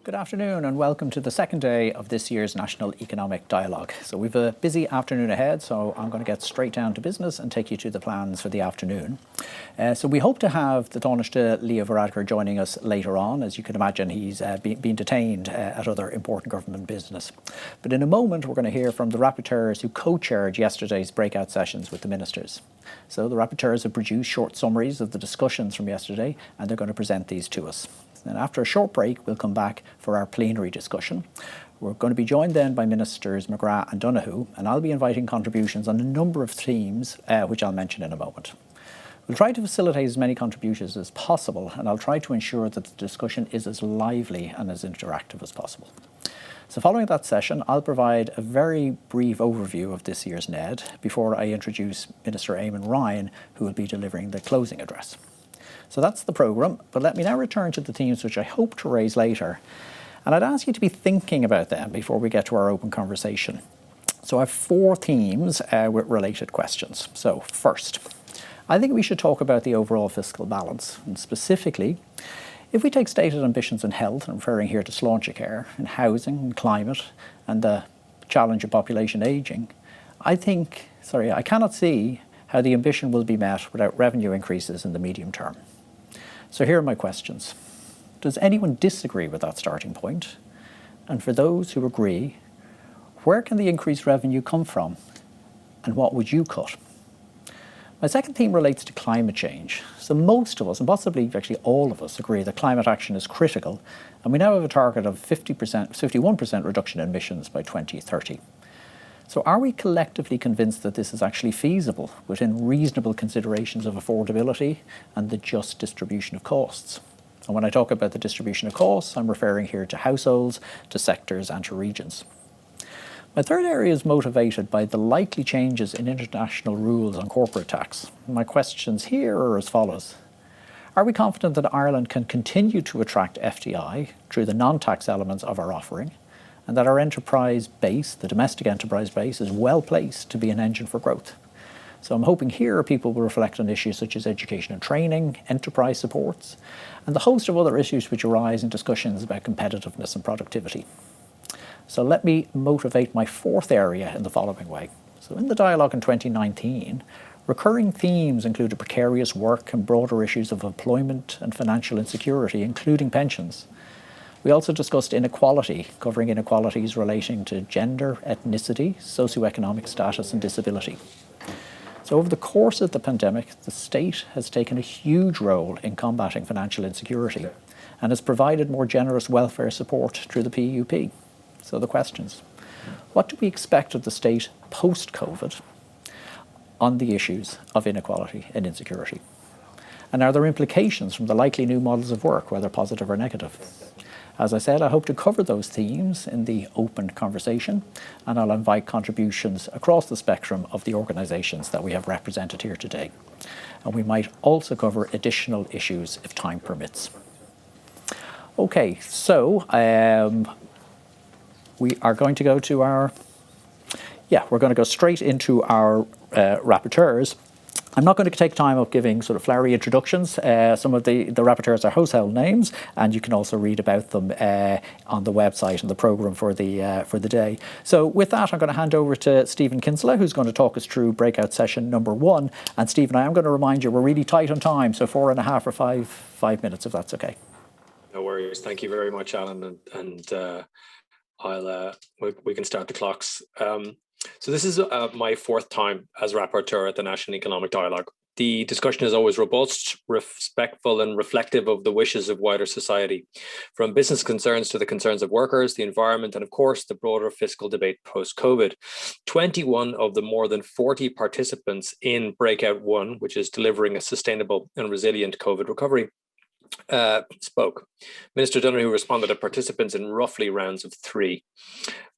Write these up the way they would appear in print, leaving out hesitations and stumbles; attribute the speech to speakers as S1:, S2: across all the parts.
S1: Good afternoon and welcome to the second day of this year's National Economic Dialogue. So we've a busy afternoon ahead, so I'm going to get straight down to business and take you to the plans for the afternoon. So we hope to have the Taoiseach Leo Varadkar joining us later on. As you can imagine, he's been detained at other important government business. But in a moment, we're going to hear from the rapporteurs who co-chaired yesterday's breakout sessions with the ministers. So the rapporteurs have produced short summaries of the discussions from yesterday, and they're going to present these to us. And after a short break, we'll come back for our plenary discussion. We're going to be joined then by Ministers McGrath and Donoghue, and I'll be inviting contributions on a number of themes, which I'll mention in a moment. We'll try to facilitate as many contributions as possible, and I'll try to ensure that the discussion is as lively and as interactive as possible. So following that session, I'll provide a very brief overview of this year's NED before I introduce Minister Eamon Ryan, who will be delivering the closing address. So that's the programme, but let me now return to the themes which I hope to raise later. And I'd ask you to be thinking about them before we get to our open conversation. So I have four themes with related questions. So first, I think we should talk about the overall fiscal balance. And specifically, if we take stated ambitions in health, I'm referring here to Sláintecare, in housing and climate, and the challenge of population ageing, I cannot see how the ambition will be met without revenue increases in the medium term. So here are my questions. Does anyone disagree with that starting point? And for those who agree, where can the increased revenue come from? And what would you cut? My second theme relates to climate change. So most of us, and possibly actually all of us, agree that climate action is critical, and we now have a target of 51% reduction in emissions by 2030. So are we collectively convinced that this is actually feasible within reasonable considerations of affordability and the just distribution of costs? And when I talk about the distribution of costs, I'm referring here to households, to sectors and to regions. My third area is motivated by the likely changes in international rules on corporate tax. My questions here are as follows. Are we confident that Ireland can continue to attract FDI through the non-tax elements of our offering, and that our enterprise base, the domestic enterprise base, is well placed to be an engine for growth? So I'm hoping here people will reflect on issues such as education and training, enterprise supports, and the host of other issues which arise in discussions about competitiveness and productivity. So let me motivate my fourth area in the following way. So in the dialogue in 2019, recurring themes included precarious work and broader issues of employment and financial insecurity, including pensions. We also discussed inequality, covering inequalities relating to gender, ethnicity, socioeconomic status and disability. So over the course of the pandemic, the state has taken a huge role in combating financial insecurity and has provided more generous welfare support through the PUP. So the questions. What do we expect of the state post-COVID on the issues of inequality and insecurity? And are there implications from the likely new models of work, whether positive or negative? As I said, I hope to cover those themes in the open conversation, and I'll invite contributions across the spectrum of the organisations that we have represented here today. And we might also cover additional issues if time permits. Okay, so we are going to go to we're going to go straight into our rapporteurs. I'm not going to take time up giving sort of flowery introductions. Some of the rapporteurs are household names, and you can also read about them on the website and the programme for the day. So with that, I'm going to hand over to Stephen Kinsella, who's going to talk us through breakout session number 1. And Stephen, I am going to remind you, we're really tight on time, so 4.5 or 5 minutes, if that's okay.
S2: No worries. Thank you very much, Alan, and we can start the clocks. So this is my fourth time as rapporteur at the National Economic Dialogue. The discussion is always robust, respectful and reflective of the wishes of wider society, from business concerns to the concerns of workers, the environment, and of course, the broader fiscal debate post-COVID. 21 of the more than 40 participants in Breakout 1, which is delivering a sustainable and resilient COVID recovery, spoke. Minister Donoghue responded to participants in roughly rounds of 3.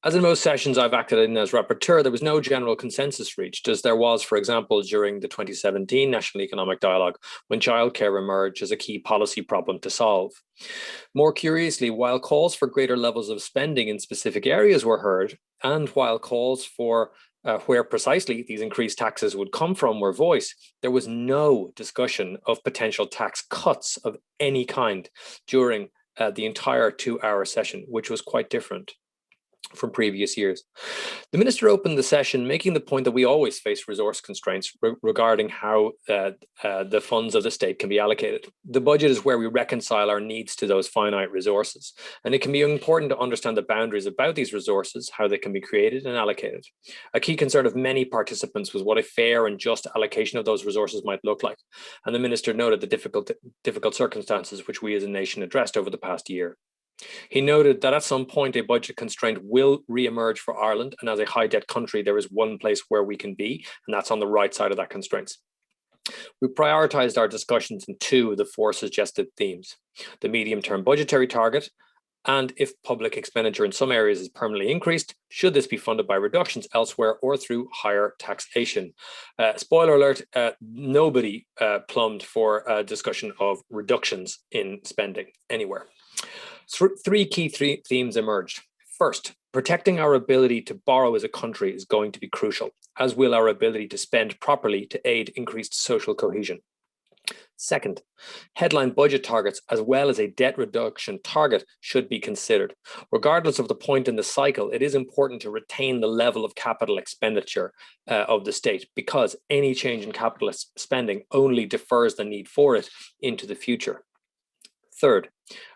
S2: As in most sessions I've acted in as rapporteur, there was no general consensus reached, as there was, for example, during the 2017 National Economic Dialogue, when childcare emerged as a key policy problem to solve. More curiously, while calls for greater levels of spending in specific areas were heard, and while calls for where precisely these increased taxes would come from were voiced, there was no discussion of potential tax cuts of any kind during the entire 2-hour session, which was quite different from previous years. The minister opened the session making the point that we always face resource constraints regarding how the funds of the state can be allocated. The budget is where we reconcile our needs to those finite resources, and it can be important to understand the boundaries about these resources, how they can be created and allocated. A key concern of many participants was what a fair and just allocation of those resources might look like, and the minister noted the difficult circumstances which we as a nation addressed over the past year. He noted that at some point a budget constraint will re-emerge for Ireland, and as a high debt country, there is one place where we can be, and that's on the right side of that constraints. We prioritised our discussions in 2 of the 4 suggested themes: the medium-term budgetary target, and if public expenditure in some areas is permanently increased, should this be funded by reductions elsewhere or through higher taxation? Spoiler alert, nobody plumbed for a discussion of reductions in spending anywhere. 3 key themes emerged. First, protecting our ability to borrow as a country is going to be crucial, as will our ability to spend properly to aid increased social cohesion. Second, headline budget targets as well as a debt reduction target should be considered. Regardless of the point in the cycle, it is important to retain the level of capital expenditure of the state, because any change in capital spending only defers the need for it into the future. Third,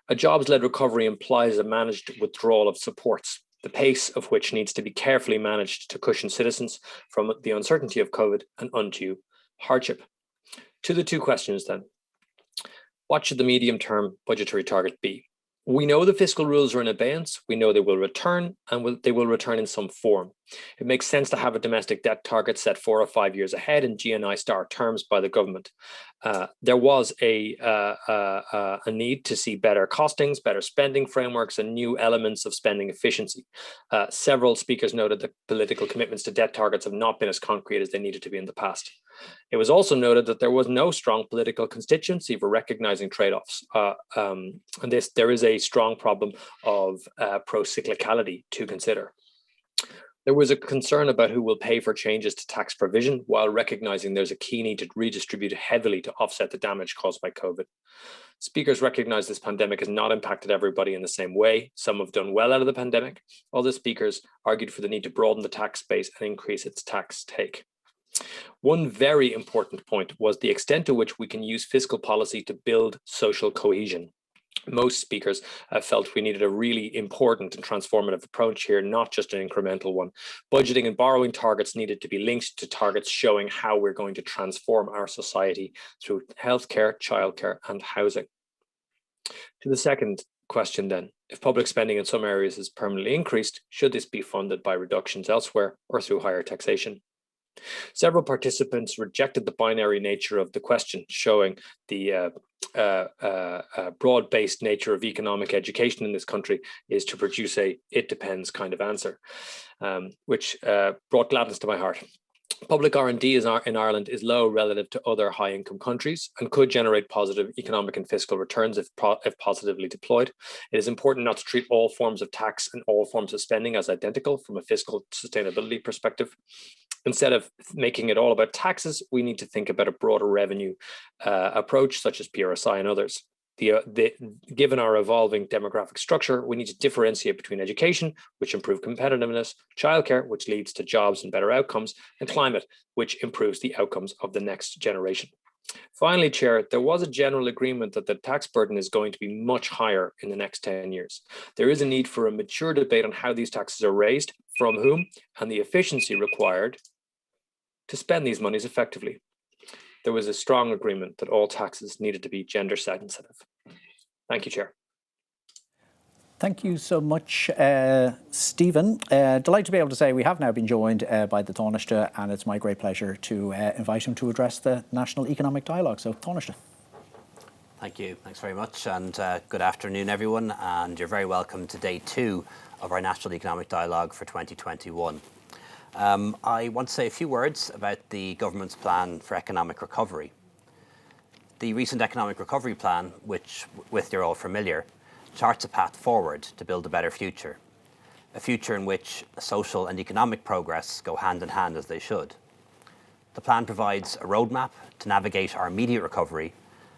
S2: a jobs-led recovery implies a managed withdrawal of supports, the pace of which needs to be carefully managed to cushion citizens from the uncertainty of COVID and undue hardship. To the 2 questions then. What should the medium-term budgetary target be? We know the fiscal rules are in abeyance. We know they will return, and they will return in some form. It makes sense to have a domestic debt target set 4 or 5 years ahead in GNI star terms by the government. There was a need to see better costings, better spending frameworks, and new elements of spending efficiency. Several speakers noted that political commitments to debt targets have not been as concrete as they needed to be in the past. It was also noted that there was no strong political constituency for recognizing trade-offs. And there is a strong problem of pro-cyclicality to consider. There was a concern about who will pay for changes to tax provision, while recognizing there's a key need to redistribute heavily to offset the damage caused by COVID. Speakers recognize this pandemic has not impacted everybody in the same way. Some have done well out of the pandemic. Other speakers argued for the need to broaden the tax base and increase its tax take. One very important point was the extent to which we can use fiscal policy to build social cohesion. Most speakers felt we needed a really important and transformative approach here, not just an incremental one. Budgeting and borrowing targets needed to be linked to targets showing how we're going to transform our society through healthcare, childcare, and housing. To the second question then, if public spending in some areas is permanently increased, should this be funded by reductions elsewhere or through higher taxation? Several participants rejected the binary nature of the question, showing the broad-based nature of economic education in this country is to produce a "it depends" kind of answer, which brought gladness to my heart. Public R&D in Ireland is low relative to other high-income countries and could generate positive economic and fiscal returns if positively deployed. It is important not to treat all forms of tax and all forms of spending as identical from a fiscal sustainability perspective. Instead of making it all about taxes, we need to think about a broader revenue approach, such as PRSI and others. Given our evolving demographic structure, we need to differentiate between education, which improves competitiveness, childcare, which leads to jobs and better outcomes, and climate, which improves the outcomes of the next generation. Finally, Chair, there was a general agreement that the tax burden is going to be much higher in the next 10 years. There is a need for a mature debate on how these taxes are raised, from whom, and the efficiency required to spend these monies effectively. There was a strong agreement that all taxes needed to be gender sensitive. Thank you, Chair.
S1: Thank you so much, Stephen. Delighted to be able to say we have now been joined by the Taoiseach, and it's my great pleasure to invite him to address the National Economic Dialogue. So, Taoiseach.
S3: Thank you. Thanks very much, and good afternoon, everyone. And you're very welcome to day 2 of our National Economic Dialogue for 2021. I want to say a few words about the government's plan for economic recovery. The recent economic recovery plan, which with you're all familiar, charts a path forward to build a better future. A future in which social and economic progress go hand in hand as they should. The plan provides a roadmap to navigate our immediate recovery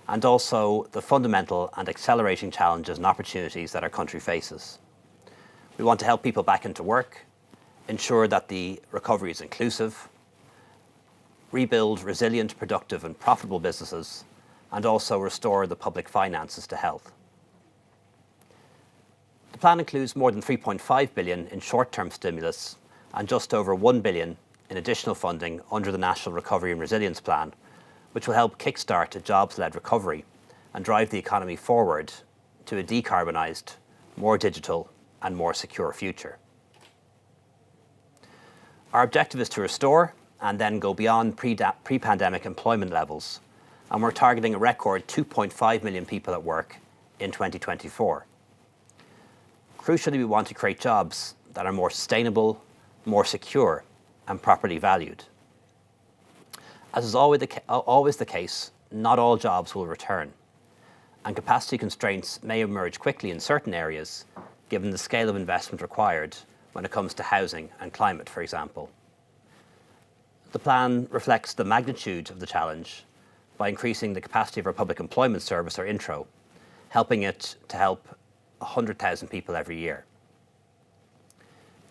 S3: and also the fundamental and accelerating challenges and opportunities that our country faces. We want to help people back into work, ensure that the recovery is inclusive, rebuild resilient, productive and profitable businesses, and also restore the public finances to health. The plan includes more than 3.5 billion in short-term stimulus and just over 1 billion in additional funding under the National Recovery and Resilience Plan, which will help kickstart a jobs-led recovery and drive the economy forward to a decarbonised, more digital and more secure future. Our objective is to restore and then go beyond pre-pandemic employment levels, and we're targeting a record 2.5 million people at work in 2024. Crucially, we want to create jobs that are more sustainable, more secure and properly valued. As is always the case, not all jobs will return, and capacity constraints may emerge quickly in certain areas, given the scale of investment required when it comes to housing and climate, for example. The plan reflects the magnitude of the challenge by increasing the capacity of our Public Employment Service, or Intro, helping it to help 100,000 people every year.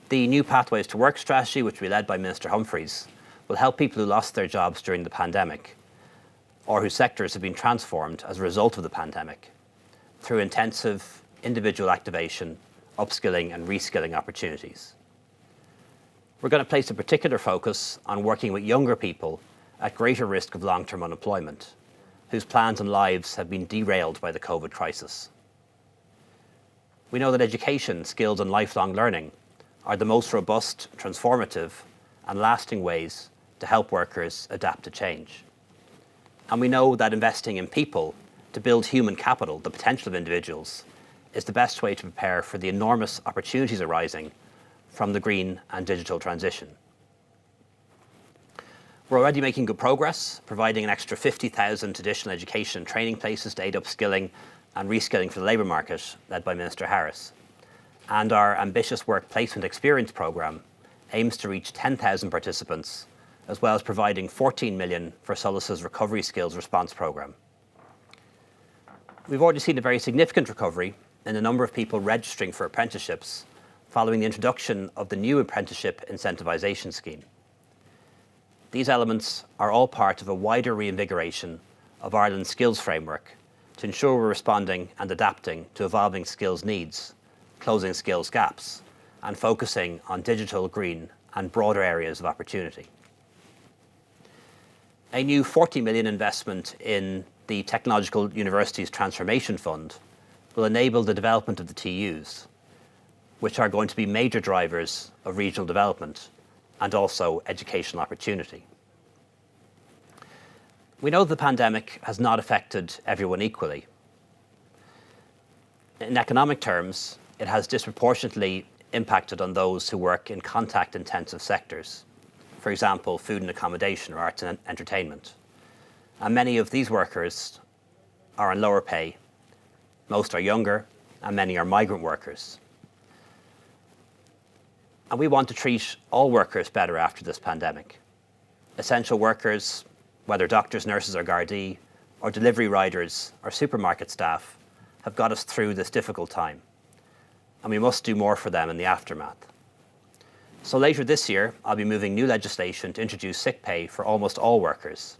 S3: The new Pathways to Work strategy, which will be led by Minister Humphreys, will help people who lost their jobs during the pandemic or whose sectors have been transformed as a result of the pandemic through intensive individual activation, upskilling and reskilling opportunities. We're going to place a particular focus on working with younger people at greater risk of long-term unemployment, whose plans and lives have been derailed by the COVID crisis. We know that education, skills and lifelong learning are the most robust, transformative and lasting ways to help workers adapt to change. And we know that investing in people to build human capital, the potential of individuals, is the best way to prepare for the enormous opportunities arising from the green and digital transition. We're already making good progress, providing an extra 50,000 additional education and training places to aid upskilling and reskilling for the labour market, led by Minister Harris. And our ambitious work placement experience programme aims to reach 10,000 participants, as well as providing 14 million for Solas's Recovery Skills Response programme. We've already seen a very significant recovery in the number of people registering for apprenticeships following the introduction of the new apprenticeship incentivisation scheme. These elements are all part of a wider reinvigoration of Ireland's skills framework to ensure we're responding and adapting to evolving skills needs, closing skills gaps, and focusing on digital, green and broader areas of opportunity. A new 40 million investment in the Technological Universities Transformation Fund will enable the development of the TUs, which are going to be major drivers of regional development and also educational opportunity. We know the pandemic has not affected everyone equally. In economic terms, it has disproportionately impacted on those who work in contact-intensive sectors, for example, food and accommodation or arts and entertainment. And many of these workers are on lower pay, most are younger, and many are migrant workers. And we want to treat all workers better after this pandemic. Essential workers, whether doctors, nurses or Gardaí, or delivery riders or supermarket staff, have got us through this difficult time. And we must do more for them in the aftermath. So later this year, I'll be moving new legislation to introduce sick pay for almost all workers.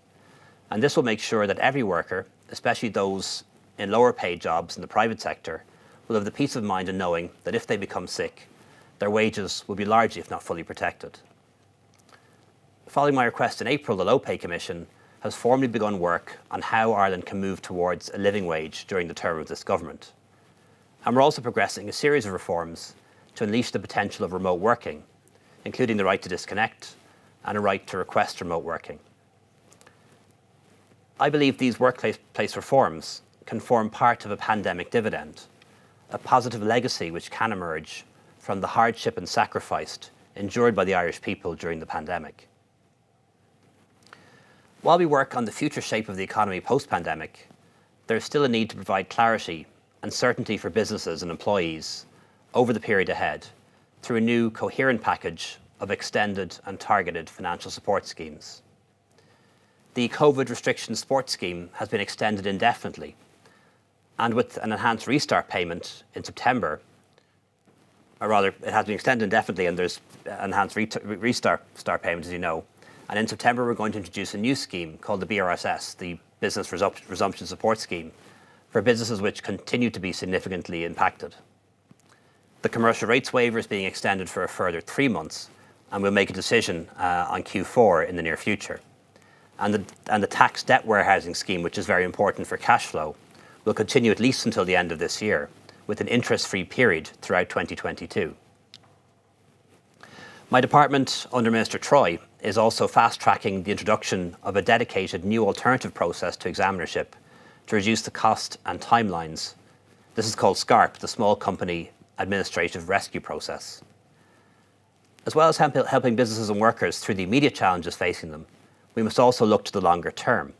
S3: And this will make sure that every worker, especially those in lower paid jobs in the private sector, will have the peace of mind in knowing that if they become sick, their wages will be largely, if not fully, protected. Following my request in April, the Low Pay Commission has formally begun work on how Ireland can move towards a living wage during the term of this government. And we're also progressing a series of reforms to unleash the potential of remote working, including the right to disconnect and a right to request remote working. I believe these workplace reforms can form part of a pandemic dividend, a positive legacy which can emerge from the hardship and sacrifice endured by the Irish people during the pandemic. While we work on the future shape of the economy post-pandemic, there is still a need to provide clarity and certainty for businesses and employees over the period ahead through a new coherent package of extended and targeted financial support schemes. the COVID restriction support scheme has been extended indefinitely, and with an enhanced restart payment in September, or rather, it has been extended indefinitely, and there's enhanced restart payment, as you know. And in September, we're going to introduce a new scheme called the BRSS, the Business Resumption Support Scheme, for businesses which continue to be significantly impacted. The commercial rates waiver is being extended for a further 3 months, and we'll make a decision on Q4 in the near future. And the tax debt warehousing scheme, which is very important for cash flow, will continue at least until the end of this year, with an interest-free period throughout 2022. My department, under Minister Troy, is also fast-tracking the introduction of a dedicated new alternative process to examinership to reduce the cost and timelines. This is called SCARP, the Small Company Administrative Rescue Process. As well as helping businesses and workers through the immediate challenges facing them, we must also look to the longer term.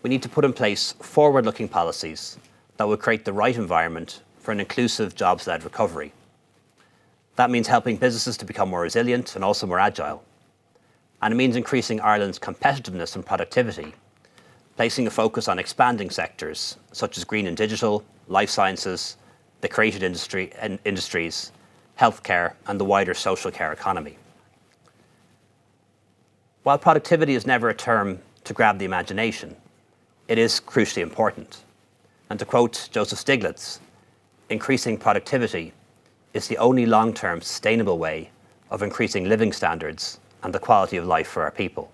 S3: We need to put in place forward-looking policies that will create the right environment for an inclusive jobs-led recovery. That means helping businesses to become more resilient and also more agile. And it means increasing Ireland's competitiveness and productivity, placing a focus on expanding sectors such as green and digital, life sciences, the creative industries, healthcare, and the wider social care economy. While productivity is never a term to grab the imagination, it is crucially important. And to quote Joseph Stiglitz, increasing productivity is the only long-term sustainable way of increasing living standards and the quality of life for our people.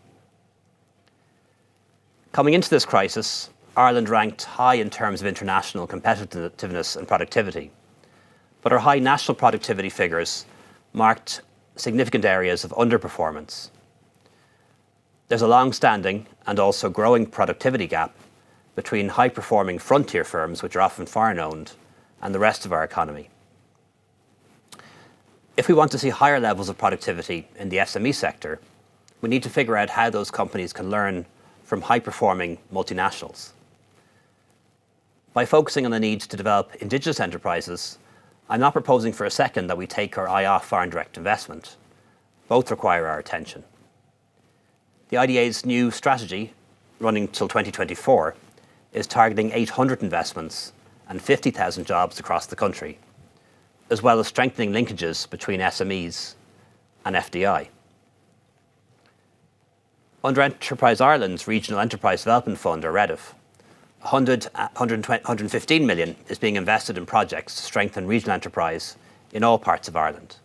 S3: Coming into this crisis, Ireland ranked high in terms of international competitiveness and productivity, but our high national productivity figures marked significant areas of underperformance. There's a long-standing and also growing productivity gap between high-performing frontier firms, which are often foreign-owned, and the rest of our economy. If we want to see higher levels of productivity in the SME sector, we need to figure out how those companies can learn from high-performing multinationals. By focusing on the need to develop indigenous enterprises, I'm not proposing for a second that we take our eye off foreign direct investment. Both require our attention. The IDA's new strategy, running till 2024, is targeting 800 investments and 50,000 jobs across the country, as well as strengthening linkages between SMEs and FDI. Under Enterprise Ireland's Regional Enterprise Development Fund, or REDIF, 115 million is being invested in projects to strengthen regional enterprise in all parts of Ireland.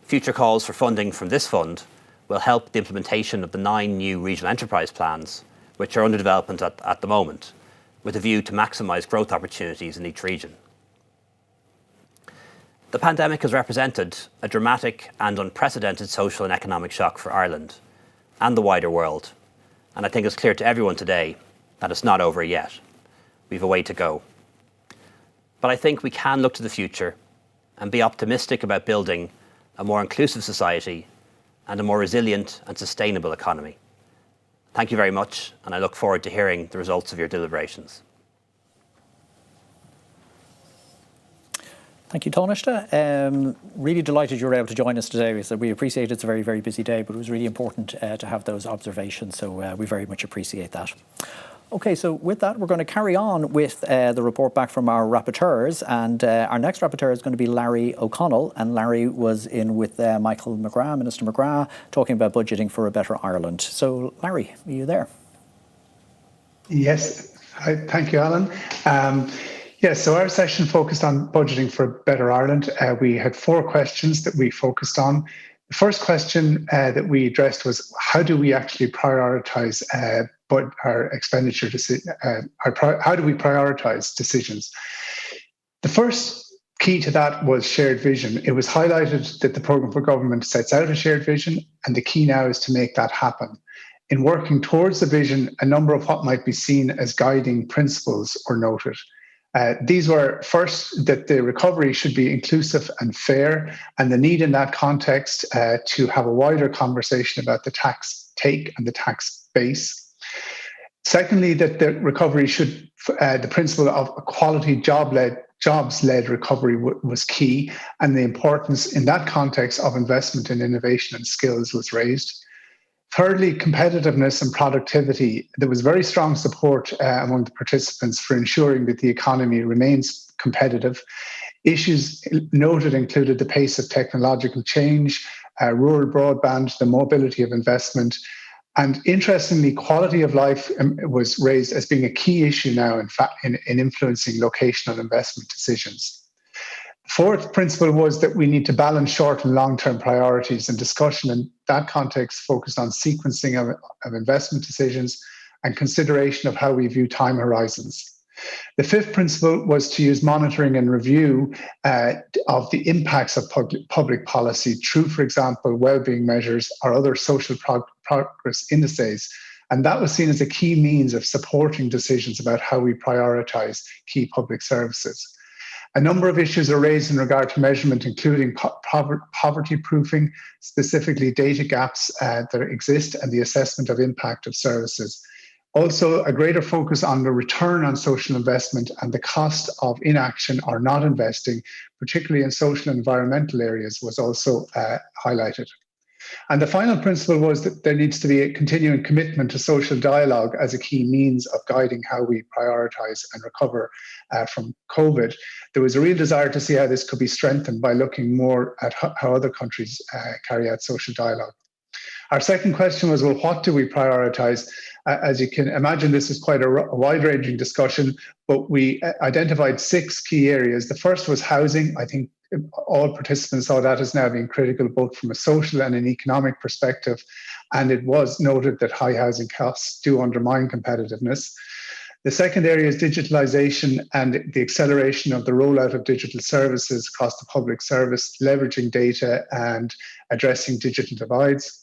S3: Future calls for funding from this fund will help the implementation of the 9 new regional enterprise plans, which are under development at the moment, with a view to maximise growth opportunities in each region. The pandemic has represented a dramatic and unprecedented social and economic shock for Ireland and the wider world, and I think it's clear to everyone today that it's not over yet. We've a way to go. But I think we can look to the future and be optimistic about building a more inclusive society and a more resilient and sustainable economy. Thank you very much, and I look forward to hearing the results of your deliberations.
S1: Thank you, Taoiseach. Really delighted you were able to join us today. We appreciate it's a very, very busy day, but it was really important to have those observations, so we very much appreciate that. Okay, so with that, we're going to carry on with the report back from our rapporteurs, and our next rapporteur is going to be Larry O'Connell, and Larry was in with Michael McGrath, Minister McGrath, talking about budgeting for a better Ireland. So, Larry, are you there?
S4: Yes, thank you, Alan. Yes, so our session focused on budgeting for a better Ireland. We had 4 questions that we focused on. The first question that we addressed was, how do we actually prioritise our expenditure? How do we prioritise decisions? The first key to that was shared vision. It was highlighted that the Programme for Government sets out a shared vision, and the key now is to make that happen. In working towards the vision, a number of what might be seen as guiding principles are noted. These were first that the recovery should be inclusive and fair, and the need in that context to have a wider conversation about the tax take and the tax base. Secondly, that the recovery should, the principle of a quality jobs-led recovery was key, and the importance in that context of investment in innovation and skills was raised. Thirdly, competitiveness and productivity. There was very strong support among the participants for ensuring that the economy remains competitive. Issues noted included the pace of technological change, rural broadband, the mobility of investment, and interestingly, quality of life was raised as being a key issue now, in fact, in influencing locational investment decisions. Fourth principle was that we need to balance short and long-term priorities, and discussion in that context focused on sequencing of investment decisions and consideration of how we view time horizons. The fifth principle was to use monitoring and review of the impacts of public policy through, for example, well-being measures or other social progress indices. And that was seen as a key means of supporting decisions about how we prioritize key public services. A number of issues are raised in regard to measurement, including poverty proofing, specifically data gaps that exist, and the assessment of impact of services. Also, a greater focus on the return on social investment and the cost of inaction or not investing, particularly in social and environmental areas, was also highlighted. And the final principle was that there needs to be a continuing commitment to social dialogue as a key means of guiding how we prioritise and recover from COVID. There was a real desire to see how this could be strengthened by looking more at how other countries carry out social dialogue. Our second question was, well, what do we prioritise? As you can imagine, this is quite a wide-ranging discussion, but we identified 6 key areas. The first was housing. I think all participants saw that as now being critical, both from a social and an economic perspective. And it was noted that high housing costs do undermine competitiveness. The second area is digitalisation and the acceleration of the rollout of digital services across the public service, leveraging data and addressing digital divides.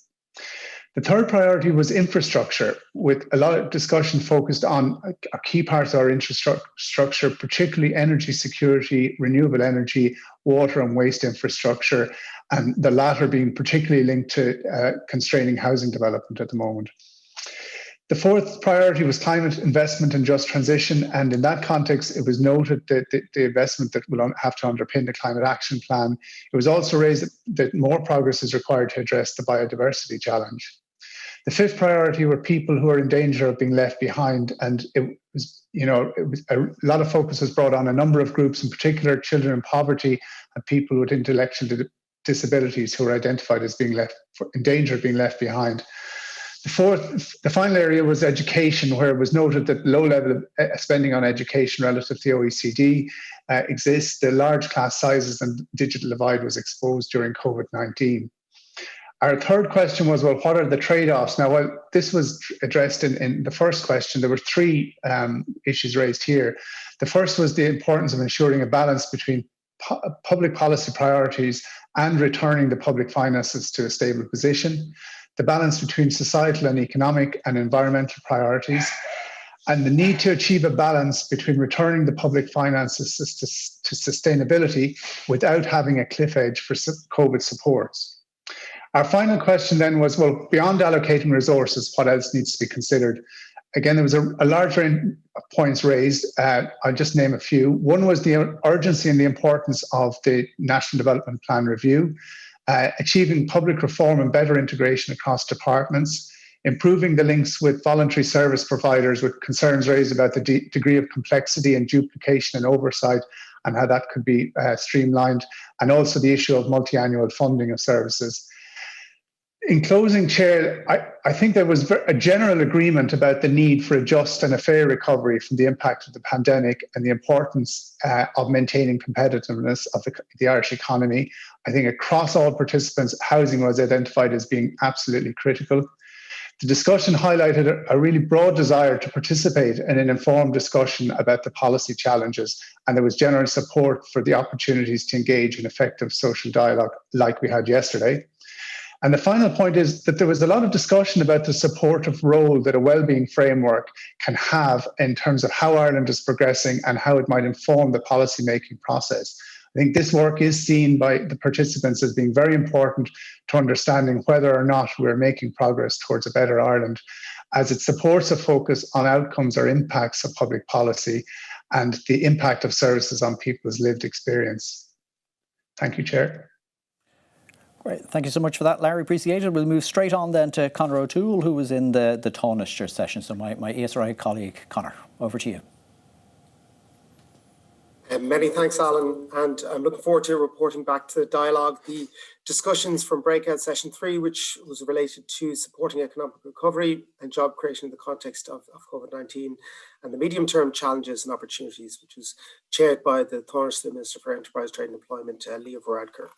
S4: The third priority was infrastructure, with a lot of discussion focused on key parts of our infrastructure, particularly energy security, renewable energy, water and waste infrastructure, and the latter being particularly linked to constraining housing development at the moment. The fourth priority was climate investment and just transition, and in that context, it was noted that the investment that will have to underpin the climate action plan. It was also raised that more progress is required to address the biodiversity challenge. The fifth priority were people who are in danger of being left behind, and it was a lot of focus was brought on a number of groups, in particular children in poverty and people with intellectual disabilities who are identified as being in danger of being left behind. The final area was education, where it was noted that low level of spending on education relative to the OECD exists. The large class sizes and digital divide was exposed during COVID-19. Our third question was, well, what are the trade-offs? Now, while this was addressed in the first question, there were 3 issues raised here. The first was the importance of ensuring a balance between public policy priorities and returning the public finances to a stable position, the balance between societal and economic and environmental priorities, and the need to achieve a balance between returning the public finances to sustainability without having a cliff edge for COVID supports. Our final question then was, well, beyond allocating resources, what else needs to be considered? Again, there was a large range of points raised. I'll just name a few. One was the urgency and the importance of the National Development Plan review, achieving public reform and better integration across departments, improving the links with voluntary service providers, with concerns raised about the degree of complexity and duplication and oversight and how that could be streamlined, and also the issue of multi-annual funding of services. In closing, Chair, I think there was a general agreement about the need for a just and a fair recovery from the impact of the pandemic and the importance of maintaining competitiveness of the Irish economy. I think across all participants, housing was identified as being absolutely critical. The discussion highlighted a really broad desire to participate in an informed discussion about the policy challenges, and there was general support for the opportunities to engage in effective social dialogue like we had yesterday. And the final point is that there was a lot of discussion about the supportive role that a wellbeing framework can have in terms of how Ireland is progressing and how it might inform the policy-making process. I think this work is seen by the participants as being very important to understanding whether or not we're making progress towards a better Ireland, as it supports a focus on outcomes or impacts of public policy and the impact of services on people's lived experience. Thank you, Chair.
S1: Great. Thank you so much for that, Larry. Appreciate it. We'll move straight on then to Conor O'Toole, who was in the Tánaiste session. So my ESRI colleague, Conor, over to you.
S5: Many thanks, Alan, and I'm looking forward to reporting back to the dialogue. The discussions from breakout session 3, which was related to supporting economic recovery and job creation in the context of COVID-19 and the medium-term challenges and opportunities, which was chaired by the Tánaiste Minister for Enterprise, Trade and Employment, Leo Varadkar.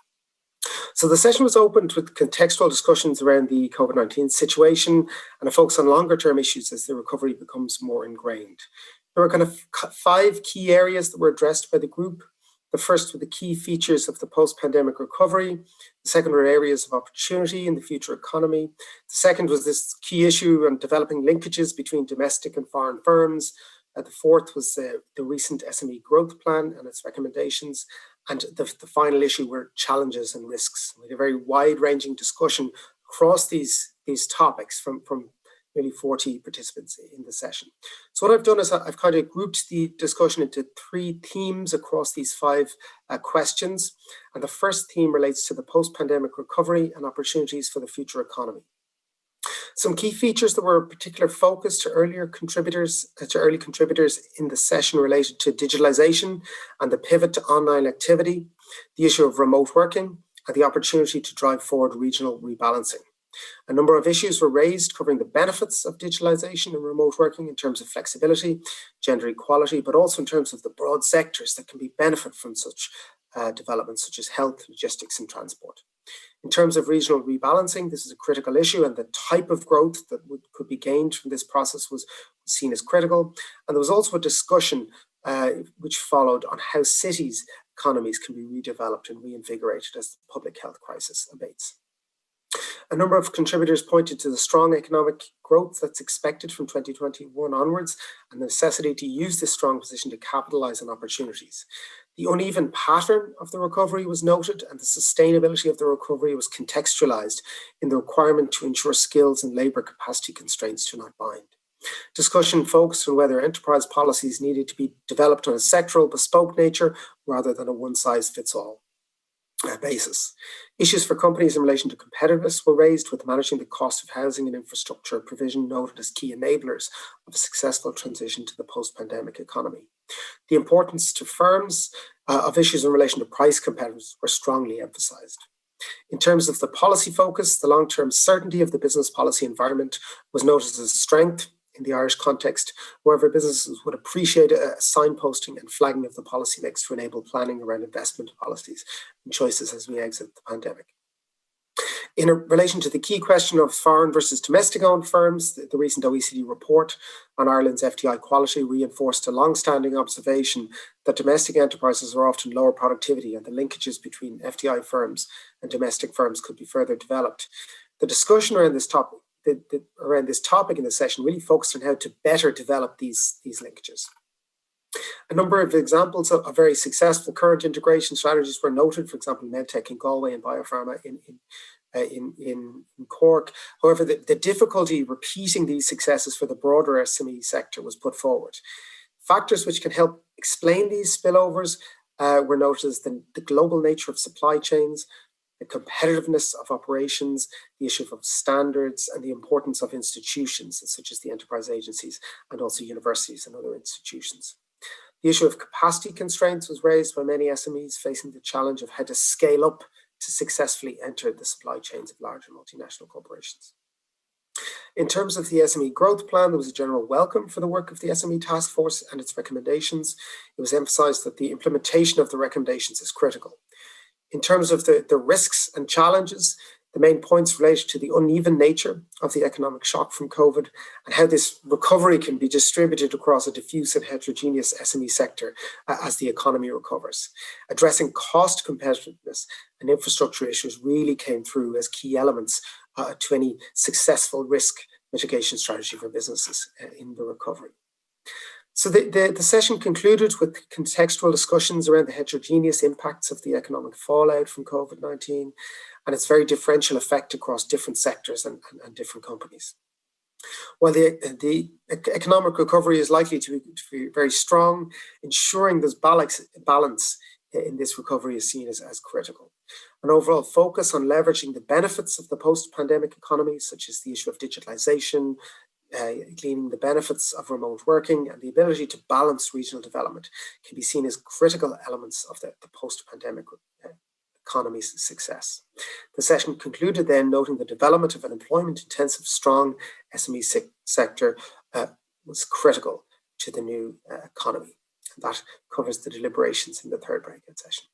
S5: So the session was opened with contextual discussions around the COVID-19 situation and a focus on longer-term issues as the recovery becomes more ingrained. There were kind of 5 key areas that were addressed by the group. The first were the key features of the post-pandemic recovery. The second were areas of opportunity in the future economy. The second was this key issue on developing linkages between domestic and foreign firms. The fourth was the recent SME growth plan and its recommendations. And the final issue were challenges and risks. We had a very wide-ranging discussion across these topics from nearly 40 participants in the session. So what I've done is I've kind of grouped the discussion into 3 themes across these 5 questions. And the first theme relates to the post-pandemic recovery and opportunities for the future economy. Some key features that were of particular focus to early contributors in the session related to digitalization and the pivot to online activity, the issue of remote working, and the opportunity to drive forward regional rebalancing. A number of issues were raised covering the benefits of digitalization and remote working in terms of flexibility, gender equality, but also in terms of the broad sectors that can benefit from such developments, such as health, logistics, and transport. In terms of regional rebalancing, this is a critical issue, and the type of growth that could be gained from this process was seen as critical. And there was also a discussion which followed on how cities' economies can be redeveloped and reinvigorated as the public health crisis abates. A number of contributors pointed to the strong economic growth that's expected from 2021 onwards and the necessity to use this strong position to capitalise on opportunities. The uneven pattern of the recovery was noted, and the sustainability of the recovery was contextualised in the requirement to ensure skills and labour capacity constraints do not bind. Discussion focused on whether enterprise policies needed to be developed on a sectoral, bespoke nature rather than a one-size-fits-all basis. Issues for companies in relation to competitiveness were raised, with managing the cost of housing and infrastructure provision noted as key enablers of a successful transition to the post-pandemic economy. The importance to firms of issues in relation to price competitiveness were strongly emphasised. In terms of the policy focus, the long-term certainty of the business policy environment was noted as a strength in the Irish context. However, businesses would appreciate a signposting and flagging of the policy mix to enable planning around investment policies and choices as we exit the pandemic. In relation to the key question of foreign versus domestic-owned firms, the recent OECD report on Ireland's FDI quality reinforced a long-standing observation that domestic enterprises are often lower productivity, and the linkages between FDI firms and domestic firms could be further developed. The discussion around this topic in the session really focused on how to better develop these linkages. A number of examples of very successful current integration strategies were noted, for example, MedTech in Galway and Biopharma in Cork. However, the difficulty repeating these successes for the broader SME sector was put forward. Factors which can help explain these spillovers were noted as the global nature of supply chains, the competitiveness of operations, the issue of standards, and the importance of institutions such as the enterprise agencies and also universities and other institutions. The issue of capacity constraints was raised by many SMEs facing the challenge of how to scale up to successfully enter the supply chains of larger multinational corporations. In terms of the SME growth plan, there was a general welcome for the work of the SME task force and its recommendations. It was emphasised that the implementation of the recommendations is critical. In terms of the risks and challenges, the main points related to the uneven nature of the economic shock from COVID and how this recovery can be distributed across a diffuse and heterogeneous SME sector as the economy recovers. Addressing cost competitiveness and infrastructure issues really came through as key elements to any successful risk mitigation strategy for businesses in the recovery. So the session concluded with contextual discussions around the heterogeneous impacts of the economic fallout from COVID-19 and its very differential effect across different sectors and different companies. While the economic recovery is likely to be very strong, ensuring there's balance in this recovery is seen as critical. an overall focus on leveraging the benefits of the post-pandemic economy, such as the issue of digitalization, gleaning the benefits of remote working, and the ability to balance regional development can be seen as critical elements of the post-pandemic economy's success. The session concluded then noting the development of an employment-intensive, strong SME sector was critical to the new economy. And that covers the deliberations in the third breakout session.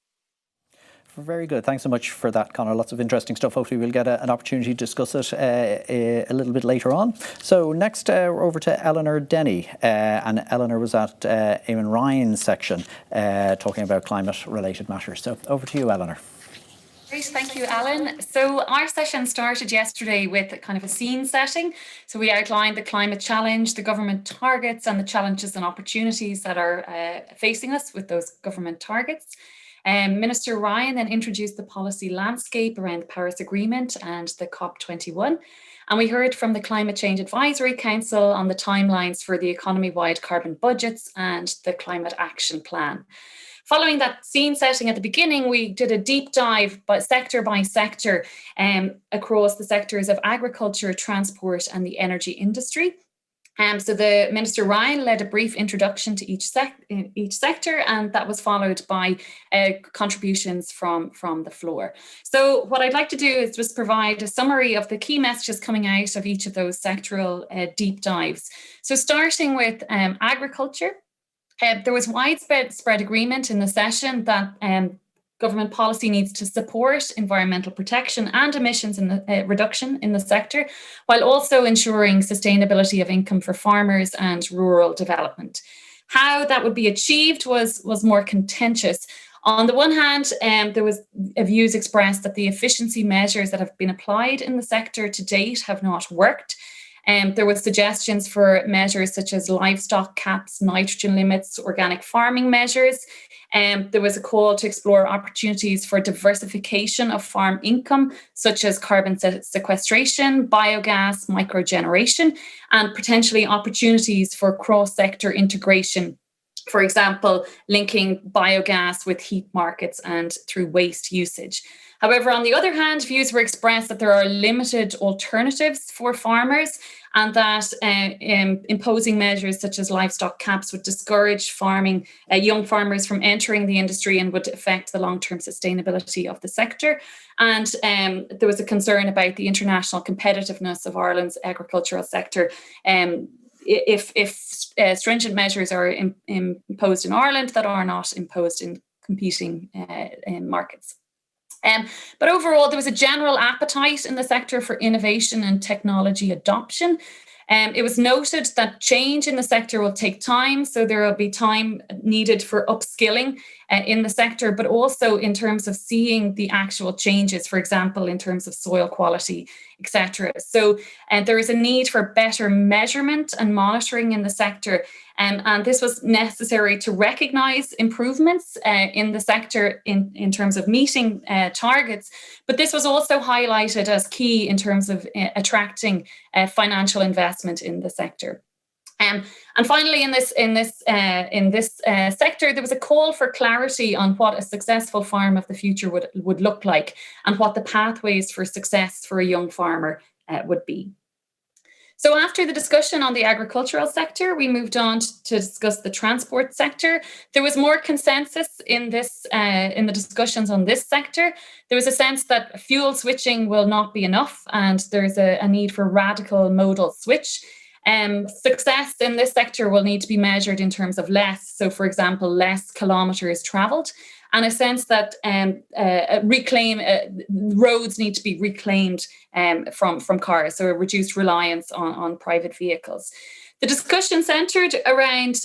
S1: Very good. Thanks so much for that, Conor. Lots of interesting stuff. Hopefully we'll get an opportunity to discuss it a little bit later on. So next we're over to Eleanor Denny. And Eleanor was at Eamon Ryan's section talking about climate-related matters. So over to you, Eleanor.
S6: Great, thank you, Alan. So our session started yesterday with kind of a scene setting. So we outlined the climate challenge, the government targets, and the challenges and opportunities that are facing us with those government targets. Minister Ryan then introduced the policy landscape around the Paris Agreement and the COP21. And we heard from the Climate Change Advisory Council on the timelines for the economy-wide carbon budgets and the Climate Action Plan. Following that scene setting at the beginning, we did a deep dive by sector across the sectors of agriculture, transport, and the energy industry. So the Minister Ryan led a brief introduction to each sector, and that was followed by contributions from the floor. So what I'd like to do is just provide a summary of the key messages coming out of each of those sectoral deep dives. So starting with agriculture, there was widespread agreement in the session that government policy needs to support environmental protection and emissions in the, reduction in the sector, while also ensuring sustainability of income for farmers and rural development. How that would be achieved was more contentious. On the one hand, there was views expressed that the efficiency measures that have been applied in the sector to date have not worked. There were suggestions for measures such as livestock caps, nitrogen limits, organic farming measures. There was a call to explore opportunities for diversification of farm income, such as carbon sequestration, biogas, microgeneration, and potentially opportunities for cross-sector integration. For example, linking biogas with heat markets and through waste usage. However, on the other hand, views were expressed that there are limited alternatives for farmers and that imposing measures such as livestock caps would discourage young farmers from entering the industry and would affect the long-term sustainability of the sector. And there was a concern about the international competitiveness of Ireland's agricultural sector. If stringent measures are imposed in Ireland that are not imposed in competing markets. But overall, there was a general appetite in the sector for innovation and technology adoption. It was noted that change in the sector will take time, so there will be time needed for upskilling in the sector, but also in terms of seeing the actual changes, for example, in terms of soil quality, etc. So there is a need for better measurement and monitoring in the sector, and this was necessary to recognise improvements in the sector in terms of meeting targets, but this was also highlighted as key in terms of attracting financial investment in the sector. And finally, in this sector, there was a call for clarity on what a successful farm of the future would look like and what the pathways for success for a young farmer would be. So after the discussion on the agricultural sector, we moved on to discuss the transport sector. There was more consensus in the discussions on this sector. There was a sense that fuel switching will not be enough, and there's a need for radical modal switch. Success in this sector will need to be measured in terms of less. So, for example, less kilometres travelled, and a sense that roads need to be reclaimed from cars, so a reduced reliance on private vehicles. The discussion centred around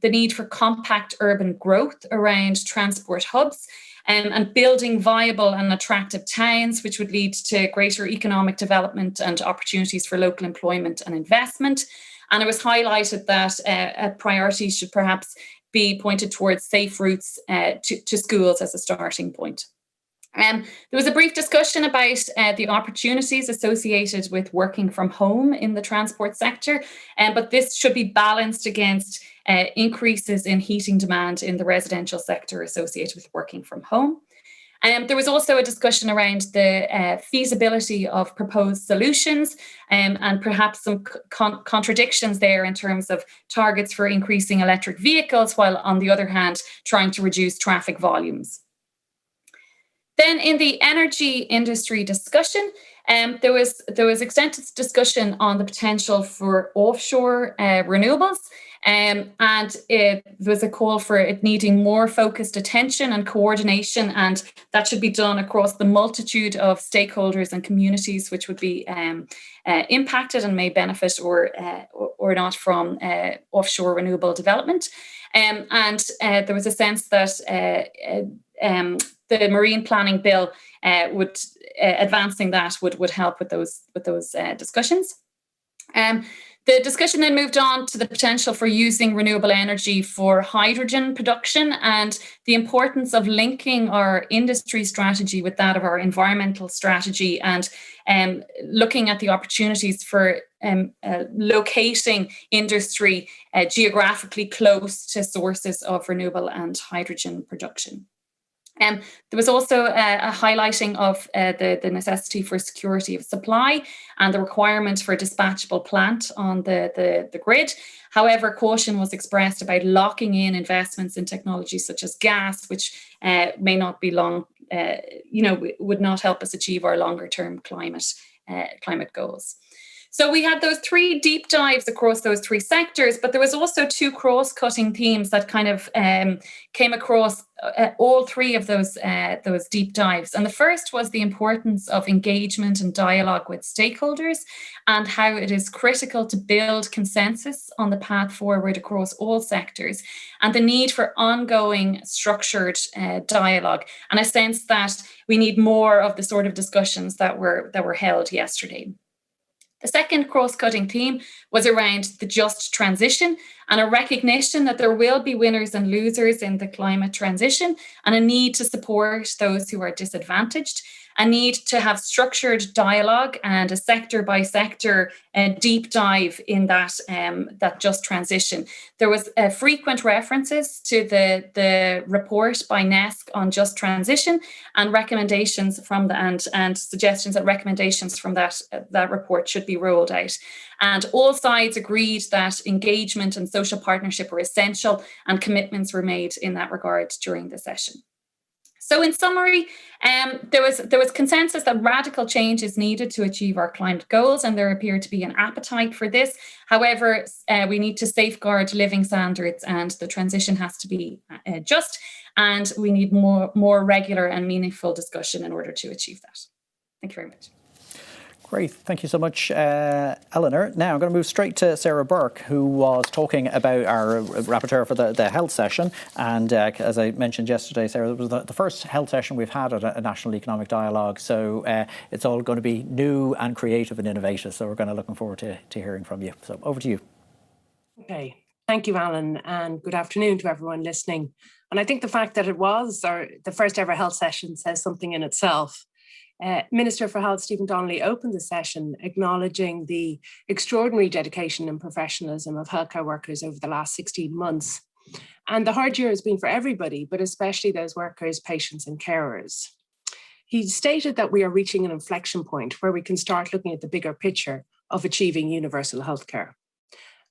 S6: the need for compact urban growth around transport hubs and building viable and attractive towns, which would lead to greater economic development and opportunities for local employment and investment. And it was highlighted that a priority should perhaps be pointed towards safe routes to schools as a starting point. There was a brief discussion about the opportunities associated with working from home in the transport sector, but this should be balanced against increases in heating demand in the residential sector associated with working from home. There was also a discussion around the feasibility of proposed solutions and perhaps some contradictions there in terms of targets for increasing electric vehicles, while on the other hand, trying to reduce traffic volumes. Then in the energy industry discussion, there was extensive discussion on the potential for offshore renewables, and there was a call for it needing more focused attention and coordination, and that should be done across the multitude of stakeholders and communities which would be impacted and may benefit or not from offshore renewable development. And there was a sense that the Marine Planning Bill would advancing that would help with those discussions. The discussion then moved on to the potential for using renewable energy for hydrogen production and the importance of linking our industry strategy with that of our environmental strategy, and looking at the opportunities for locating industry geographically close to sources of renewable and hydrogen production. There was also a highlighting of the necessity for security of supply and the requirement for a dispatchable plant on the grid. However, caution was expressed about locking in investments in technologies such as gas, which may not be long, would not help us achieve our longer term climate goals. So we had those 3 deep dives across those 3 sectors, but there was also 2 cross-cutting themes that kind of came across all 3 of those deep dives. And the first was the importance of engagement and dialogue with stakeholders and how it is critical to build consensus on the path forward across all sectors, and the need for ongoing structured dialogue, and a sense that we need more of the sort of discussions that were held yesterday. The second cross-cutting theme was around the just transition and a recognition that there will be winners and losers in the climate transition, and a need to support those who are disadvantaged, a need to have structured dialogue and a sector-by-sector deep dive in that just transition. There was frequent references to the report by NESC on just transition and recommendations from and suggestions that recommendations from that report should be rolled out. And all sides agreed that engagement and social partnership were essential, and commitments were made in that regard during the session. So in summary, there was consensus that radical change is needed to achieve our climate goals, and there appeared to be an appetite for this. However, we need to safeguard living standards, and the transition has to be just, and we need more regular and meaningful discussion in order to achieve that. Thank you very much.
S1: Great, thank you so much, Eleanor. Now I'm going to move straight to Sarah Burke, who was talking about our rapporteur for the health session. And as I mentioned yesterday, Sarah, it was the first health session we've had at a National Economic Dialogue. So it's all going to be new and creative and innovative. So we're going to looking forward to hearing from you. So over to you.
S7: Okay, thank you, Alan, and good afternoon to everyone listening. And I think the fact that it was the first ever health session says something in itself. Minister for Health Stephen Donnelly opened the session acknowledging the extraordinary dedication and professionalism of healthcare workers over the last 16 months. And the hard year has been for everybody, but especially those workers, patients and carers. He stated that we are reaching an inflection point where we can start looking at the bigger picture of achieving universal healthcare.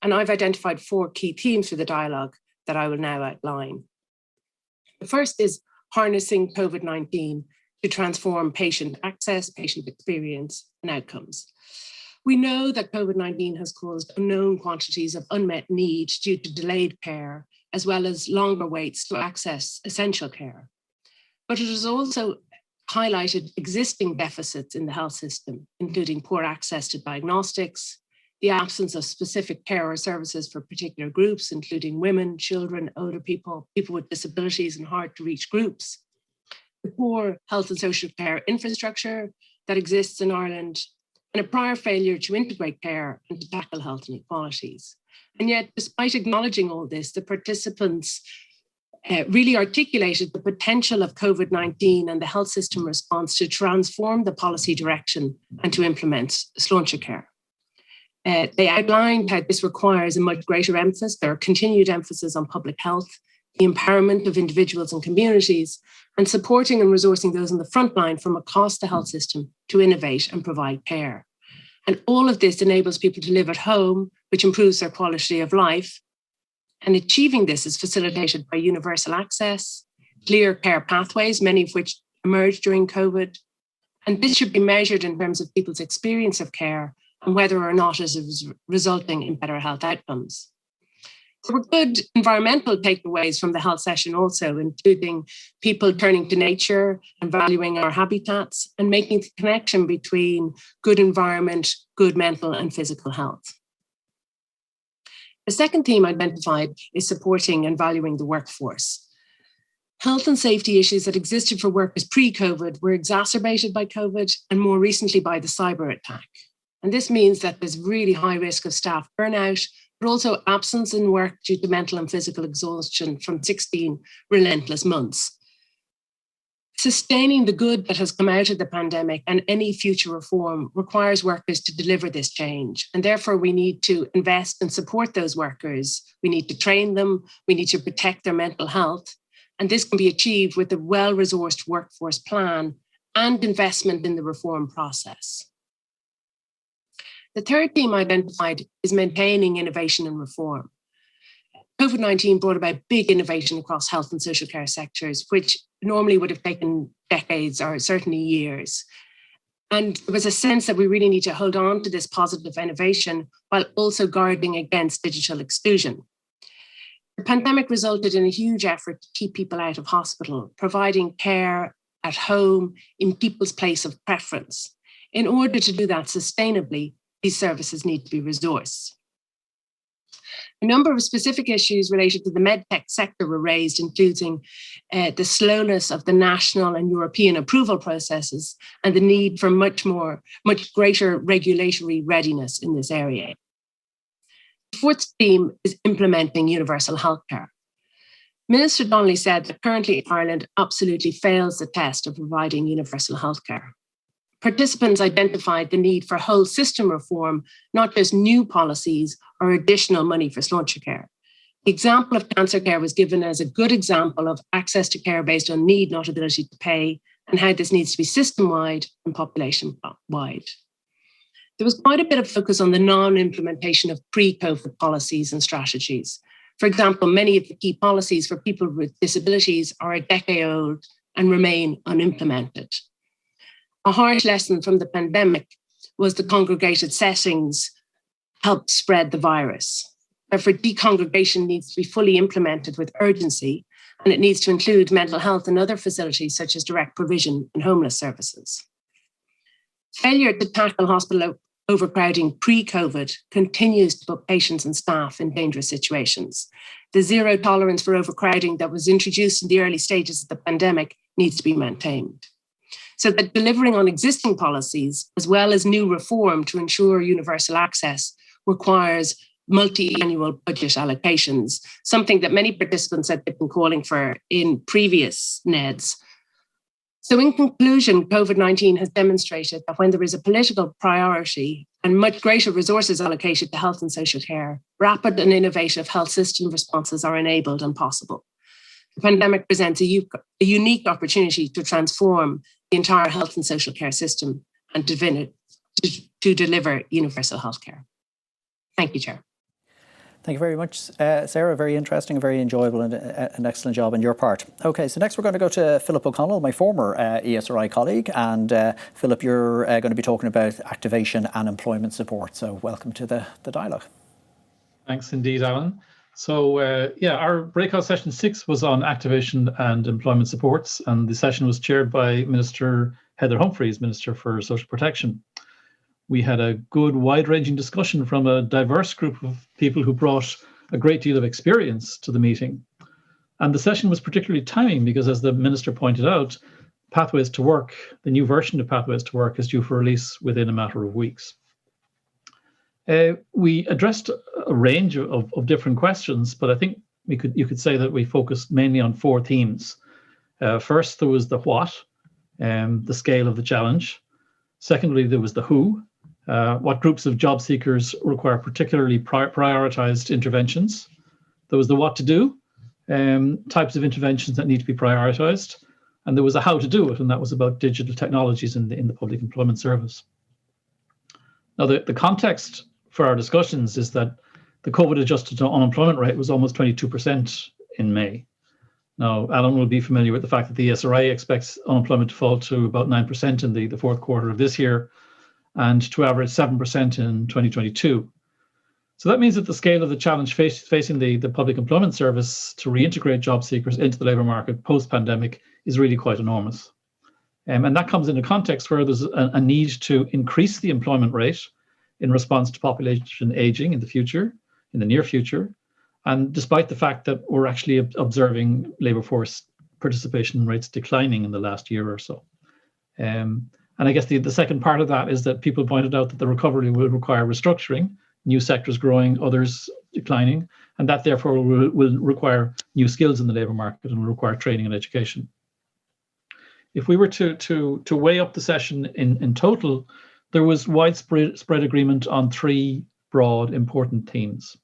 S7: And I've identified 4 key themes for the dialogue that I will now outline. The first is harnessing COVID-19 to transform patient access, patient experience, and outcomes. We know that COVID-19 has caused unknown quantities of unmet need due to delayed care, as well as longer waits to access essential care. But it has also highlighted existing deficits in the health system, including poor access to diagnostics, the absence of specific care or services for particular groups, including women, children, older people, people with disabilities, and hard-to-reach groups, the poor health and social care infrastructure that exists in Ireland, and a prior failure to integrate care and to tackle health inequalities. And yet, despite acknowledging all this, the participants really articulated the potential of COVID-19 and the health system response to transform the policy direction and to implement Sláinte Care. They outlined how this requires a much greater emphasis, or continued emphasis on public health, the empowerment of individuals and communities, and supporting and resourcing those on the front line from across the health system to innovate and provide care. And all of this enables people to live at home, which improves their quality of life. And achieving this is facilitated by universal access, clear care pathways, many of which emerged during COVID. And this should be measured in terms of people's experience of care and whether or not it is resulting in better health outcomes. There were good environmental takeaways from the health session also, including people turning to nature and valuing our habitats and making the connection between good environment, good mental and physical health. The second theme identified is supporting and valuing the workforce. Health and safety issues that existed for workers pre-COVID were exacerbated by COVID and more recently by the cyber attack. And this means that there's really high risk of staff burnout, but also absence in work due to mental and physical exhaustion from 16 relentless months. Sustaining the good that has come out of the pandemic and any future reform requires workers to deliver this change. And therefore, we need to invest and support those workers. We need to train them. We need to protect their mental health. And this can be achieved with a well-resourced workforce plan and investment in the reform process. The third theme identified is maintaining innovation and reform. COVID-19 brought about big innovation across health and social care sectors, which normally would have taken decades or certainly years. And there was a sense that we really need to hold on to this positive innovation while also guarding against digital exclusion. The pandemic resulted in a huge effort to keep people out of hospital, providing care at home in people's place of preference. In order to do that sustainably, these services need to be resourced. A number of specific issues related to the medtech sector were raised, including the slowness of the national and European approval processes and the need for much greater regulatory readiness in this area. The fourth theme is implementing universal healthcare. Minister Donnelly said that currently Ireland absolutely fails the test of providing universal healthcare. Participants identified the need for whole system reform, not just new policies or additional money for slaughter care. The example of cancer care was given as a good example of access to care based on need, not ability to pay, and how this needs to be system-wide and population-wide. There was quite a bit of focus on the non-implementation of pre-COVID policies and strategies. For example, many of the key policies for people with disabilities are a decade old and remain unimplemented. A harsh lesson from the pandemic was the congregated settings helped spread the virus. Therefore, decongregation needs to be fully implemented with urgency, and it needs to include mental health and other facilities such as direct provision and homeless services. Failure to tackle hospital overcrowding pre-COVID continues to put patients and staff in dangerous situations. The zero tolerance for overcrowding that was introduced in the early stages of the pandemic needs to be maintained. So that delivering on existing policies, as well as new reform to ensure universal access, requires multi-annual budget allocations, something that many participants had been calling for in previous NEDs. So in conclusion, COVID-19 has demonstrated that when there is a political priority and much greater resources allocated to health and social care, rapid and innovative health system responses are enabled and possible. The pandemic presents a unique opportunity to transform the entire health and social care system and to deliver universal healthcare. Thank you, Chair.
S1: Thank you very much, Sarah. Very interesting, very enjoyable, and an excellent job on your part. Okay, so next we're going to go to Philip O'Connell, my former ESRI colleague. And Philip, you're going to be talking about activation and employment support. So welcome to the dialogue.
S8: Thanks indeed, Alan. So our breakout session 6 was on activation and employment supports, and the session was chaired by Minister Heather Humphreys, Minister for Social Protection. We had a good wide-ranging discussion from a diverse group of people who brought a great deal of experience to the meeting. And the session was particularly timely because, as the Minister pointed out, Pathways to Work, the new version of Pathways to Work, is due for release within a matter of weeks. We addressed a range of different questions, but I think you could say that we focused mainly on 4 themes. First, there was the what, the scale of the challenge. Secondly, there was the who, what groups of job seekers require particularly prioritized interventions. There was the what to do, types of interventions that need to be prioritized. And there was a how to do it, and that was about digital technologies in the Public Employment Service. Now, the context for our discussions is that the COVID-adjusted unemployment rate was almost 22% in May. Now, Alan will be familiar with the fact that the ESRI expects unemployment to fall to about 9% in the fourth quarter of this year and to average 7% in 2022. So that means that the scale of the challenge facing the Public Employment Service to reintegrate job seekers into the labour market post-pandemic is really quite enormous. And that comes in a context where there's a need to increase the employment rate in response to population ageing in the near future. And despite the fact that we're actually observing labour force participation rates declining in the last year or so. And I guess the second part of that is that people pointed out that the recovery will require restructuring, new sectors growing, others declining, and that therefore will require new skills in the labour market and will require training and education. If we were to weigh up the session in total, there was widespread agreement on three broad important themes.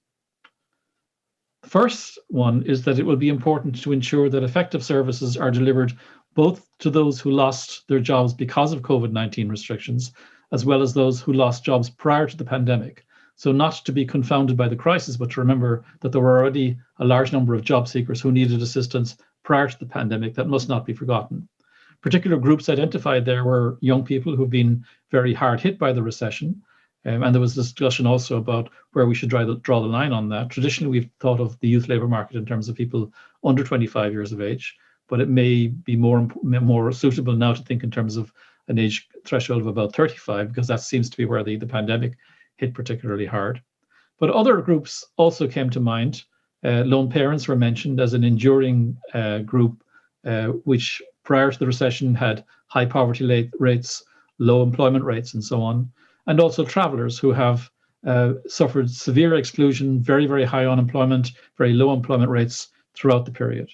S8: The first one is that it will be important to ensure that effective services are delivered both to those who lost their jobs because of COVID-19 restrictions, as well as those who lost jobs prior to the pandemic. So not to be confounded by the crisis, but to remember that there were already a large number of job seekers who needed assistance prior to the pandemic. That must not be forgotten. Particular groups identified there were young people who've been very hard hit by the recession. And there was discussion also about where we should draw the line on that. Traditionally, we've thought of the youth labour market in terms of people under 25 years of age, but it may be more suitable now to think in terms of an age threshold of about 35, because that seems to be where the pandemic hit particularly hard. But other groups also came to mind. Lone parents were mentioned as an enduring group, which prior to the recession had high poverty rates, low employment rates, and so on. And also travellers who have suffered severe exclusion, very, very high unemployment, very low employment rates throughout the period.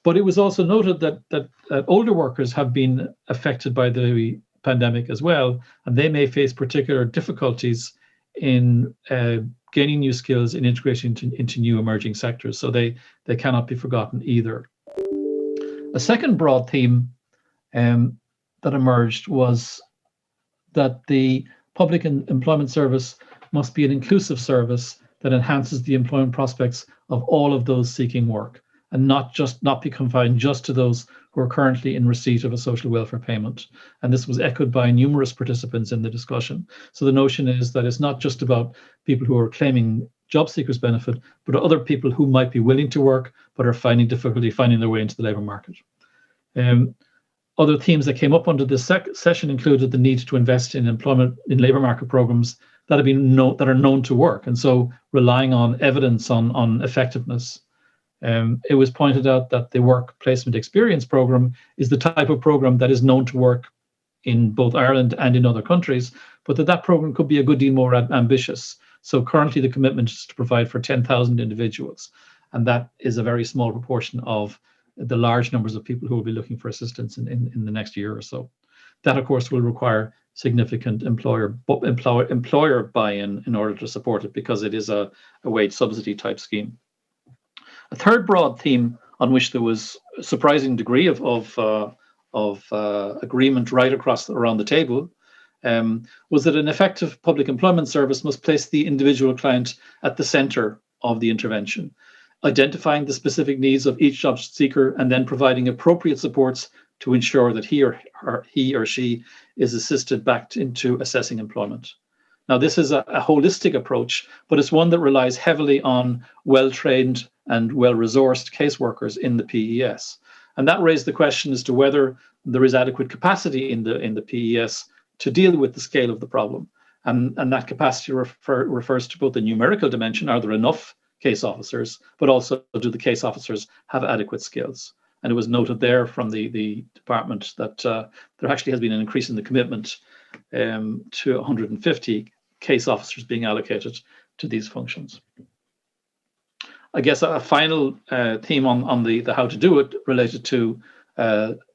S8: But it was also noted that older workers have been affected by the pandemic as well, and they may face particular difficulties in gaining new skills and integrating into new emerging sectors. So they cannot be forgotten either. A second broad theme that emerged was that the Public Employment Service must be an inclusive service that enhances the employment prospects of all of those seeking work, and not be confined just to those who are currently in receipt of a social welfare payment. And this was echoed by numerous participants in the discussion. So the notion is that it's not just about people who are claiming job seekers benefit, but other people who might be willing to work but are finding difficulty finding their way into the labour market. Other themes that came up under this session included the need to invest in labour market programs that are known to work, and so relying on evidence on effectiveness. It was pointed out that the Work Placement Experience Programme is the type of programme that is known to work in both Ireland and in other countries, but that programme could be a good deal more ambitious. So currently the commitment is to provide for 10,000 individuals, and that is a very small proportion of the large numbers of people who will be looking for assistance in the next year or so. That, of course, will require significant employer buy-in in order to support it, because it is a wage subsidy type scheme. A third broad theme on which there was a surprising degree of agreement right around the table was that an effective public employment service must place the individual client at the centre of the intervention, identifying the specific needs of each job seeker and then providing appropriate supports to ensure that he or she is assisted back into assessing employment. Now, this is a holistic approach, but it's one that relies heavily on well-trained and well-resourced caseworkers in the PES. And that raised the question as to whether there is adequate capacity in the PES to deal with the scale of the problem. And that capacity refers to both the numerical dimension, are there enough case officers, but also do the case officers have adequate skills? And it was noted there from the department that there actually has been an increase in the commitment to 150 case officers being allocated to these functions. I guess a final theme on the how to do it related to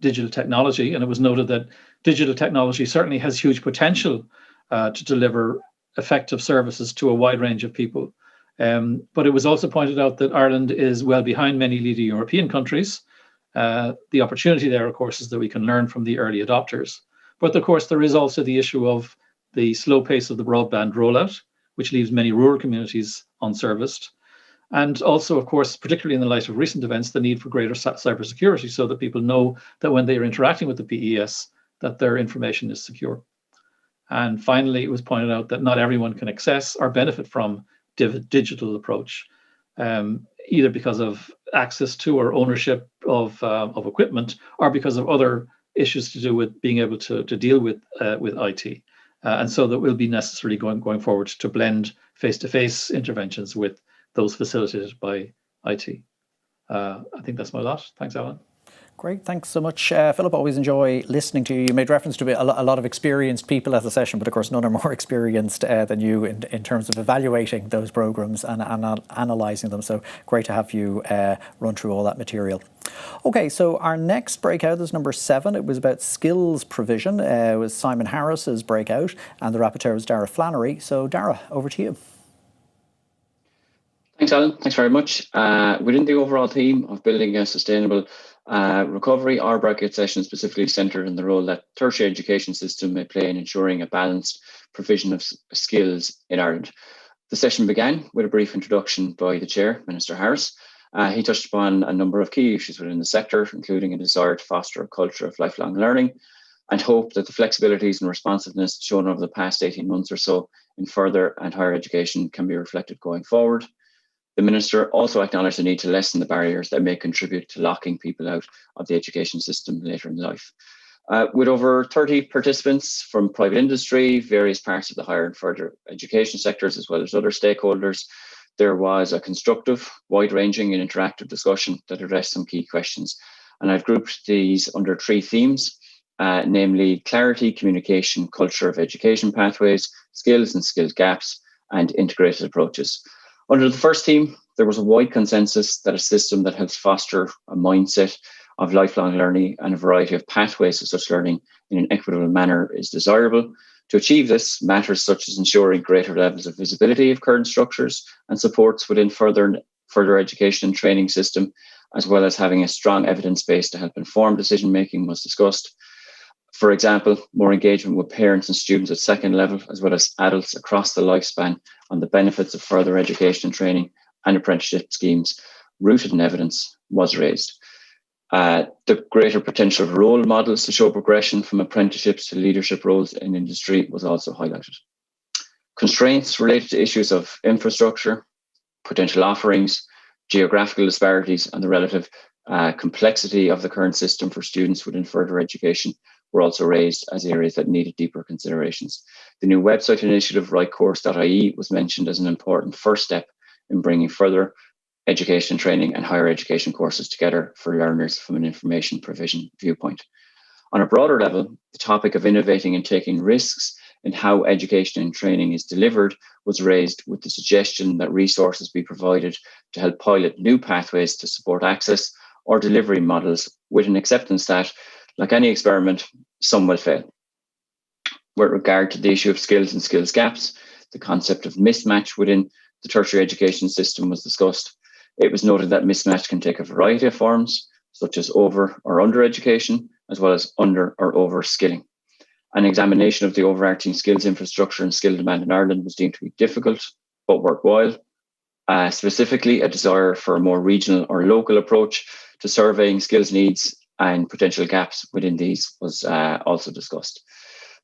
S8: digital technology, and it was noted that digital technology certainly has huge potential to deliver effective services to a wide range of people. But it was also pointed out that Ireland is well behind many leading European countries. The opportunity there, of course, is that we can learn from the early adopters. But of course, there is also the issue of the slow pace of the broadband rollout, which leaves many rural communities unserviced. And also, of course, particularly in the light of recent events, the need for greater cybersecurity so that people know that when they are interacting with the PES, that their information is secure. And finally, it was pointed out that not everyone can access or benefit from digital approach, either because of access to or ownership of equipment, or because of other issues to do with being able to deal with IT. And so that will be necessary going forward to blend face-to-face interventions with those facilitated by IT. I think that's my lot. Thanks, Alan.
S1: Great, thanks so much, Philip. Always enjoy listening to you. You made reference to a lot of experienced people at the session, but of course none are more experienced than you in terms of evaluating those programmes and analysing them. So great to have you run through all that material. Okay, so our next breakout is number 7. It was about skills provision. It was Simon Harris's breakout, and the rapporteur was Dara Flannery. So Dara, over to you.
S9: Thanks, Alan. Thanks very much. Within the overall theme of building a sustainable recovery, our breakout session specifically centred in the role that tertiary education system may play in ensuring a balanced provision of skills in Ireland. The session began with a brief introduction by the Chair, Minister Harris. He touched upon a number of key issues within the sector, including a desire to foster a culture of lifelong learning and hope that the flexibilities and responsiveness shown over the past 18 months or so in further and higher education can be reflected going forward. The Minister also acknowledged the need to lessen the barriers that may contribute to locking people out of the education system later in life. With over 30 participants from private industry, various parts of the higher and further education sectors, as well as other stakeholders, there was a constructive, wide-ranging and interactive discussion that addressed some key questions. And I've grouped these under 3 themes, namely clarity, communication, culture of education pathways, skills and skills gaps, and integrated approaches. Under the first theme, there was a wide consensus that a system that helps foster a mindset of lifelong learning and a variety of pathways of such learning in an equitable manner is desirable. To achieve this, matters such as ensuring greater levels of visibility of current structures and supports within further education and training system, as well as having a strong evidence base to help inform decision-making was discussed. For example, more engagement with parents and students at second level, as well as adults across the lifespan on the benefits of further education and training and apprenticeship schemes rooted in evidence was raised. The greater potential of role models to show progression from apprenticeships to leadership roles in industry was also highlighted. Constraints related to issues of infrastructure, potential offerings, geographical disparities, and the relative complexity of the current system for students within further education were also raised as areas that needed deeper considerations. The new website initiative, rightcourse.ie, was mentioned as an important first step in bringing further education, training, and higher education courses together for learners from an information provision viewpoint. On a broader level, the topic of innovating and taking risks in how education and training is delivered was raised, with the suggestion that resources be provided to help pilot new pathways to support access or delivery models, with an acceptance that, like any experiment, some will fail. With regard to the issue of skills and skills gaps, the concept of mismatch within the tertiary education system was discussed. It was noted that mismatch can take a variety of forms, such as over or under education, as well as under or over skilling. An examination of the overarching skills infrastructure and skill demand in Ireland was deemed to be difficult, but worthwhile. Specifically, a desire for a more regional or local approach to surveying skills needs and potential gaps within these was also discussed.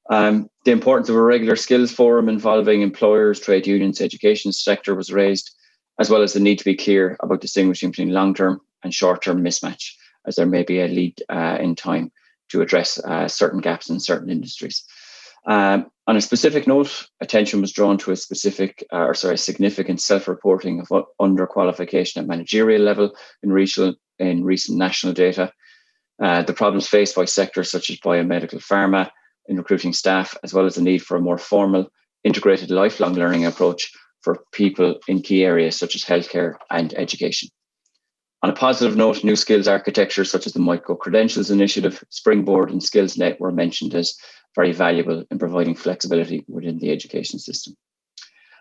S9: The importance of a regular skills forum involving employers, trade unions, education sector was raised, as well as the need to be clear about distinguishing between long-term and short-term mismatch, as there may be a lead in time to address certain gaps in certain industries. On a specific note, attention was drawn to a significant self-reporting of underqualification at managerial level in recent national data. The problems faced by sectors such as biomedical pharma in recruiting staff, as well as the need for a more formal, integrated lifelong learning approach for people in key areas such as healthcare and education. On a positive note, new skills architecture such as the Micro-Credentials Initiative, Springboard and SkillsNet were mentioned as very valuable in providing flexibility within the education system.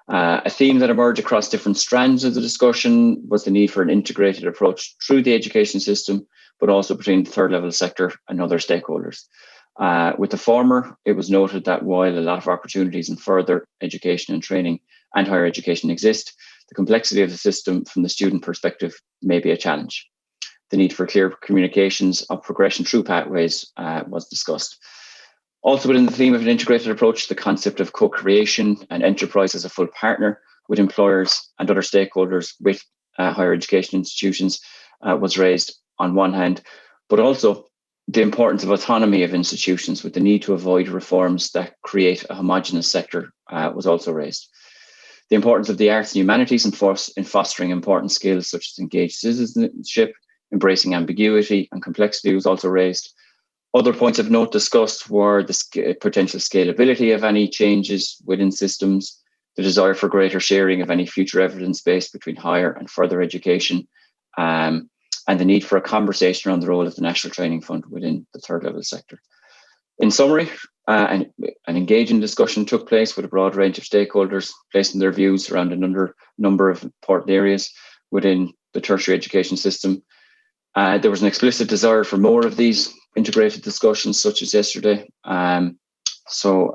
S9: A theme that emerged across different strands of the discussion was the need for an integrated approach through the education system, but also between the third level sector and other stakeholders. With the former, it was noted that while a lot of opportunities in further education and training and higher education exist, the complexity of the system from the student perspective may be a challenge. The need for clear communications of progression through pathways was discussed. Also within the theme of an integrated approach, the concept of co-creation and enterprise as a full partner with employers and other stakeholders with higher education institutions was raised on one hand, but also the importance of autonomy of institutions with the need to avoid reforms that create a homogenous sector was also raised. The importance of the arts and humanities in fostering important skills such as engaged citizenship, embracing ambiguity and complexity was also raised. Other points of note discussed were the potential scalability of any changes within systems, the desire for greater sharing of any future evidence base between higher and further education, and the need for a conversation around the role of the National Training Fund within the third level sector. In summary, an engaging discussion took place with a broad range of stakeholders, placing their views around a number of important areas within the tertiary education system. There was an explicit desire for more of these integrated discussions, such as yesterday. So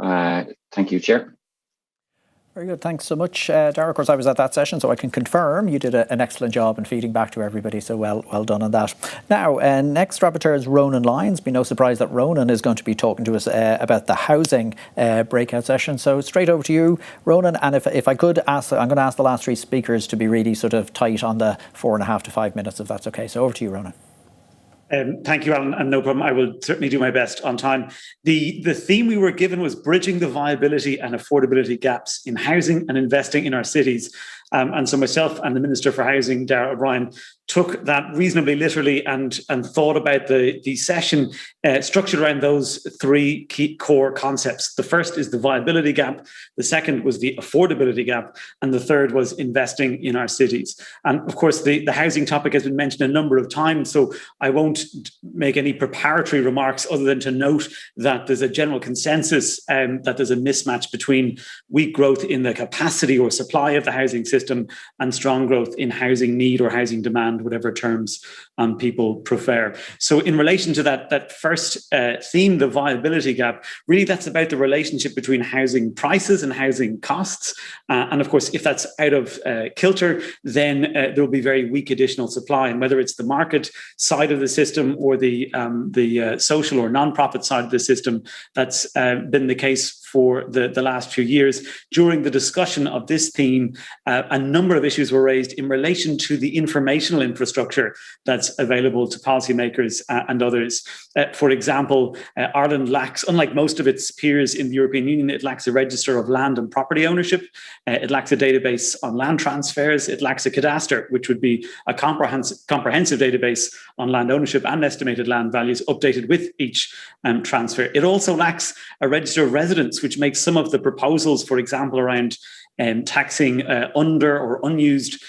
S9: thank you, Chair.
S1: Very good. Thanks so much, Darragh. Of course, I was at that session, so I can confirm you did an excellent job in feeding back to everybody. So well done on that. Now, next rapporteur is Ronan Lyons. Be no surprise that Ronan is going to be talking to us about the housing breakout session. So straight over to you, Ronan. And if I could ask, I'm going to ask the last three speakers to be really sort of tight on the 4.5 to 5 minutes, if that's okay. So over to you, Ronan.
S10: Thank you, Alan, and no problem. I will certainly do my best on time. The theme we were given was bridging the viability and affordability gaps in housing and investing in our cities. And so myself and the Minister for Housing, Darragh O'Brien, took that reasonably literally and thought about the session structured around those three key core concepts. The first is the viability gap, the second was the affordability gap, and the third was investing in our cities. And of course, the housing topic has been mentioned a number of times, so I won't make any preparatory remarks other than to note that there's a general consensus that there's a mismatch between weak growth in the capacity or supply of the housing system and strong growth in housing need or housing demand, whatever terms people prefer. So in relation to that first theme, the viability gap, really that's about the relationship between housing prices and housing costs. And of course, if that's out of kilter, then there will be very weak additional supply. And whether it's the market side of the system or the social or non-profit side of the system, that's been the case for the last few years. During the discussion of this theme, a number of issues were raised in relation to the informational infrastructure that's available to policymakers and others. For example, Ireland lacks, unlike most of its peers in the European Union, it lacks a register of land and property ownership. It lacks a database on land transfers. It lacks a cadastre, which would be a comprehensive database on land ownership and estimated land values updated with each transfer. It also lacks a register of residence, which makes some of the proposals, for example, around taxing under or unused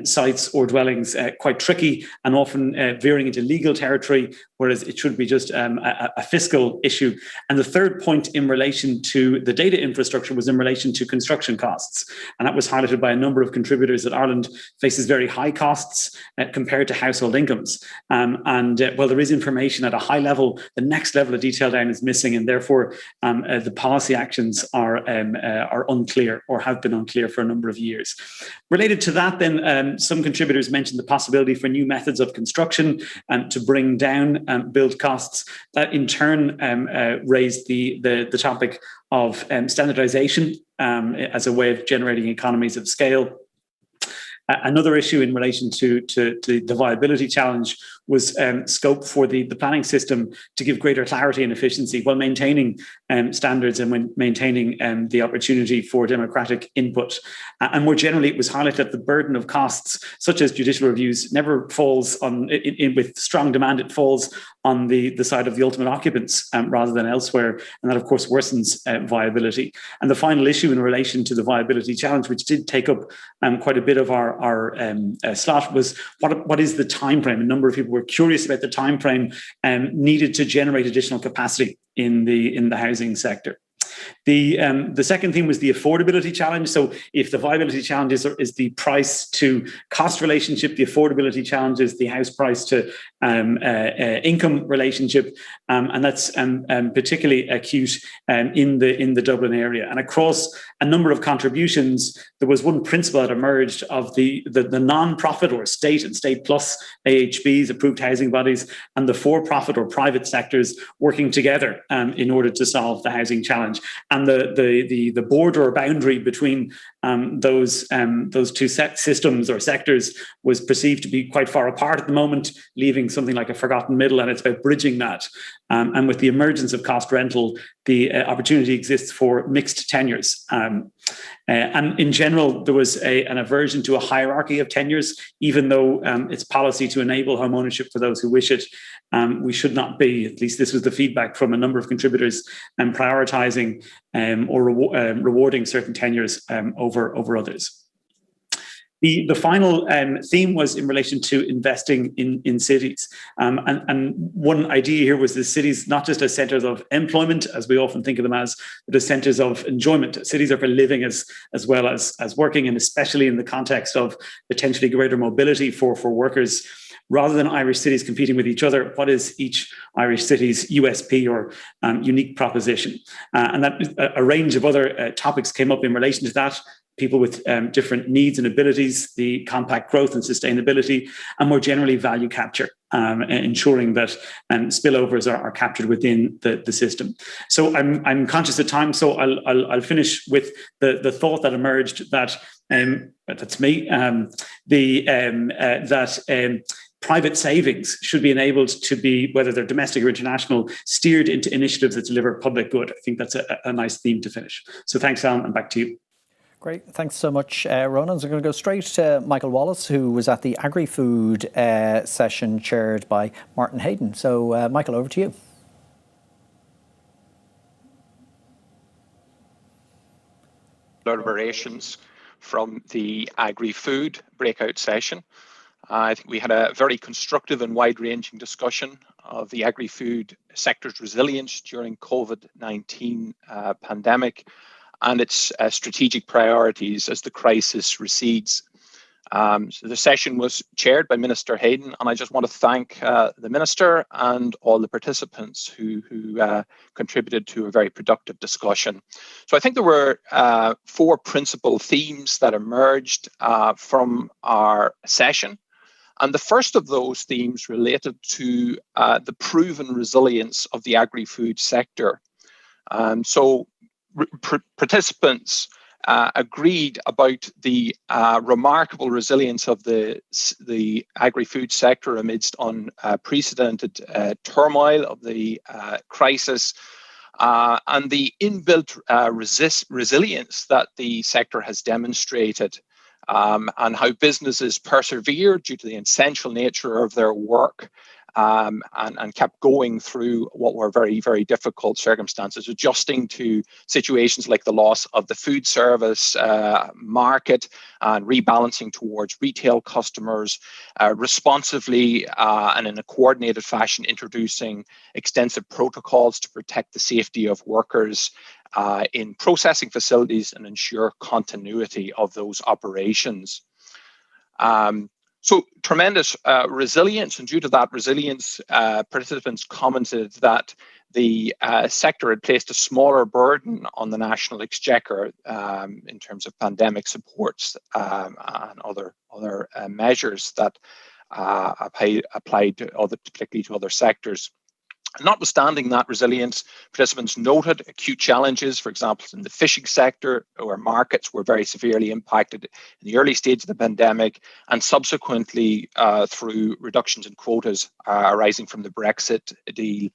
S10: sites or dwellings quite tricky and often veering into legal territory, whereas it should be just a fiscal issue. And the third point in relation to the data infrastructure was in relation to construction costs. And that was highlighted by a number of contributors that Ireland faces very high costs compared to household incomes. While there is information at a high level, the next level of detail down is missing, and therefore the policy actions are unclear or have been unclear for a number of years. Related to that, then, some contributors mentioned the possibility for new methods of construction to bring down build costs. That in turn raised the topic of standardization as a way of generating economies of scale. Another issue in relation to the viability challenge was scope for the planning system to give greater clarity and efficiency while maintaining standards and when maintaining the opportunity for democratic input. And more generally, it was highlighted that the burden of costs, such as judicial reviews, never falls on, with strong demand, it falls on the side of the ultimate occupants rather than elsewhere. And that, of course, worsens viability. And the final issue in relation to the viability challenge, which did take up quite a bit of our slot, was what is the time frame? A number of people were curious about the time frame needed to generate additional capacity in the housing sector. The second theme was the affordability challenge. So if the viability challenge is the price to cost relationship, the affordability challenge is the house price to income relationship, and that's particularly acute in the Dublin area. And across a number of contributions, there was one principle that emerged of the non-profit or state and state plus AHBs, approved housing bodies, and the for-profit or private sectors working together in order to solve the housing challenge. And the border or boundary between those two systems or sectors was perceived to be quite far apart at the moment, leaving something like a forgotten middle, and it's about bridging that. And with the emergence of cost rental, the opportunity exists for mixed tenures. And in general, there was an aversion to a hierarchy of tenures, even though it's policy to enable home ownership for those who wish it. We should not be, at least this was the feedback from a number of contributors, prioritising or rewarding certain tenures over others. The final theme was in relation to investing in cities. And one idea here was the cities, not just as centres of employment, as we often think of them as, but as centres of enjoyment. Cities are for living as well as working, and especially in the context of potentially greater mobility for workers. Rather than Irish cities competing with each other, what is each Irish city's USP or unique proposition? And that a range of other topics came up in relation to that. People with different needs and abilities, the compact growth and sustainability, and more generally value capture, ensuring that spillovers are captured within the system. So I'm conscious of time, so I'll finish with the thought that emerged that that's me. Private savings should be enabled to be, whether they're domestic or international, steered into initiatives that deliver public good. I think that's a nice theme to finish. So thanks, Alan, and back to you.
S1: Great. Thanks so much, Ronan. So we're going to go straight to Michael Wallace, who was at the Agri-Food session chaired by Martin Hayden. So, Michael, over to you.
S11: Deliberations from the Agri-Food breakout session. I think we had a very constructive and wide-ranging discussion of the agri-food sector's resilience during COVID-19 pandemic and its strategic priorities as the crisis recedes. So the session was chaired by Minister Hayden, and I just want to thank the Minister and all the participants who contributed to a very productive discussion. So I think there were 4 principal themes that emerged from our session. And the first of those themes related to the proven resilience of the agri-food sector. So participants agreed about the remarkable resilience of the agri-food sector amidst unprecedented turmoil of the crisis and the inbuilt resilience that the sector has demonstrated. And how businesses persevered due to the essential nature of their work and kept going through what were very, very difficult circumstances, adjusting to situations like the loss of the food service market and rebalancing towards retail customers, responsively and in a coordinated fashion, introducing extensive protocols to protect the safety of workers in processing facilities and ensure continuity of those operations. So tremendous resilience, and due to that resilience, participants commented that the sector had placed a smaller burden on the national exchequer in terms of pandemic supports and other measures that applied to particularly to other sectors. Notwithstanding that resilience, participants noted acute challenges, for example, in the fishing sector, where markets were very severely impacted in the early stage of the pandemic, and subsequently through reductions in quotas arising from the Brexit deal.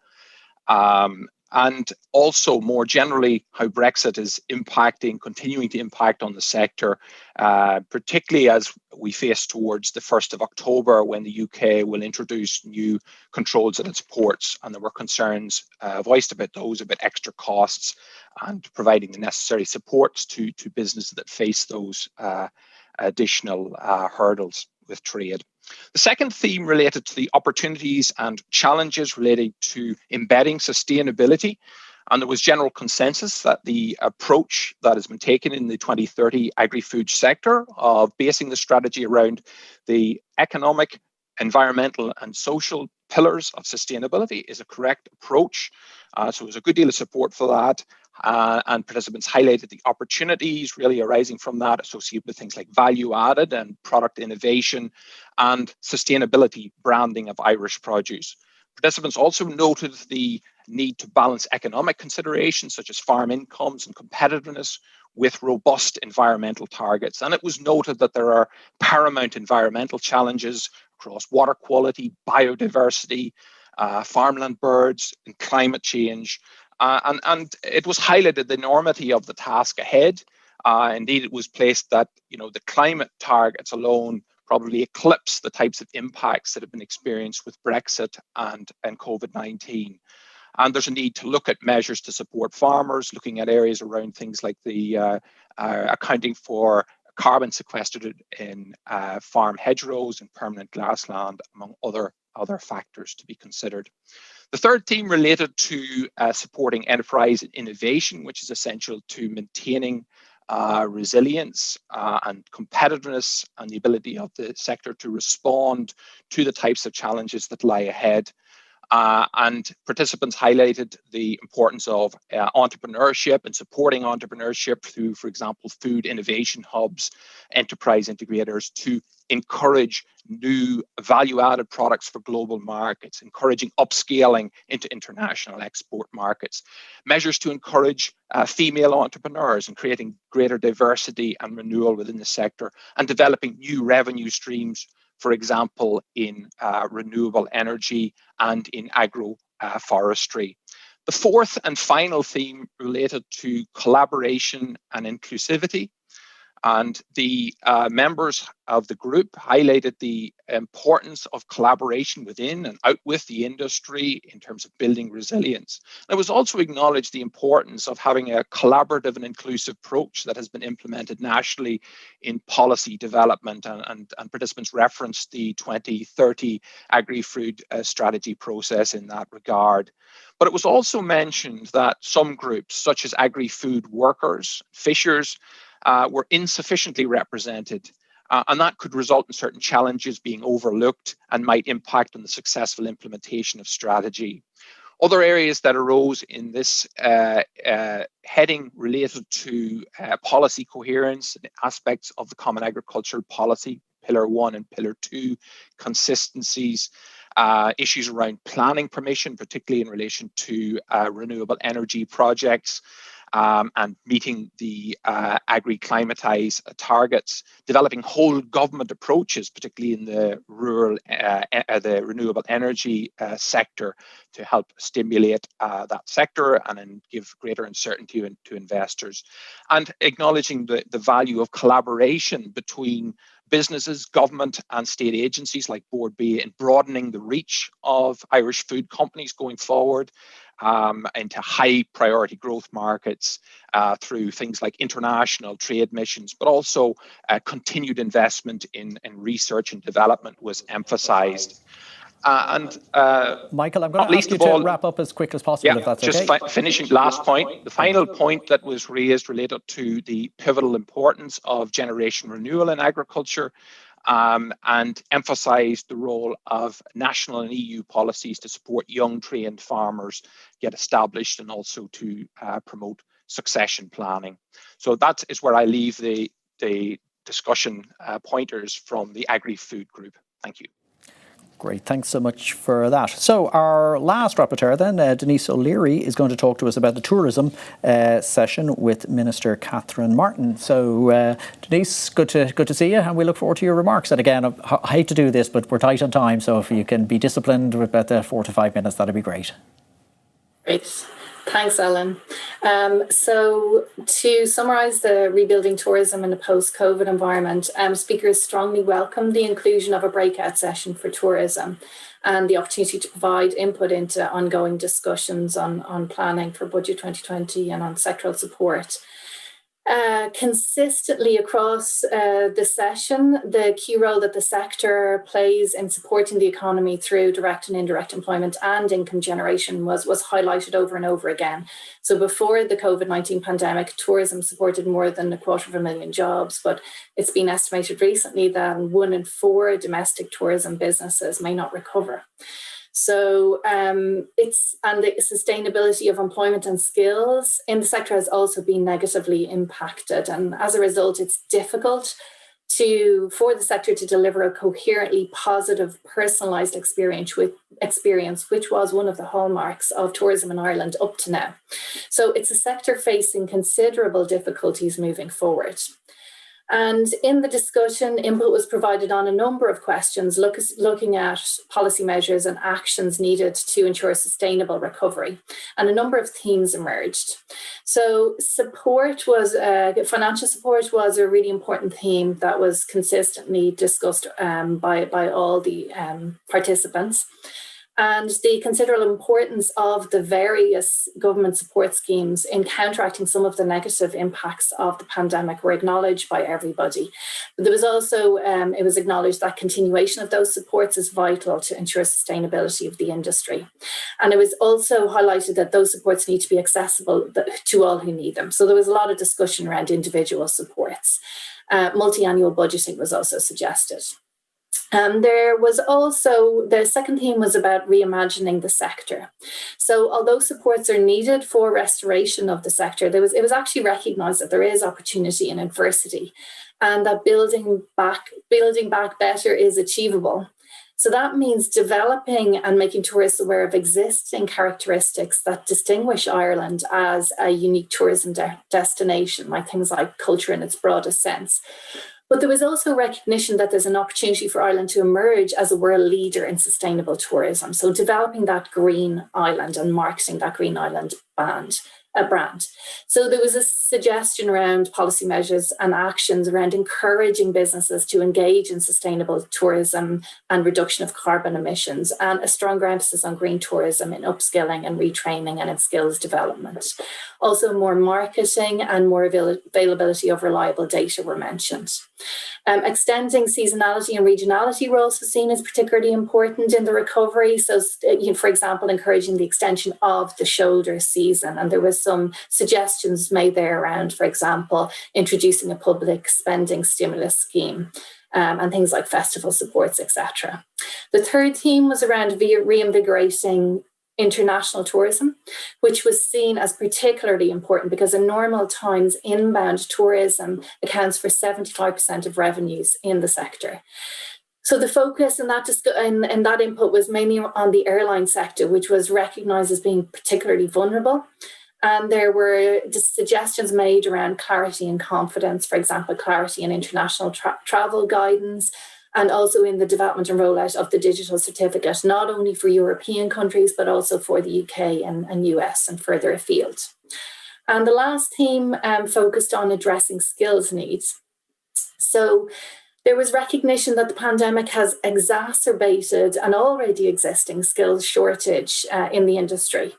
S11: And also more generally, how Brexit is continuing to impact on the sector, particularly as we face towards the 1st of October when the UK will introduce new controls at its ports. And there were concerns voiced about those, about extra costs and providing the necessary supports to businesses that face those additional hurdles with trade. The second theme related to the opportunities and challenges relating to embedding sustainability And there was general consensus that the approach that has been taken in the 2030 agri-food sector of basing the strategy around the economic, environmental and social pillars of sustainability is a correct approach. So there's a good deal of support for that. And participants highlighted the opportunities really arising from that associated with things like value added and product innovation and sustainability branding of Irish produce. Participants also noted the need to balance economic considerations such as farm incomes and competitiveness with robust environmental targets. And it was noted that there are paramount environmental challenges across water quality, biodiversity, farmland birds, and climate change. And it was highlighted the enormity of the task ahead. Indeed, it was placed that the climate targets alone probably eclipse the types of impacts that have been experienced with Brexit and COVID-19. And there's a need to look at measures to support farmers, looking at areas around things like the accounting for carbon sequestered in farm hedgerows and permanent grassland, among other factors to be considered. The third theme related to supporting enterprise and innovation, which is essential to maintaining resilience and competitiveness and the ability of the sector to respond to the types of challenges that lie ahead. And participants highlighted the importance of entrepreneurship and supporting entrepreneurship through, for example, food innovation hubs, enterprise integrators to encourage new value-added products for global markets, encouraging upscaling into international export markets, measures to encourage female entrepreneurs and creating greater diversity and renewal within the sector, and developing new revenue streams, for example, in renewable energy and in agroforestry. The fourth and final theme related to collaboration and inclusivity. And the members of the group highlighted the importance of collaboration within and out with the industry in terms of building resilience. And it was also acknowledged the importance of having a collaborative and inclusive approach that has been implemented nationally in policy development, and participants referenced the 2030 agri-food strategy process in that regard. But it was also mentioned that some groups, such as agri-food workers, fishers, were insufficiently represented, and that could result in certain challenges being overlooked and might impact on the successful implementation of strategy. Other areas that arose in this heading related to policy coherence, aspects of the Common Agricultural Policy, Pillar 1 and Pillar 2, consistencies, issues around planning permission, particularly in relation to renewable energy projects, and meeting the agri-climatize targets, developing whole government approaches, particularly in the rural, the renewable energy sector, to help stimulate that sector and then give greater uncertainty to investors, and acknowledging the value of collaboration between businesses, government and state agencies like Board B in broadening the reach of Irish food companies going forward into high priority growth markets through things like international trade missions, but also continued investment in research and development was emphasised.
S1: Michael, I'm going to ask you to wrap up as quick as possible, if that's okay.
S11: Just finishing last point. The final point that was raised related to the pivotal importance of generation renewal in agriculture, and emphasised the role of national and EU policies to support young trained farmers get established and also to promote succession planning. So that is where I leave the discussion pointers from the Agri-Food Group. Thank you.
S1: Great, thanks so much for that. So our last rapporteur then, Denise O'Leary, is going to talk to us about the tourism session with Minister Catherine Martin. So Denise, good to see you, and we look forward to your remarks. And again, I hate to do this, but we're tight on time, so if you can be disciplined with about the 4 to 5 minutes, that'd be great.
S12: Great. Thanks, Ellen. So to summarise the rebuilding tourism in a post-COVID environment, speakers strongly welcome the inclusion of a breakout session for tourism and the opportunity to provide input into ongoing discussions on planning for Budget 2020 and on sectoral support. Consistently across the session, the key role that the sector plays in supporting the economy through direct and indirect employment and income generation was highlighted over and over again. So before the COVID-19 pandemic, tourism supported more than 250,000 jobs, but it's been estimated recently that 1 in 4 domestic tourism businesses may not recover. So the sustainability of employment and skills in the sector has also been negatively impacted. And as a result, it's difficult for the sector to deliver a coherently positive, personalised experience, which was one of the hallmarks of tourism in Ireland up to now. So it's a sector facing considerable difficulties moving forward. And in the discussion, input was provided on a number of questions, looking at policy measures and actions needed to ensure sustainable recovery. And a number of themes emerged. So financial support was a really important theme that was consistently discussed by all the participants. And the considerable importance of the various government support schemes in counteracting some of the negative impacts of the pandemic were acknowledged by everybody. But there was also, it was acknowledged that continuation of those supports is vital to ensure sustainability of the industry. And it was also highlighted that those supports need to be accessible to all who need them. So there was a lot of discussion around individual supports. Multi-annual budgeting was also suggested. There was also, the second theme was about reimagining the sector. So although supports are needed for restoration of the sector, it was actually recognised that there is opportunity in adversity and that building back better is achievable. So that means developing and making tourists aware of existing characteristics that distinguish Ireland as a unique tourism destination, like things like culture in its broadest sense. But there was also recognition that there's an opportunity for Ireland to emerge as a world leader in sustainable tourism. So developing that green island and marketing that green island brand. So there was a suggestion around policy measures and actions around encouraging businesses to engage in sustainable tourism and reduction of carbon emissions, and a stronger emphasis on green tourism in upskilling and retraining and in skills development. Also, more marketing and more availability of reliable data were mentioned. Extending seasonality and regionality roles was seen as particularly important in the recovery. So, for example, encouraging the extension of the shoulder season. And there was some suggestions made there around, for example, introducing a public spending stimulus scheme and things like festival supports, etc. The third theme was around reinvigorating international tourism, which was seen as particularly important because in normal times, inbound tourism accounts for 75% of revenues in the sector. So the focus in that input was mainly on the airline sector, which was recognised as being particularly vulnerable. And there were suggestions made around clarity and confidence, for example, clarity in international travel guidance, and also in the development and rollout of the digital certificate, not only for European countries, but also for the UK and US and further afield. And the last theme focused on addressing skills needs. So there was recognition that the pandemic has exacerbated an already existing skills shortage in the industry.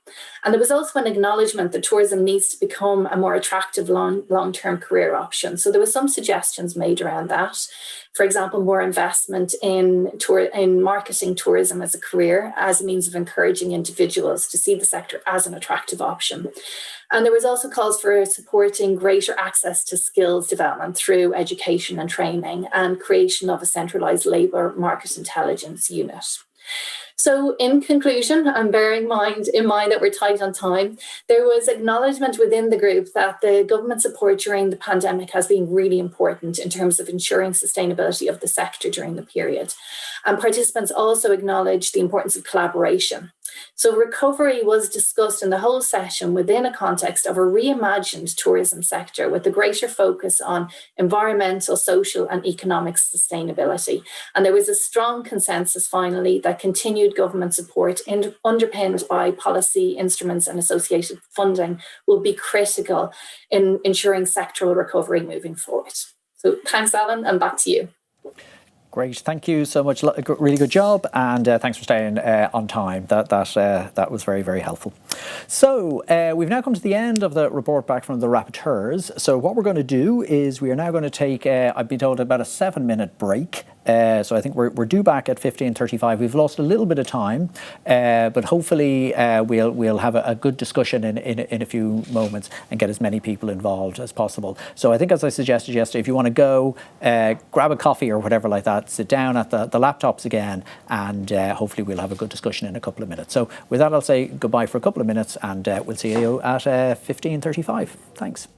S12: And there was also an acknowledgement that tourism needs to become a more attractive long-term career option. So there were some suggestions made around that. For example, more investment in marketing tourism as a career, as a means of encouraging individuals to see the sector as an attractive option. And there was also calls for supporting greater access to skills development through education and training and creation of a centralised labour market intelligence unit. So in conclusion, and bearing in mind that we're tight on time, there was acknowledgement within the group that the government support during the pandemic has been really important in terms of ensuring sustainability of the sector during the period. And participants also acknowledged the importance of collaboration. So recovery was discussed in the whole session within a context of a reimagined tourism sector with a greater focus on environmental, social and economic sustainability. And there was a strong consensus finally that continued government support underpinned by policy instruments and associated funding will be critical in ensuring sectoral recovery moving forward. So thanks, Alan, and back to you.
S1: Great, thank you so much. Really good job, and thanks for staying on time. That was very, very helpful. So we've now come to the end of the report back from the rapporteurs. So what we're going to do is we are now going to take, I've been told, about a 7-minute break. So I think we're due back at 15:35. We've lost a little bit of time, but hopefully we'll have a good discussion in a few moments and get as many people involved as possible. So I think, as I suggested yesterday, if you want to go grab a coffee or whatever like that, sit down at the laptops again, and hopefully we'll have a good discussion in a couple of minutes. So with that, I'll say goodbye for a couple of minutes, and we'll see you at 15:35. Thanks.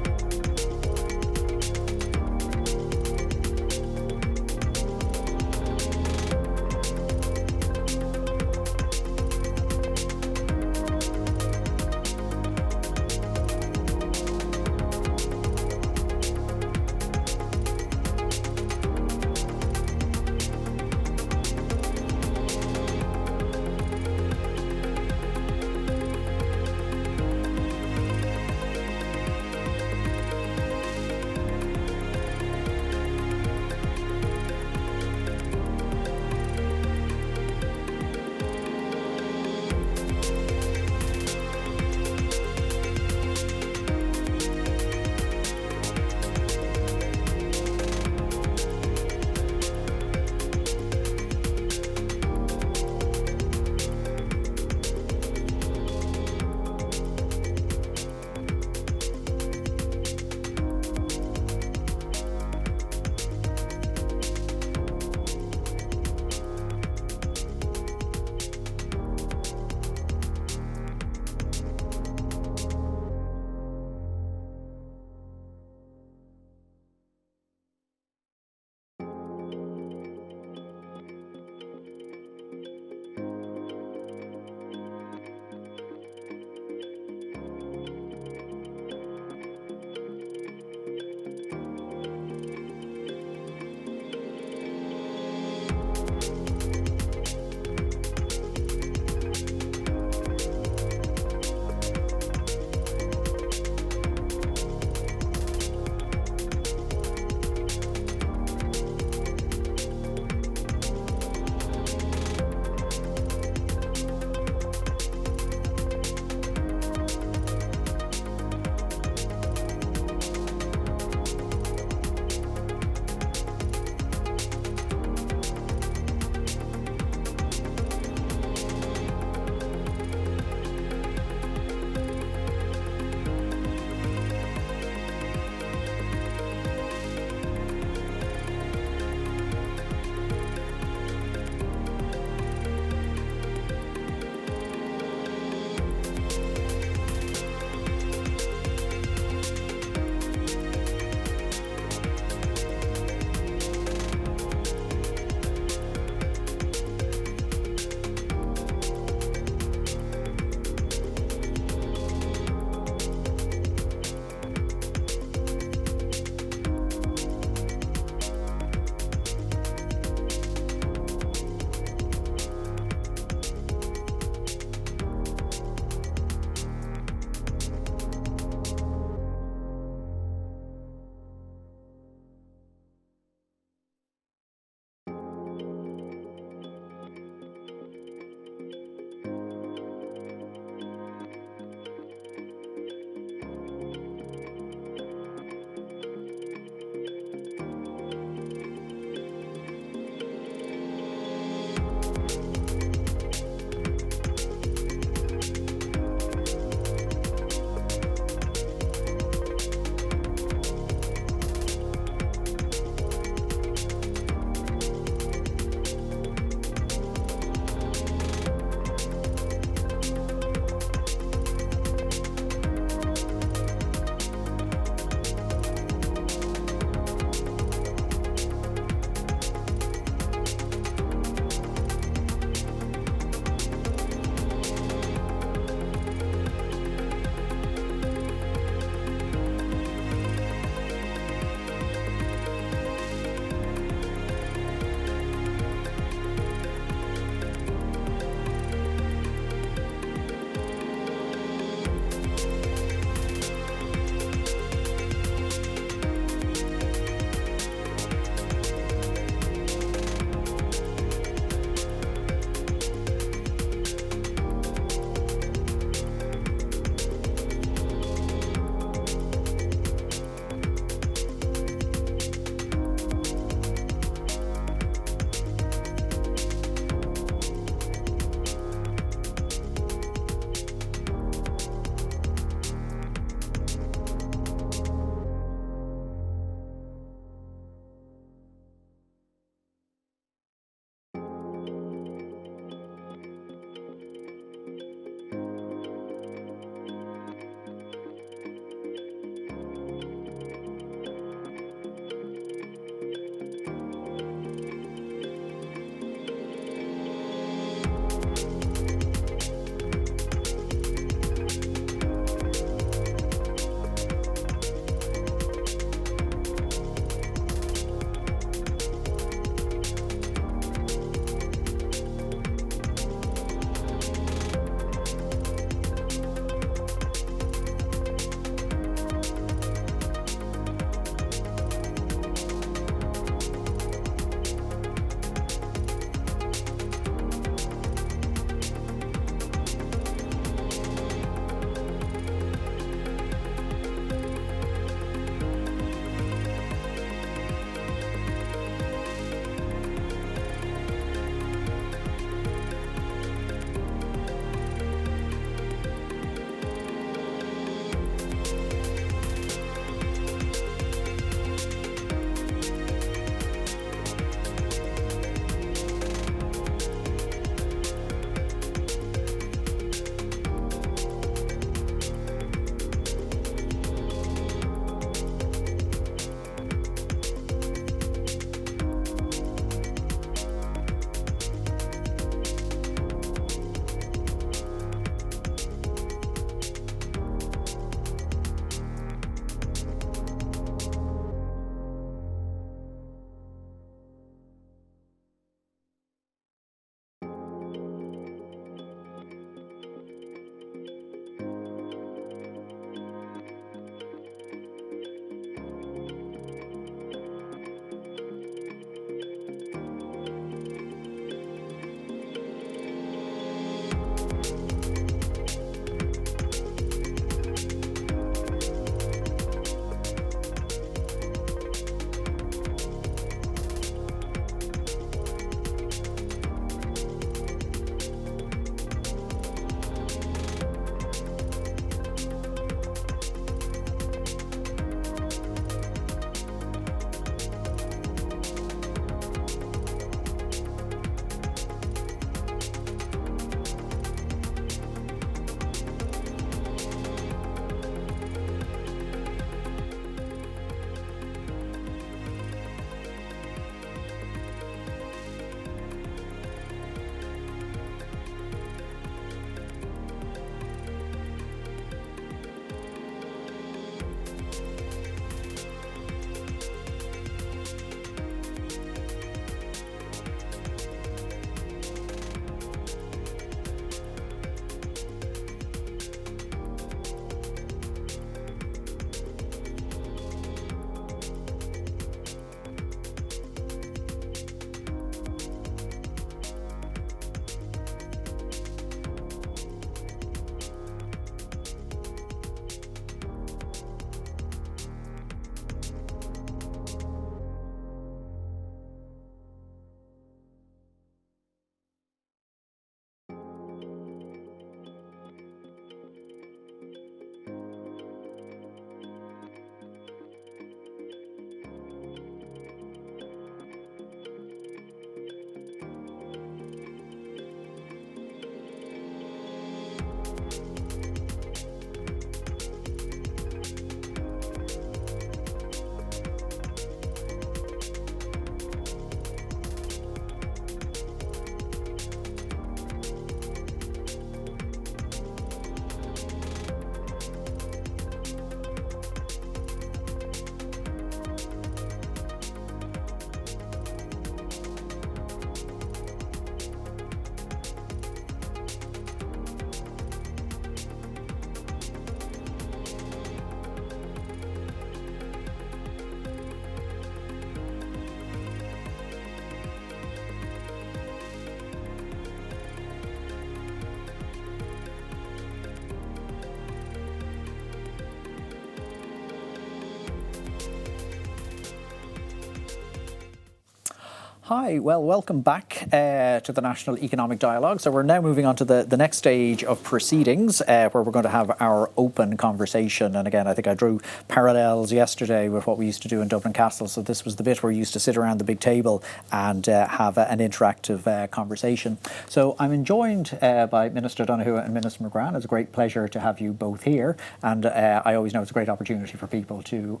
S1: Hi, well, welcome back to the National Economic Dialogue. So we're now moving on to the next stage of proceedings where we're going to have our open conversation. And again, I think I drew parallels yesterday with what we used to do in Dublin Castle. So this was the bit where we used to sit around the big table and have an interactive conversation. So I'm joined by Minister Donoghue and Minister McGrath. It's a great pleasure to have you both here. And I always know it's a great opportunity for people to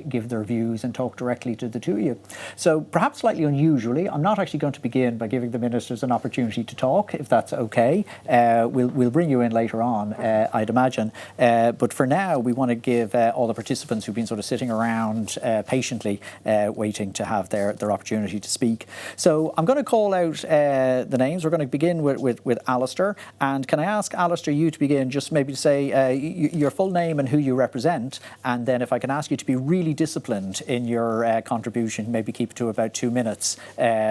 S1: give their views and talk directly to the two of you. So perhaps slightly unusual usually. I'm not actually going to begin by giving the ministers an opportunity to talk, if that's okay. We'll bring you in later on, I'd imagine. But for now, we want to give all the participants who've been sort of sitting around patiently waiting to have their opportunity to speak. So I'm going to call out the names. We're going to begin with Alistair. And can I ask, Alistair, you to begin, just maybe to say your full name and who you represent, and then if I can ask you to be really disciplined in your contribution, maybe keep it to about 2 minutes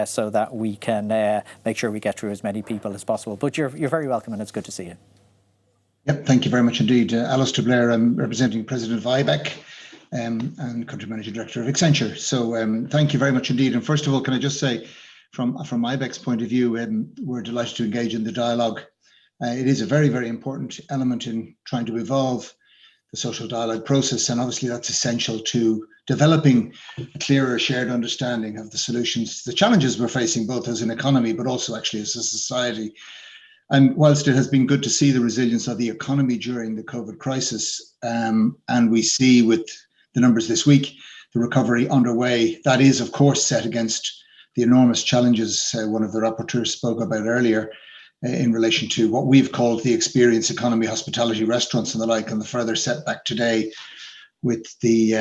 S1: so that we can make sure we get through as many people as possible. But you're very welcome, and it's good to see you.
S13: Yep, thank you very much indeed. Alistair Blair, I'm representing President of IBEC and Country Managing Director of Accenture. So thank you very much indeed. And first of all, can I just say, from IBEC's point of view, we're delighted to engage in the dialogue. It is a very, very important element in trying to evolve the social dialogue process, and obviously that's essential to developing a clearer shared understanding of the solutions to the challenges we're facing, both as an economy but also actually as a society. And whilst it has been good to see the resilience of the economy during the COVID crisis, and we see with the numbers this week the recovery underway, that is of course set against the enormous challenges one of the rapporteurs spoke about earlier, in relation to what we've called the experience economy, hospitality, restaurants and the like, and the further setback today with the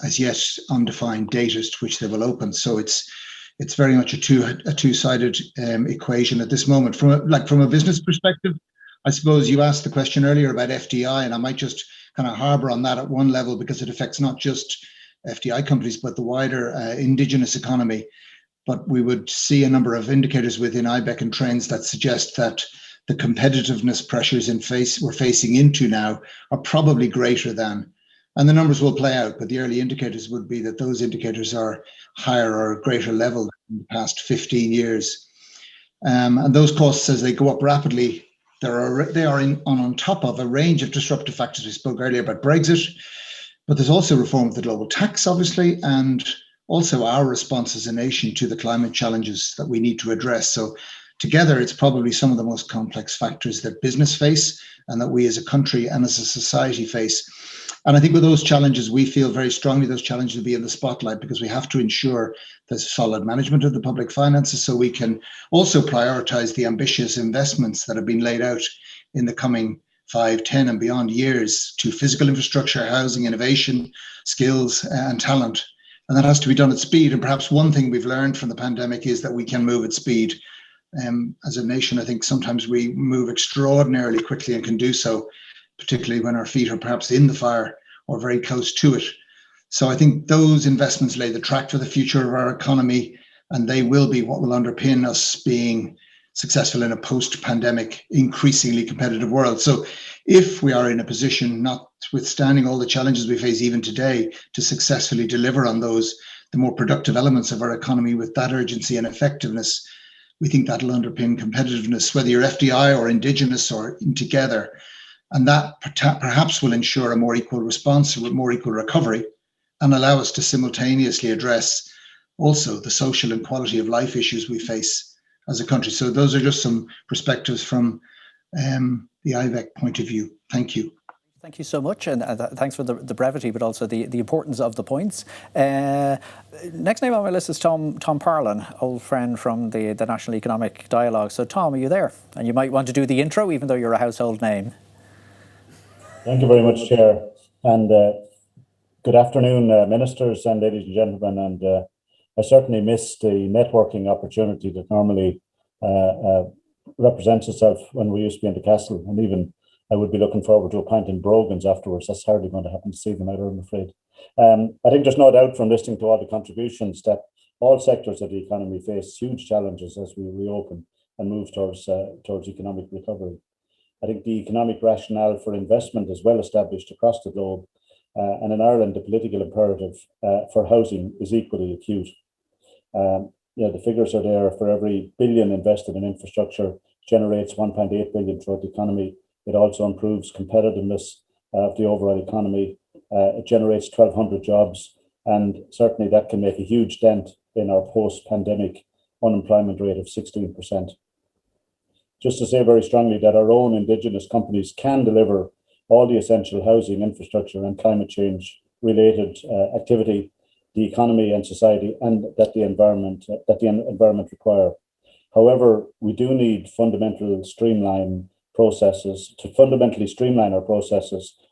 S13: as yet undefined date as to which they will open. So it's very much a two-sided equation at this moment. From a business perspective, I suppose you asked the question earlier about FDI, and I might just kind of harbour on that at one level, because it affects not just FDI companies but the wider indigenous economy. But we would see a number of indicators within IBEC and trends that suggest that the competitiveness pressures we're facing into now are probably greater than, and the numbers will play out, but the early indicators would be that those indicators are higher or greater level than in the past 15 years. And those costs, as they go up rapidly, they are on top of a range of disruptive factors. We spoke earlier about Brexit, but there's also reform of the global tax, obviously, and also our response as a nation to the climate challenges that we need to address. So together, it's probably some of the most complex factors that business face and that we as a country and as a society face. And I think with those challenges, we feel very strongly those challenges will be in the spotlight, because we have to ensure there's solid management of the public finances, so we can also prioritise the ambitious investments that have been laid out in the coming 5, 10 and beyond years to physical infrastructure, housing, innovation, skills and talent. And that has to be done at speed. And perhaps one thing we've learned from the pandemic is that we can move at speed. As a nation, I think sometimes we move extraordinarily quickly and can do so, particularly when our feet are perhaps in the fire or very close to it. So I think those investments lay the track for the future of our economy, and they will be what will underpin us being successful in a post-pandemic, increasingly competitive world. So if we are in a position, notwithstanding all the challenges we face even today, to successfully deliver on those, the more productive elements of our economy with that urgency and effectiveness, we think that'll underpin competitiveness, whether you're FDI or indigenous or together. And that perhaps will ensure a more equal response, a more equal recovery, and allow us to simultaneously address also the social and quality of life issues we face as a country. So those are just some perspectives from the IBEC point of view. Thank you.
S1: Thank you so much, and thanks for the brevity, but also the importance of the points. Next name on my list is Tom Parlin, old friend from the National Economic Dialogue. So Tom, are you there? And you might want to do the intro, even though you're a household name.
S14: Thank you very much, Chair. And good afternoon, ministers and ladies and gentlemen. And I certainly missed the networking opportunity that normally represents itself when we used to be in the castle. And even I would be looking forward to a pint in Brogan's afterwards. That's hardly going to happen this evening either, I'm afraid. I think there's no doubt from listening to all the contributions that all sectors of the economy face huge challenges as we reopen and move towards economic recovery. I think the economic rationale for investment is well established across the globe, and in Ireland, the political imperative for housing is equally acute. The figures are there. For every billion invested in infrastructure, generates 1.8 billion throughout the economy. It also improves competitiveness of the overall economy. It generates 1,200 jobs, and certainly that can make a huge dent in our post-pandemic unemployment rate of 16%. Just to say very strongly that our own Indigenous companies can deliver all the essential housing, infrastructure and climate change related activity. the economy and society, and that the environment require. However, we do need fundamentally streamline our processes,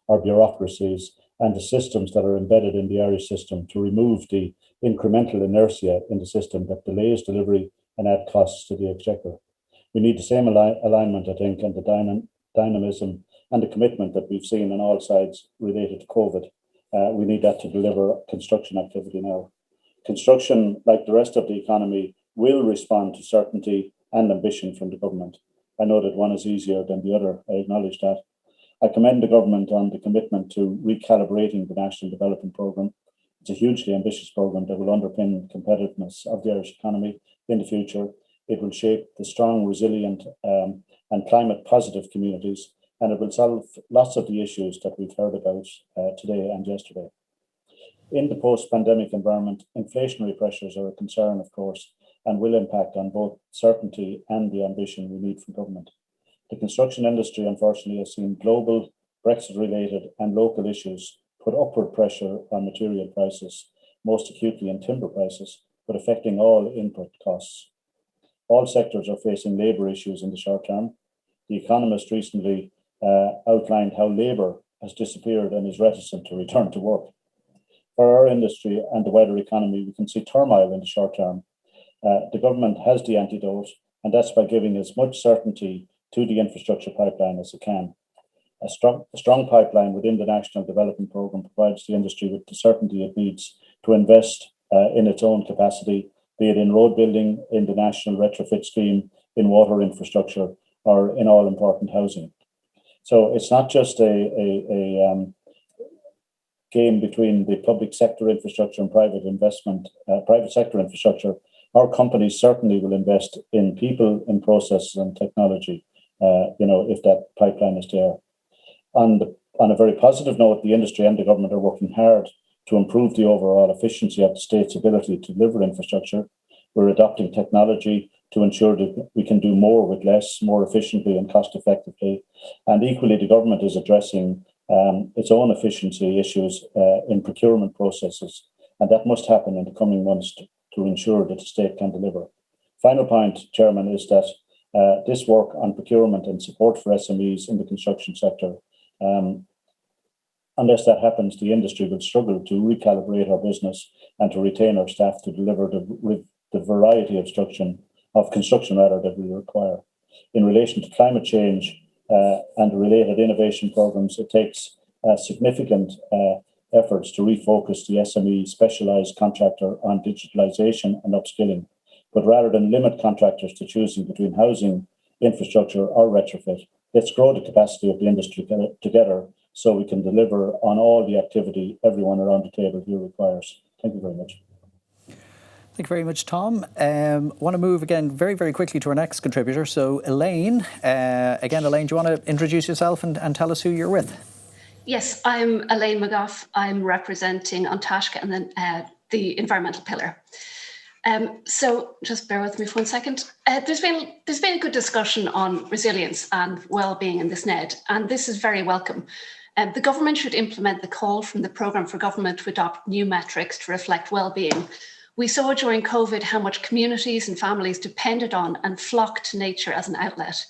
S14: our bureaucracies, and the systems that are embedded in the Irish system to remove the incremental inertia in the system that delays delivery and add costs to the exchequer. We need the same alignment, I think, and the dynamism and the commitment that we've seen on all sides related to COVID. We need that to deliver construction activity now. Construction, like the rest of the economy, will respond to certainty and ambition from the government. I know that one is easier than the other. I acknowledge that. I commend the government on the commitment to recalibrating the National Development Programme. It's a hugely ambitious programme that will underpin competitiveness of the Irish economy in the future. It will shape the strong, resilient and climate positive communities, and it will solve lots of the issues that we've heard about today and yesterday. In the post-pandemic environment, inflationary pressures are a concern, of course, and will impact on both certainty and the ambition we need from government. The construction industry, unfortunately, has seen global, Brexit-related and local issues put upward pressure on material prices, most acutely in timber prices, but affecting all input costs. All sectors are facing labour issues in the short term. The Economist recently outlined how labour has disappeared and is reticent to return to work. For our industry and the wider economy, we can see turmoil in the short term. The government has the antidote, and that's by giving as much certainty to the infrastructure pipeline as it can. A strong pipeline within the National Development Programme provides the industry with the certainty it needs to invest in its own capacity, be it in road building, in the National Retrofit Scheme, in water infrastructure, or in all important housing. So it's not just a game between the public sector infrastructure and private sector infrastructure. Our companies certainly will invest in people, in processes and technology, if that pipeline is there. On a very positive note, the industry and the government are working hard to improve the overall efficiency of the state's ability to deliver infrastructure. We're adopting technology to ensure that we can do more with less, more efficiently and cost effectively. And equally, the government is addressing its own efficiency issues in procurement processes. And that must happen in the coming months to ensure that the state can deliver. Final point, Chairman, is that this work on procurement and support for SMEs in the construction sector, unless that happens, the industry will struggle to recalibrate our business and to retain our staff to deliver the variety of construction that we require. In relation to climate change and the related innovation programs, it takes significant efforts to refocus the SME specialised contractor on digitalisation and upskilling. But rather than limit contractors to choosing between housing, infrastructure or retrofit, let's grow the capacity of the industry together so we can deliver on all the activity everyone around the table here requires. Thank you very much.
S1: Thank you very much, Tom. Want to move again very, very quickly to our next contributor. So Elaine, Elaine, do you want to introduce yourself and tell us who you're with?
S15: Yes, I'm Elaine McGough. I'm representing An Taisce and then the environmental pillar. So just bear with me for 1 second. There's been a good discussion on resilience and well-being in this NED, and this is very welcome. The government should implement the call from the Programme for Government to adopt new metrics to reflect well-being. We saw during COVID how much communities and families depended on and flocked to nature as an outlet.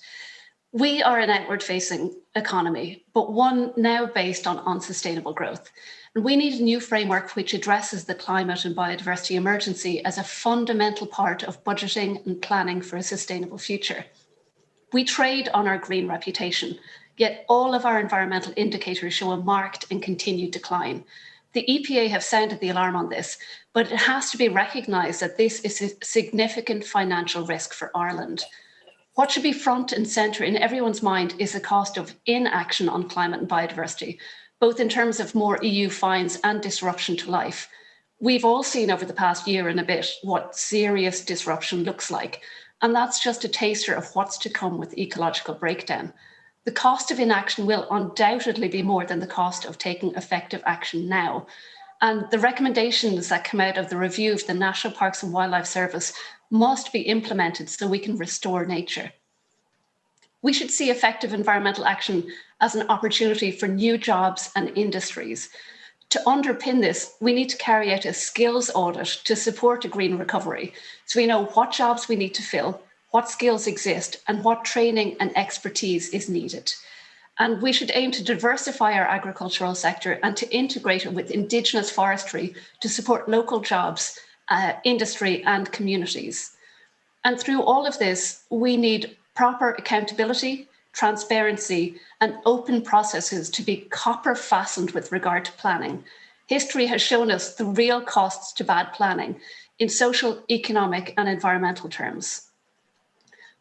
S15: We are an outward-facing economy, but one now based on unsustainable growth. And we need a new framework which addresses the climate and biodiversity emergency as a fundamental part of budgeting and planning for a sustainable future. We trade on our green reputation, yet all of our environmental indicators show a marked and continued decline. The EPA have sounded the alarm on this, but it has to be recognised that this is a significant financial risk for Ireland. What should be front and centre in everyone's mind is the cost of inaction on climate and biodiversity, both in terms of more EU fines and disruption to life. We've all seen over the past year and a bit what serious disruption looks like, and that's just a taster of what's to come with ecological breakdown. The cost of inaction will undoubtedly be more than the cost of taking effective action now. And the recommendations that come out of the review of the National Parks and Wildlife Service must be implemented so we can restore nature. We should see effective environmental action as an opportunity for new jobs and industries. To underpin this, we need to carry out a skills audit to support a green recovery, so we know what jobs we need to fill, what skills exist, and what training and expertise is needed. And we should aim to diversify our agricultural sector and to integrate it with indigenous forestry to support local jobs, industry, and communities. And through all of this, we need proper accountability, transparency, and open processes to be copper fastened with regard to planning. History has shown us the real costs to bad planning in social, economic, and environmental terms.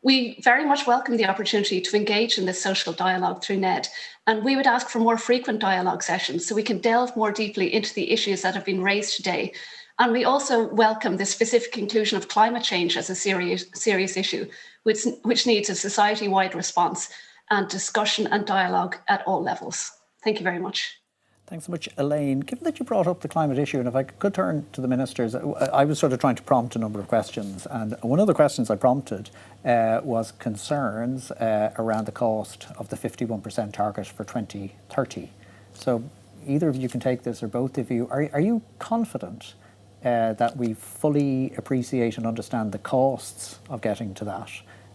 S15: We very much welcome the opportunity to engage in this social dialogue through NED, and we would ask for more frequent dialogue sessions so we can delve more deeply into the issues that have been raised today. And we also welcome the specific inclusion of climate change as a serious issue, which needs a society-wide response and discussion and dialogue at all levels. Thank you very much.
S1: Thanks so much, Elaine. Given that you brought up the climate issue, and if I could turn to the ministers, I was sort of trying to prompt a number of questions, and one of the questions I prompted was concerns around the cost of the 51% target for 2030. So either of you can take this, or both of you. Are you confident that we fully appreciate and understand the costs of getting to that,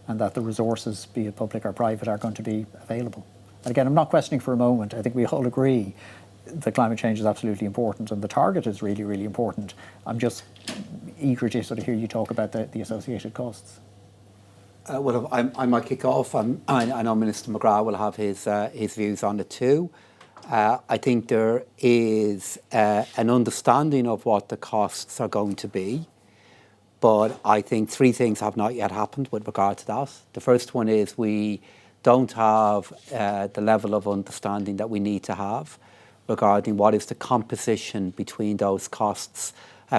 S1: and that the resources, be it public or private, are going to be available? And again, I'm not questioning for a moment. I think we all agree that climate change is absolutely important and the target is really, really important. I'm just eager to sort of hear you talk about the associated costs.
S16: Well, I might kick off. I know Minister McGrath will have his views on it too. I think there is an understanding of what the costs are going to be, but I think three things have not yet happened with regard to that. The first one is we don't have the level of understanding that we need to have regarding what is the composition between those costs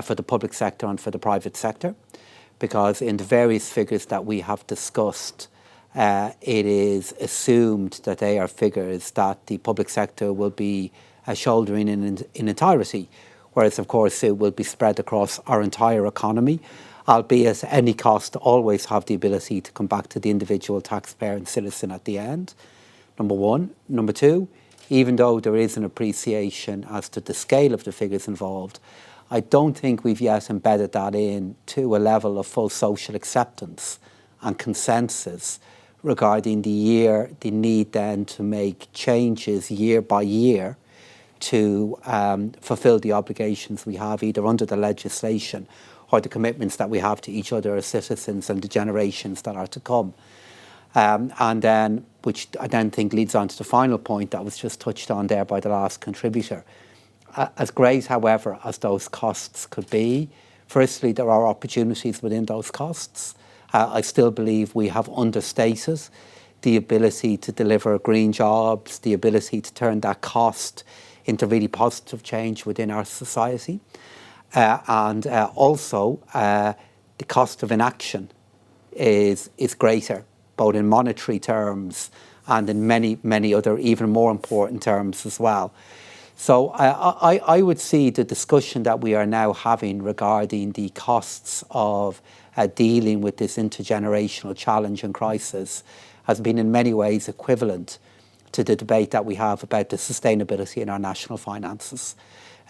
S16: for the public sector and for the private sector. Because in the various figures that we have discussed, it is assumed that they are figures that the public sector will be shouldering in entirety, whereas of course it will be spread across our entire economy, albeit any cost always have the ability to come back to the individual taxpayer and citizen at the end, number one. Number two, even though there is an appreciation as to the scale of the figures involved, I don't think we've yet embedded that in to a level of full social acceptance and consensus regarding the need then to make changes year by year to fulfil the obligations we have either under the legislation or the commitments that we have to each other as citizens and the generations that are to come. And then, which I then think leads on to the final point that was just touched on there by the last contributor. As great, however, as those costs could be, firstly, there are opportunities within those costs. I still believe we have understated the ability to deliver green jobs, the ability to turn that cost into really positive change within our society. And also, the cost of inaction is greater, both in monetary terms and in many, many other even more important terms as well. So I would see the discussion that we are now having regarding the costs of dealing with this intergenerational challenge and crisis has been in many ways equivalent to the debate that we have about the sustainability in our national finances.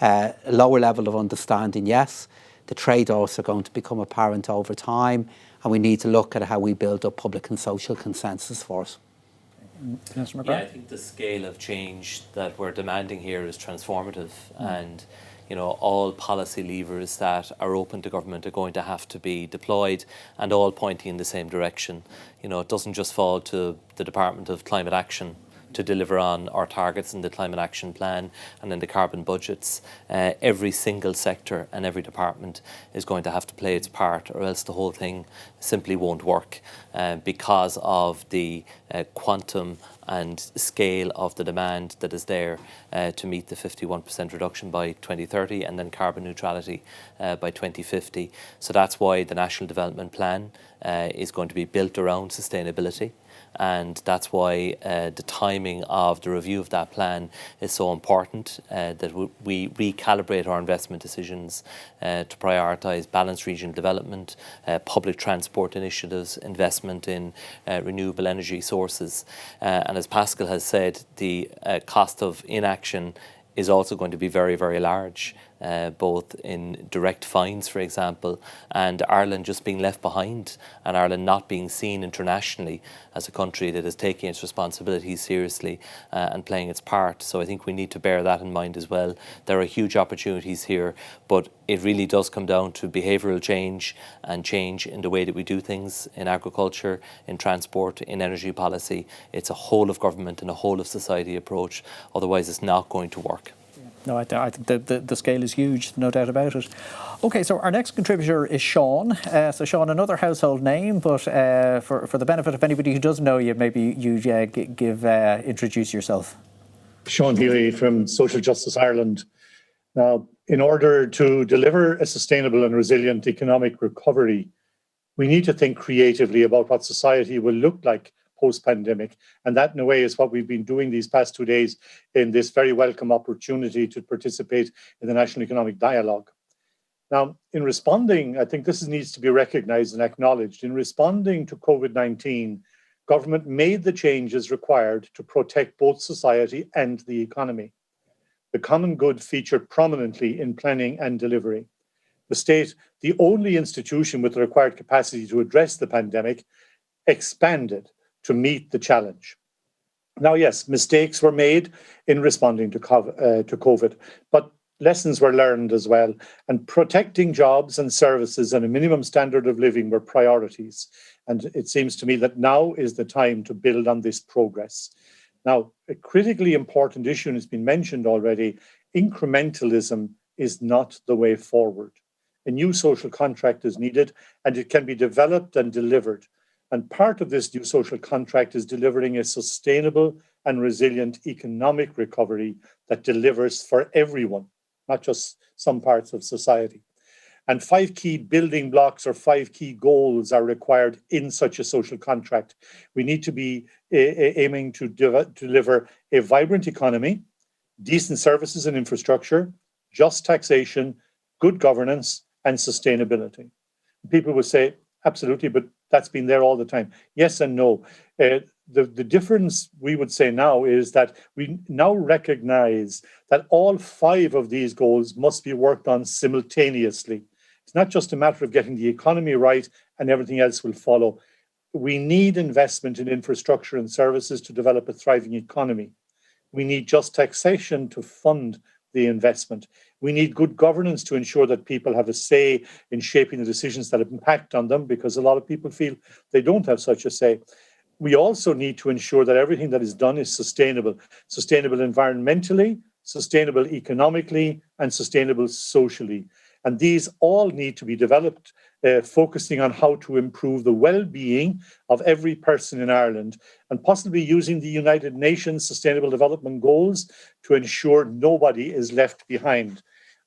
S16: A lower level of understanding, yes. The trade-offs are going to become apparent over time, and we need to look at how we build up public and social consensus for it.
S17: Yeah, I think the scale of change that we're demanding here is transformative, and all policy levers that are open to government are going to have to be deployed and all pointing in the same direction. It doesn't just fall to the Department of Climate Action to deliver on our targets in the Climate Action Plan and in the carbon budgets. Every single sector and every department is going to have to play its part, or else the whole thing simply won't work because of the quantum and scale of the demand that is there to meet the 51% reduction by 2030 and then carbon neutrality by 2050. So that's why the National Development Plan is going to be built around sustainability. And that's why the timing of the review of that plan is so important, that we recalibrate our investment decisions to prioritise balanced regional development, public transport initiatives, investment in renewable energy sources. And as Pascal has said, the cost of inaction is also going to be very, very large, both in direct fines, for example, and Ireland just being left behind, and Ireland not being seen internationally as a country that is taking its responsibilities seriously and playing its part. So I think we need to bear that in mind as well. There are huge opportunities here, but it really does come down to behavioural change and change in the way that we do things in agriculture, in transport, in energy policy. It's a whole of government and a whole of society approach. Otherwise, it's not going to work.
S1: No, I think the scale is huge, no doubt about it. Okay, so our next contributor is Sean. So Sean, another household name, but for the benefit of anybody who doesn't know you, maybe you introduce yourself.
S18: Sean Healy from Social Justice Ireland. Now, in order to deliver a sustainable and resilient economic recovery, we need to think creatively about what society will look like post-pandemic. And that, in a way, is what we've been doing these past 2 days in this very welcome opportunity to participate in the National Economic Dialogue. Now, in responding, I think this needs to be recognised and acknowledged. In responding to COVID-19, government made the changes required to protect both society and the economy. The common good featured prominently in planning and delivery. The state, the only institution with the required capacity to address the pandemic, expanded to meet the challenge. Now, yes, mistakes were made in responding to COVID, but lessons were learned as well, and protecting jobs and services and a minimum standard of living were priorities. And it seems to me that now is the time to build on this progress. Now, a critically important issue, and it's been mentioned already, incrementalism is not the way forward. A new social contract is needed, and it can be developed and delivered. And part of this new social contract is delivering a sustainable and resilient economic recovery that delivers for everyone, not just some parts of society. And 5 key building blocks or 5 key goals are required in such a social contract. We need to be aiming to deliver a vibrant economy, decent services and infrastructure, just taxation, good governance, and sustainability. People will say, absolutely, but that's been there all the time. Yes and no. The difference we would say now is that we now recognize that all 5 of these goals must be worked on simultaneously. It's not just a matter of getting the economy right and everything else will follow. We need investment in infrastructure and services to develop a thriving economy. We need just taxation to fund the investment. We need good governance to ensure that people have a say in shaping the decisions that impact on them, because a lot of people feel they don't have such a say. We also need to ensure that everything that is done is sustainable environmentally, sustainable economically, and sustainable socially. And these all need to be developed, focusing on how to improve the well-being of every person in Ireland, and possibly using the United Nations Sustainable Development Goals to ensure nobody is left behind.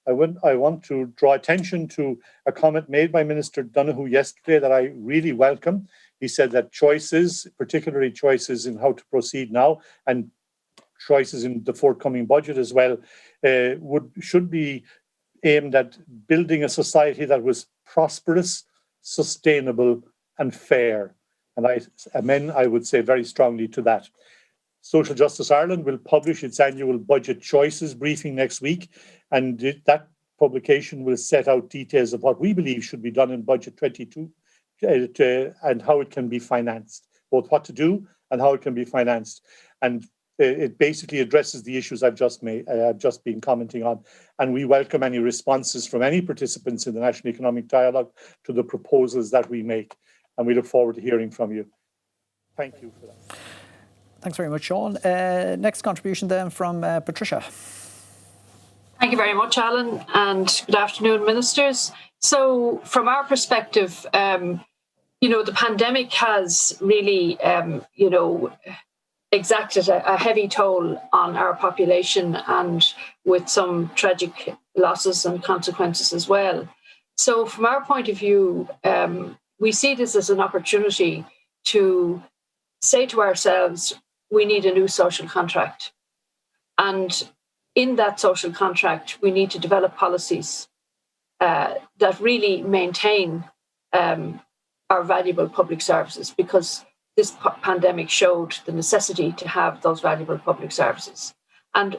S18: I want to draw attention to a comment made by Minister Donoghue yesterday that I really welcome. He said that choices, particularly choices in how to proceed now, and choices in the forthcoming budget as well, should be aimed at building a society that was prosperous, sustainable, and fair. And I would say very strongly to that. Social Justice Ireland will publish its annual budget choices briefing next week, and that publication will set out details of what we believe should be done in Budget 22 and how it can be financed, both what to do and how it can be financed. And it basically addresses the issues I've just been commenting on. And we welcome any responses from any participants in the National Economic Dialogue to the proposals that we make. And we look forward to hearing from you. Thank you for that.
S1: Thanks very much, Sean. Next contribution then from Patricia.
S19: Thank you very much, Alan, and good afternoon, ministers. So from our perspective, the pandemic has really, exacted a heavy toll on our population, and with some tragic losses and consequences as well. So from our point of view, we see this as an opportunity to say to ourselves, we need a new social contract. And in that social contract, we need to develop policies that really maintain our valuable public services, because this pandemic showed the necessity to have those valuable public services. And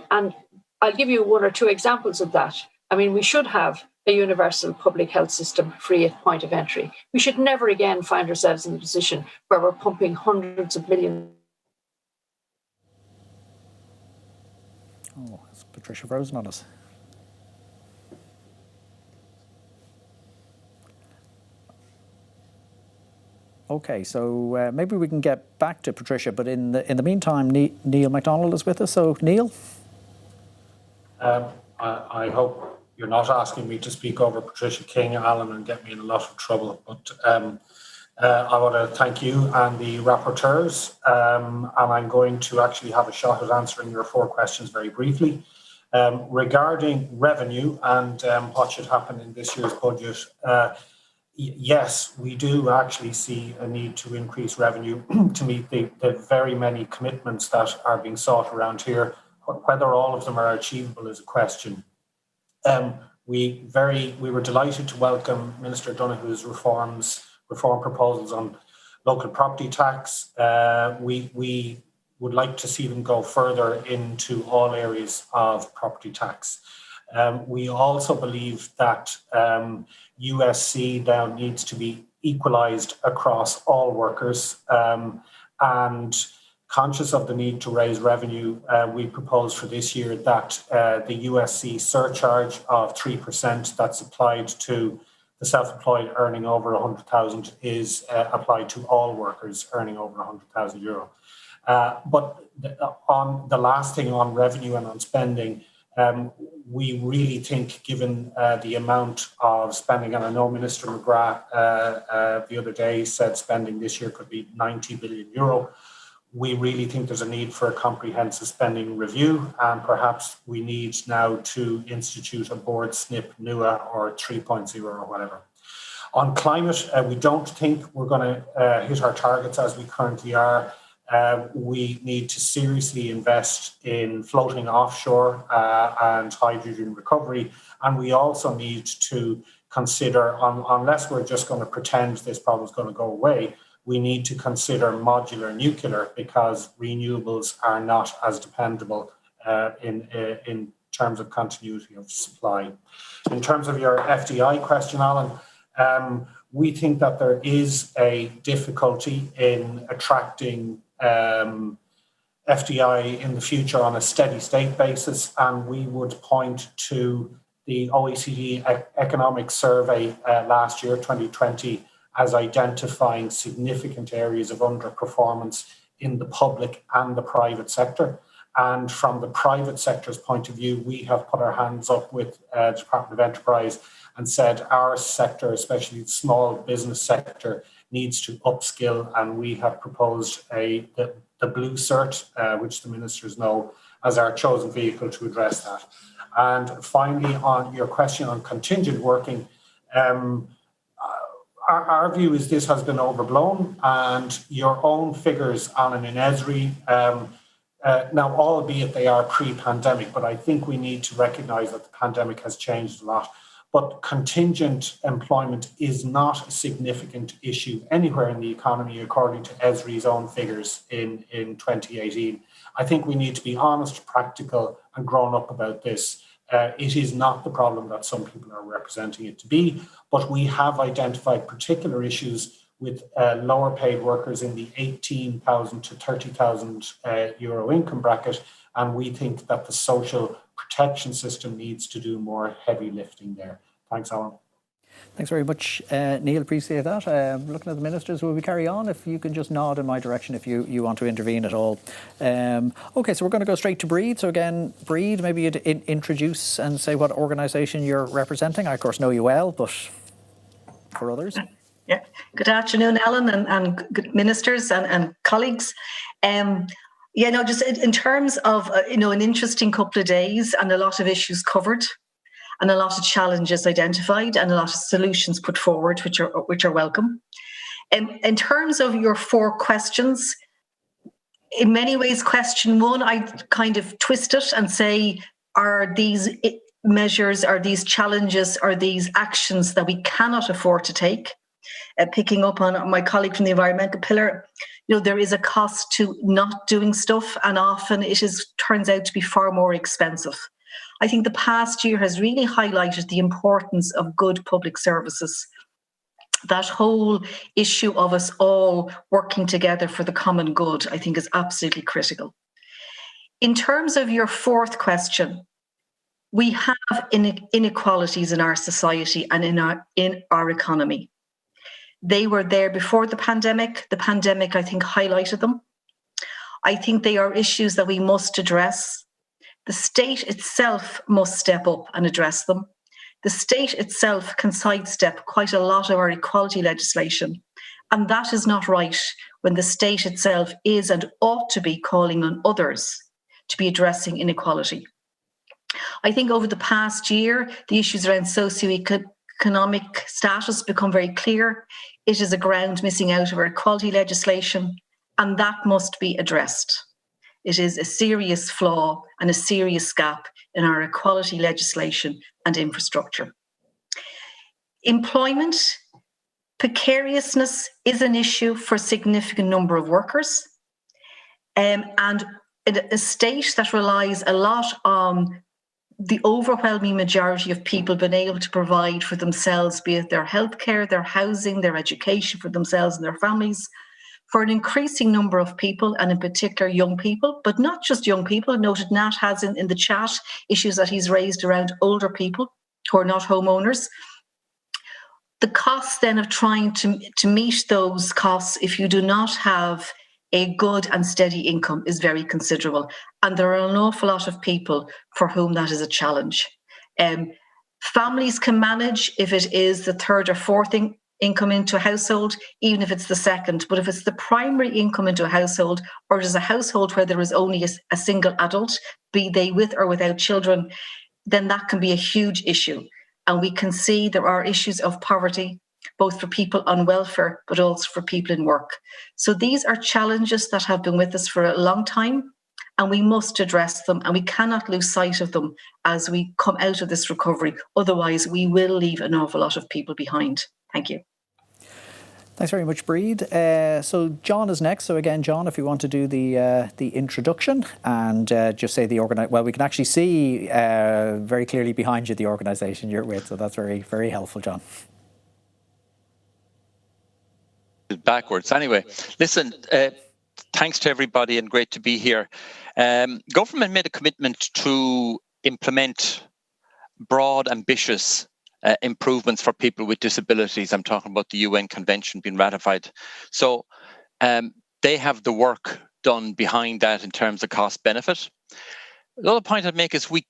S19: I'll give you one or two examples of that. I mean, we should have a universal public health system free at point of entry. We should never again find ourselves in a position where we're pumping hundreds of millions.
S1: Oh, is Patricia frozen on us? Okay, so maybe we can get back to Patricia, but in the meantime, Neil MacDonald is with us. So, Neil?
S20: I hope you're not asking me to speak over Patricia King, Alan, and get me in a lot of trouble. But I want to thank you and the rapporteurs, and I'm going to actually have a shot at answering your 4 questions very briefly. Regarding revenue and what should happen in this year's budget, yes, we do actually see a need to increase revenue to meet the very many commitments that are being sought around here. Whether all of them are achievable is a question. We were delighted to welcome Minister Donohoe's reform proposals on local property tax. We would like to see them go further into all areas of property tax. We also believe that USC now needs to be equalised across all workers, and conscious of the need to raise revenue, we propose for this year that the USC surcharge of 3% that's applied to the self-employed earning over 100,000 is applied to all workers earning over 100,000 euro. But on the last thing on revenue and on spending, we really think, given the amount of spending, and I know Minister McGrath the other day said spending this year could be 90 billion euro, we really think there's a need for a comprehensive spending review, and perhaps we need now to institute a board SNP NUA or 3.0 or whatever. On climate, we don't think we're going to hit our targets as we currently are. We need to seriously invest in floating offshore and hydrogen recovery. And we also need to consider, unless we're just going to pretend this problem is going to go away, we need to consider modular nuclear, because renewables are not as dependable in terms of continuity of supply. In terms of your FDI question, Alan, we think that there is a difficulty in attracting FDI in the future on a steady state basis, and we would point to the OECD economic survey last year, 2020, as identifying significant areas of underperformance in the public and the private sector. And from the private sector's point of view, we have put our hands up with the Department of Enterprise and said our sector, especially the small business sector, needs to upskill, and we have proposed the Blue Cert, which the ministers know, as our chosen vehicle to address that. And finally, on your question on contingent working, our view is this has been overblown, and your own figures, Alan, in Esri, now, albeit they are pre-pandemic, but I think we need to recognise that the pandemic has changed a lot. But contingent employment is not a significant issue anywhere in the economy, according to Esri's own figures in 2018. I think we need to be honest, practical, and grown up about this. It is not the problem that some people are representing it to be, but we have identified particular issues with lower paid workers in the 18,000 to 30,000 euro income bracket, and we think that the social protection system needs to do more heavy lifting there. Thanks, Alan.
S1: Thanks very much, Neil. Appreciate that. Looking at the ministers, will we carry on? If you can just nod in my direction if you want to intervene at all. Okay, so we're going to go straight to Breed. So again, Breed, maybe you'd introduce and say what organisation you're representing. I, of course, know you well, but for others.
S21: Yeah. Good afternoon, Alan, and good ministers and colleagues. Just in terms of an interesting couple of days and a lot of issues covered, and a lot of challenges identified, and a lot of solutions put forward, which are welcome. In terms of your 4 questions, in many ways, question 1, I kind of twist it and say, are these measures, are these challenges, are these actions that we cannot afford to take? Picking up on my colleague from the environmental pillar, there is a cost to not doing stuff, and often it turns out to be far more expensive. I think the past year has really highlighted the importance of good public services. That whole issue of us all working together for the common good, I think, is absolutely critical. In terms of your fourth question, we have inequalities in our society and in our economy. They were there before the pandemic. The pandemic, I think, highlighted them. I think they are issues that we must address. The state itself must step up and address them. The state itself can sidestep quite a lot of our equality legislation. And that is not right when the state itself is and ought to be calling on others to be addressing inequality. I think over the past year, the issues around socioeconomic status become very clear. It is a ground missing out of our equality legislation, and that must be addressed. It is a serious flaw and a serious gap in our equality legislation and infrastructure. Employment, precariousness is an issue for a significant number of workers. And in a state that relies a lot on the overwhelming majority of people being able to provide for themselves, be it their healthcare, their housing, their education for themselves and their families, for an increasing number of people, and in particular young people, but not just young people. Noted Nat has in the chat issues that he's raised around older people who are not homeowners. The costs then of trying to meet those costs, if you do not have a good and steady income, is very considerable. And there are an awful lot of people for whom that is a challenge. Families can manage if it is the third or fourth income into a household, even if it's the second. But if it's the primary income into a household, or it is a household where there is only a single adult, be they with or without children, then that can be a huge issue. And we can see there are issues of poverty, both for people on welfare, but also for people in work. So these are challenges that have been with us for a long time, and we must address them, and we cannot lose sight of them as we come out of this recovery. Otherwise, we will leave an awful lot of people behind. Thank you.
S1: Thanks very much, Breed. So John is next. So again, John, if you want to do the introduction and just say well, we can actually see very clearly behind you the organisation you're with. So that's very, very helpful, John.
S2: Backwards. Anyway, listen, thanks to everybody and great to be here. Government made a commitment to implement broad, ambitious improvements for people with disabilities. I'm talking about the UN Convention being ratified. So they have the work done behind that in terms of cost benefit. The other point I'd make is we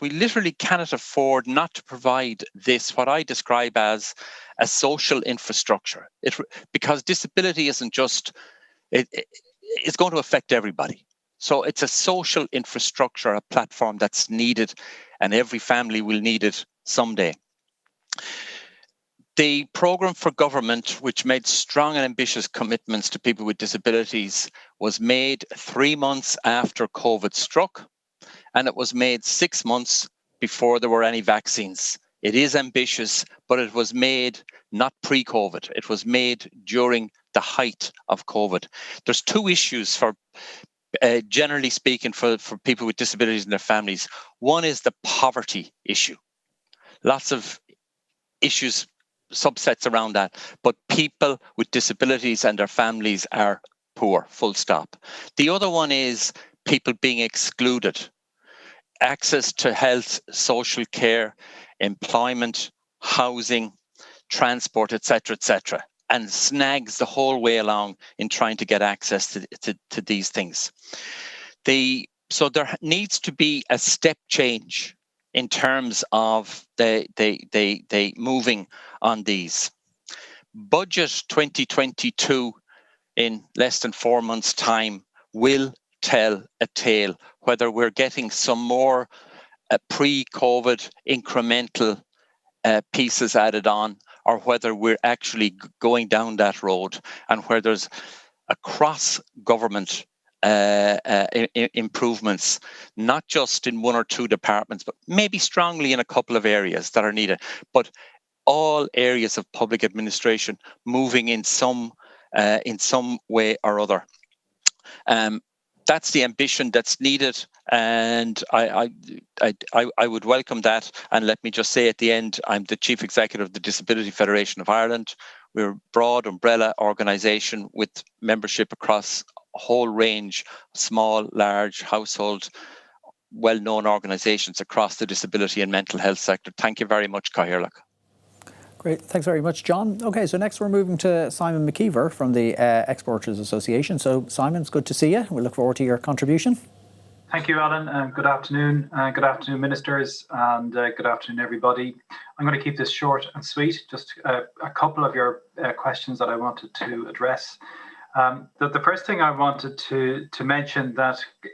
S2: literally cannot afford not to provide this, what I describe as a social infrastructure. Because disability isn't just, it's going to affect everybody. So it's a social infrastructure, a platform that's needed, and every family will need it someday. The programme for government, which made strong and ambitious commitments to people with disabilities, was made 3 months after COVID struck, and it was made 6 months before there were any vaccines. It is ambitious, but it was made not pre-COVID. It was made during the height of COVID. There's two issues for, generally speaking, for people with disabilities and their families. One is the poverty issue. Lots of issues, subsets around that, but people with disabilities and their families are poor, full stop. The other one is people being excluded. Access to health, social care, employment, housing, transport, etc., and snags the whole way along in trying to get access to these things. So there needs to be a step change in terms of they moving on these. Budget 2022 in less than 4 months' time will tell a tale, whether we're getting some more pre-COVID incremental pieces added on, or whether we're actually going down that road, and where there's across government improvements, not just in one or two departments, but maybe strongly in a couple of areas that are needed, but all areas of public administration moving in some way or other. that's the ambition that's needed, and I would welcome that. And let me just say at the end, I'm the Chief Executive of the Disability Federation of Ireland. We're a broad umbrella organisation with membership across a whole range, small, large, household, well-known organisations across the disability and mental health sector. Thank you very much, Cathaoirleach.
S1: Great, thanks very much, John. Okay, so next we're moving to Simon McKeever from the Exporters Association. So Simon, it's good to see you. We look forward to your contribution.
S3: Thank you, Alan, and good afternoon. Good afternoon, ministers, and good afternoon, everybody. I'm going to keep this short and sweet. Just a couple of your questions that I wanted to address. The first thing I wanted to mention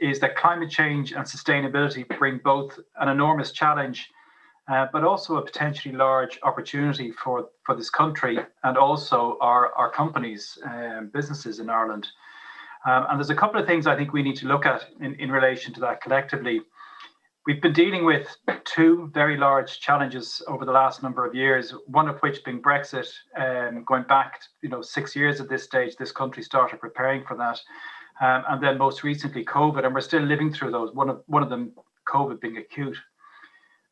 S3: is that climate change and sustainability bring both an enormous challenge but also a potentially large opportunity for this country and also our companies and businesses in Ireland. And there's a couple of things I think we need to look at in relation to that collectively. We've been dealing with two very large challenges over the last number of years, one of which being Brexit, going back 6 years at this stage, this country started preparing for that. And then most recently COVID, and we're still living through those, one of them, COVID being acute.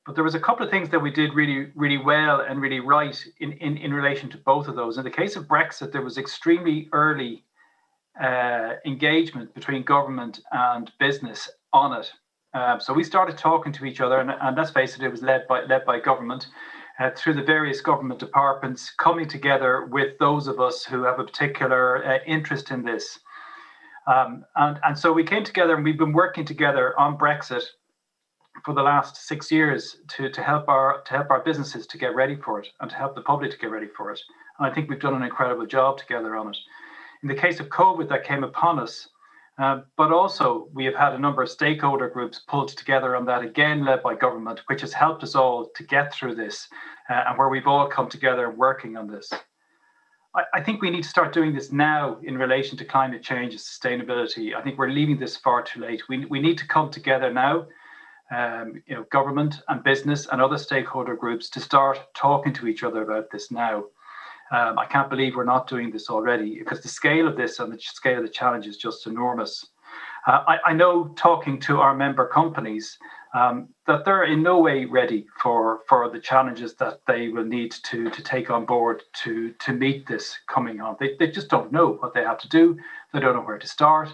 S3: But there was a couple of things that we did really, really well and really right in relation to both of those. In the case of Brexit, there was extremely early engagement between government and business on it. So we started talking to each other, and let's face it, it was led by government through the various government departments coming together with those of us who have a particular interest in this. And so we came together, and we've been working together on Brexit for the last 6 years to help our businesses to get ready for it and to help the public to get ready for it. And I think we've done an incredible job together on it. In the case of COVID that came upon us, but also we have had a number of stakeholder groups pulled together on that, again led by government, which has helped us all to get through this and where we've all come together working on this. I think we need to start doing this now in relation to climate change and sustainability. I think we're leaving this far too late. We need to come together now, government and business and other stakeholder groups, to start talking to each other about this now. I can't believe we're not doing this already, because the scale of this and the scale of the challenge is just enormous. I know, talking to our member companies, that they're in no way ready for the challenges that they will need to take on board to meet this coming on. They just don't know what they have to do. They don't know where to start.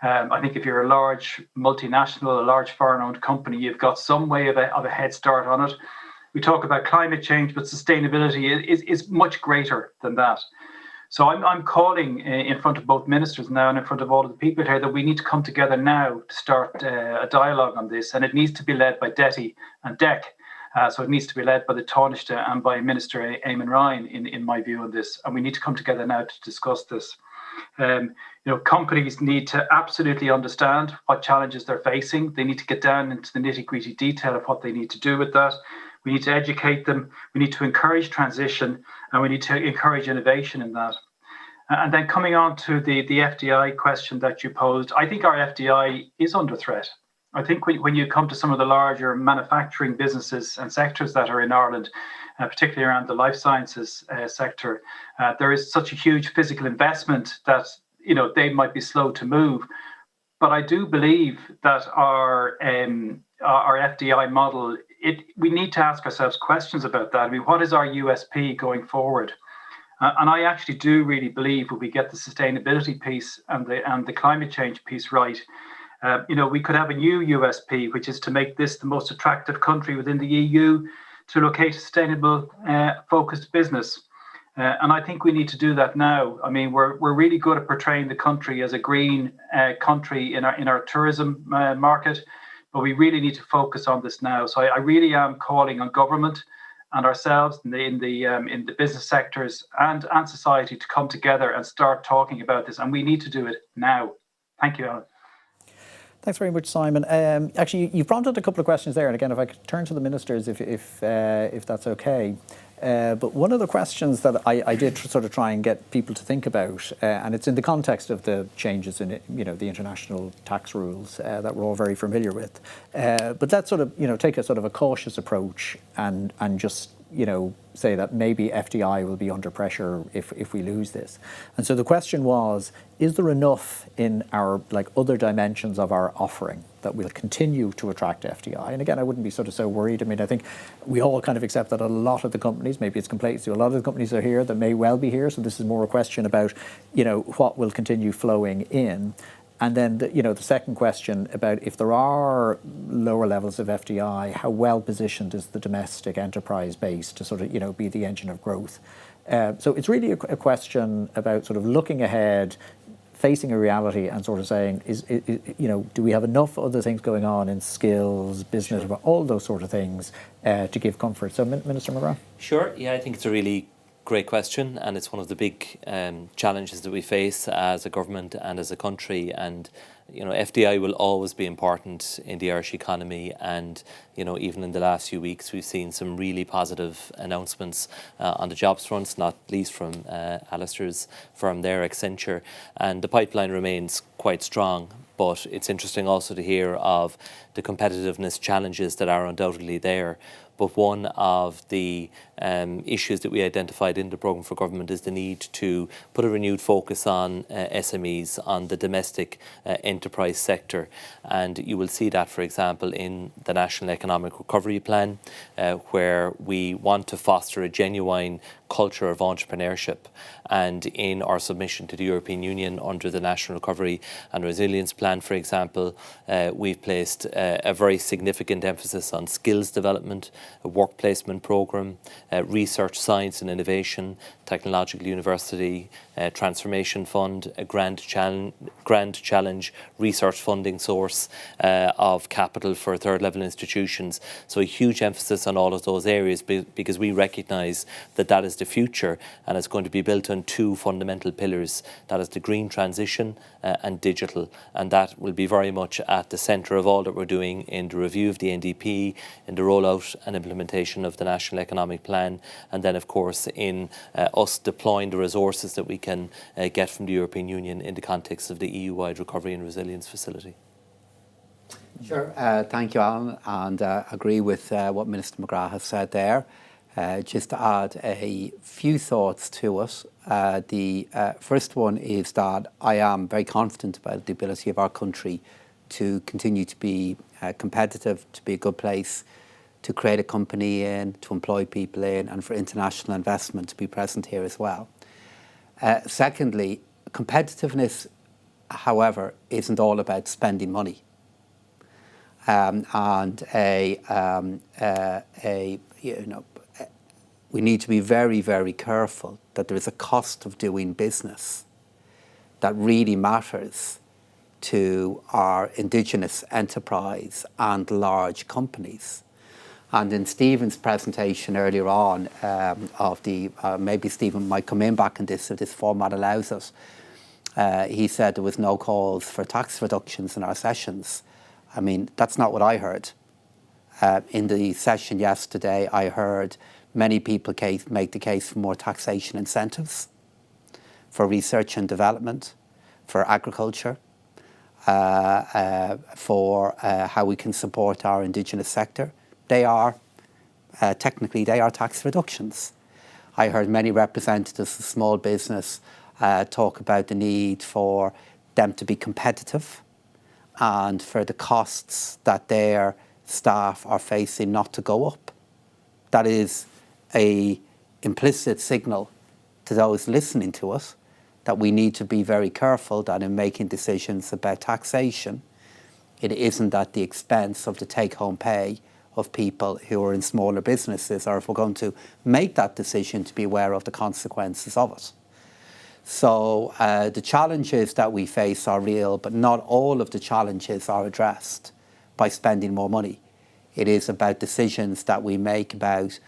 S3: I think if you're a large multinational, a large foreign-owned company, you've got some way of a head start on it. We talk about climate change, but sustainability is much greater than that. So I'm calling in front of both ministers now and in front of all of the people here that we need to come together now to start a dialogue on this, and it needs to be led by DETI and DEC. So it needs to be led by the Taoiseach and by Minister Eamon Ryan, in my view, on this. And we need to come together now to discuss this. Companies need to absolutely understand what challenges they're facing. They need to get down into the nitty-gritty detail of what they need to do with that. We need to educate them. We need to encourage transition, and we need to encourage innovation in that. And then coming on to the FDI question that you posed, I think our FDI is under threat. I think when you come to some of the larger manufacturing businesses and sectors that are in Ireland, particularly around the life sciences sector, there is such a huge physical investment that they might be slow to move. But I do believe that our FDI model, we need to ask ourselves questions about that. I mean, what is our USP going forward? And I actually do really believe if we get the sustainability piece and the climate change piece right, we could have a new USP, which is to make this the most attractive country within the EU to locate sustainable, focused business. And I think we need to do that now. I mean, we're really good at portraying the country as a green country in our tourism market, but we really need to focus on this now. So I really am calling on government and ourselves in the business sectors and society to come together and start talking about this. And we need to do it now. Thank you, Alan.
S1: Thanks very much, Simon. Actually, you prompted a couple of questions there, and again, if I could turn to the ministers, if that's okay. But one of the questions that I did sort of try and get people to think about, and it's in the context of the changes in the international tax rules that we're all very familiar with. But let's sort of take a sort of a cautious approach and just say that maybe FDI will be under pressure if we lose this. And so the question was, is there enough in our other dimensions of our offering that will continue to attract FDI? And again, I wouldn't be so worried. I mean, I think we all kind of accept that a lot of the companies, maybe it's complacency, a lot of the companies are here that may well be here. So this is more a question about, what will continue flowing in. And then, the second question about if there are lower levels of FDI, how well positioned is the domestic enterprise base to sort of, be the engine of growth? So it's really a question about sort of looking ahead, facing a reality and sort of saying, do we have enough other things going on in skills, business, all those sort of things to give comfort? So, Minister McGrath?
S17: Sure. Yeah, I think it's a really great question, and it's one of the big challenges that we face as a government and as a country. And FDI will always be important in the Irish economy, and even in the last few weeks we've seen some really positive announcements on the jobs fronts, not least from Alistair's firm there, Accenture, and the pipeline remains quite strong. But it's interesting also to hear of the competitiveness challenges that are undoubtedly there. But one of the issues that we identified in the programme for government is the need to put a renewed focus on SMEs, on the domestic enterprise sector. And you will see that, for example, in the National Economic Recovery Plan, where we want to foster a genuine culture of entrepreneurship. And in our submission to the European Union under the National Recovery and Resilience Plan, for example, we've placed a very significant emphasis on skills development, a work placement programme, research, science and innovation, technological university, transformation fund, a grand challenge research funding source of capital for third level institutions. So a huge emphasis on all of those areas because we recognise that is the future, and it's going to be built on two fundamental pillars. That is the green transition and digital, and that will be very much at the centre of all that we're doing in the review of the NDP, in the rollout and implementation of the National Economic Plan, and then of course in us deploying the resources that we can get from the European Union in the context of the EU-wide Recovery and Resilience Facility.
S16: Sure, thank you, Alan, and agree with what Minister McGrath has said there. Just to add a few thoughts to it. The first one is that I am very confident about the ability of our country to continue to be competitive, to be a good place to create a company in, to employ people in, and for international investment to be present here as well. Secondly, competitiveness, however, isn't all about spending money. We need to be very, very careful that there is a cost of doing business that really matters to our Indigenous enterprise and large companies. And in Stephen's presentation earlier on, maybe Stephen might come in back in this if this format allows it, he said there was no calls for tax reductions in our sessions. I mean, that's not what I heard. In the session yesterday, I heard many people make the case for more taxation incentives, for research and development, for agriculture, for how we can support our Indigenous sector. They are, technically, they are tax reductions. I heard many representatives of small business talk about the need for them to be competitive and for the costs that their staff are facing not to go up. That is an implicit signal to those listening to us that we need to be very careful that in making decisions about taxation, it isn't at the expense of the take-home pay of people who are in smaller businesses, or if we're going to make that decision, to be aware of the consequences of it. So the challenges that we face are real, but not all of the challenges are addressed by spending more money. It is about decisions that we make about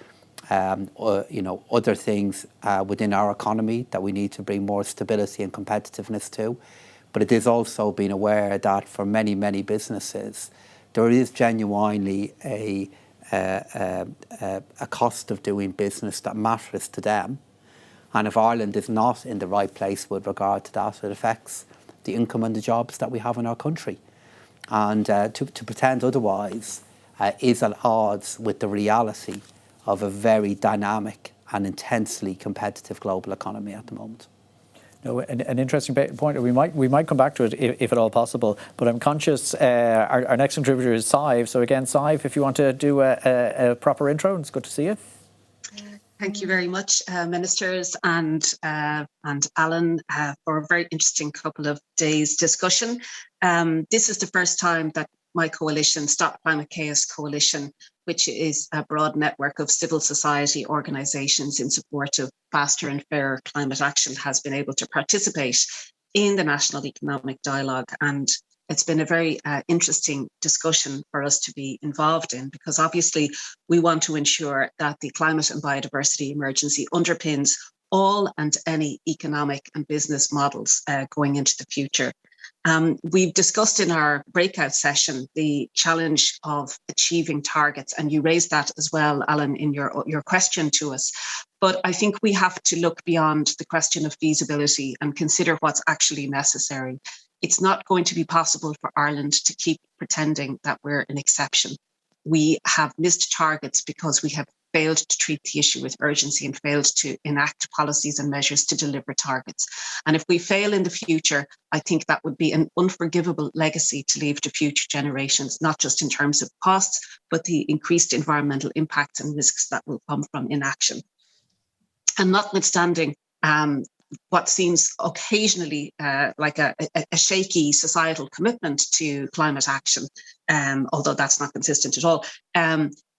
S16: other things within our economy that we need to bring more stability and competitiveness to. But it is also being aware that for many, many businesses, there is genuinely a cost of doing business that matters to them. And if Ireland is not in the right place with regard to that, it affects the income and the jobs that we have in our country. And to pretend otherwise is at odds with the reality of a very dynamic and intensely competitive global economy at the moment.
S1: No, an interesting point. We might come back to it if at all possible. But I'm conscious our next contributor is Sive. So again, Sive, if you want to do a proper intro, it's good to see you.
S4: Thank you very much, ministers and Alan, for a very interesting couple of days discussion. This is the first time that my coalition, Stop Climate Chaos Coalition, which is a broad network of civil society organisations in support of faster and fairer climate action, has been able to participate in the National Economic Dialogue. And it's been a very interesting discussion for us to be involved in, because obviously we want to ensure that the climate and biodiversity emergency underpins all and any economic and business models going into the future. We've discussed in our breakout session the challenge of achieving targets, and you raised that as well, Alan, in your question to us. But I think we have to look beyond the question of feasibility and consider what's actually necessary. It's not going to be possible for Ireland to keep pretending that we're an exception. We have missed targets because we have failed to treat the issue with urgency and failed to enact policies and measures to deliver targets. And if we fail in the future, I think that would be an unforgivable legacy to leave to future generations, not just in terms of costs, but the increased environmental impacts and risks that will come from inaction. And notwithstanding what seems occasionally like a shaky societal commitment to climate action, although that's not consistent at all,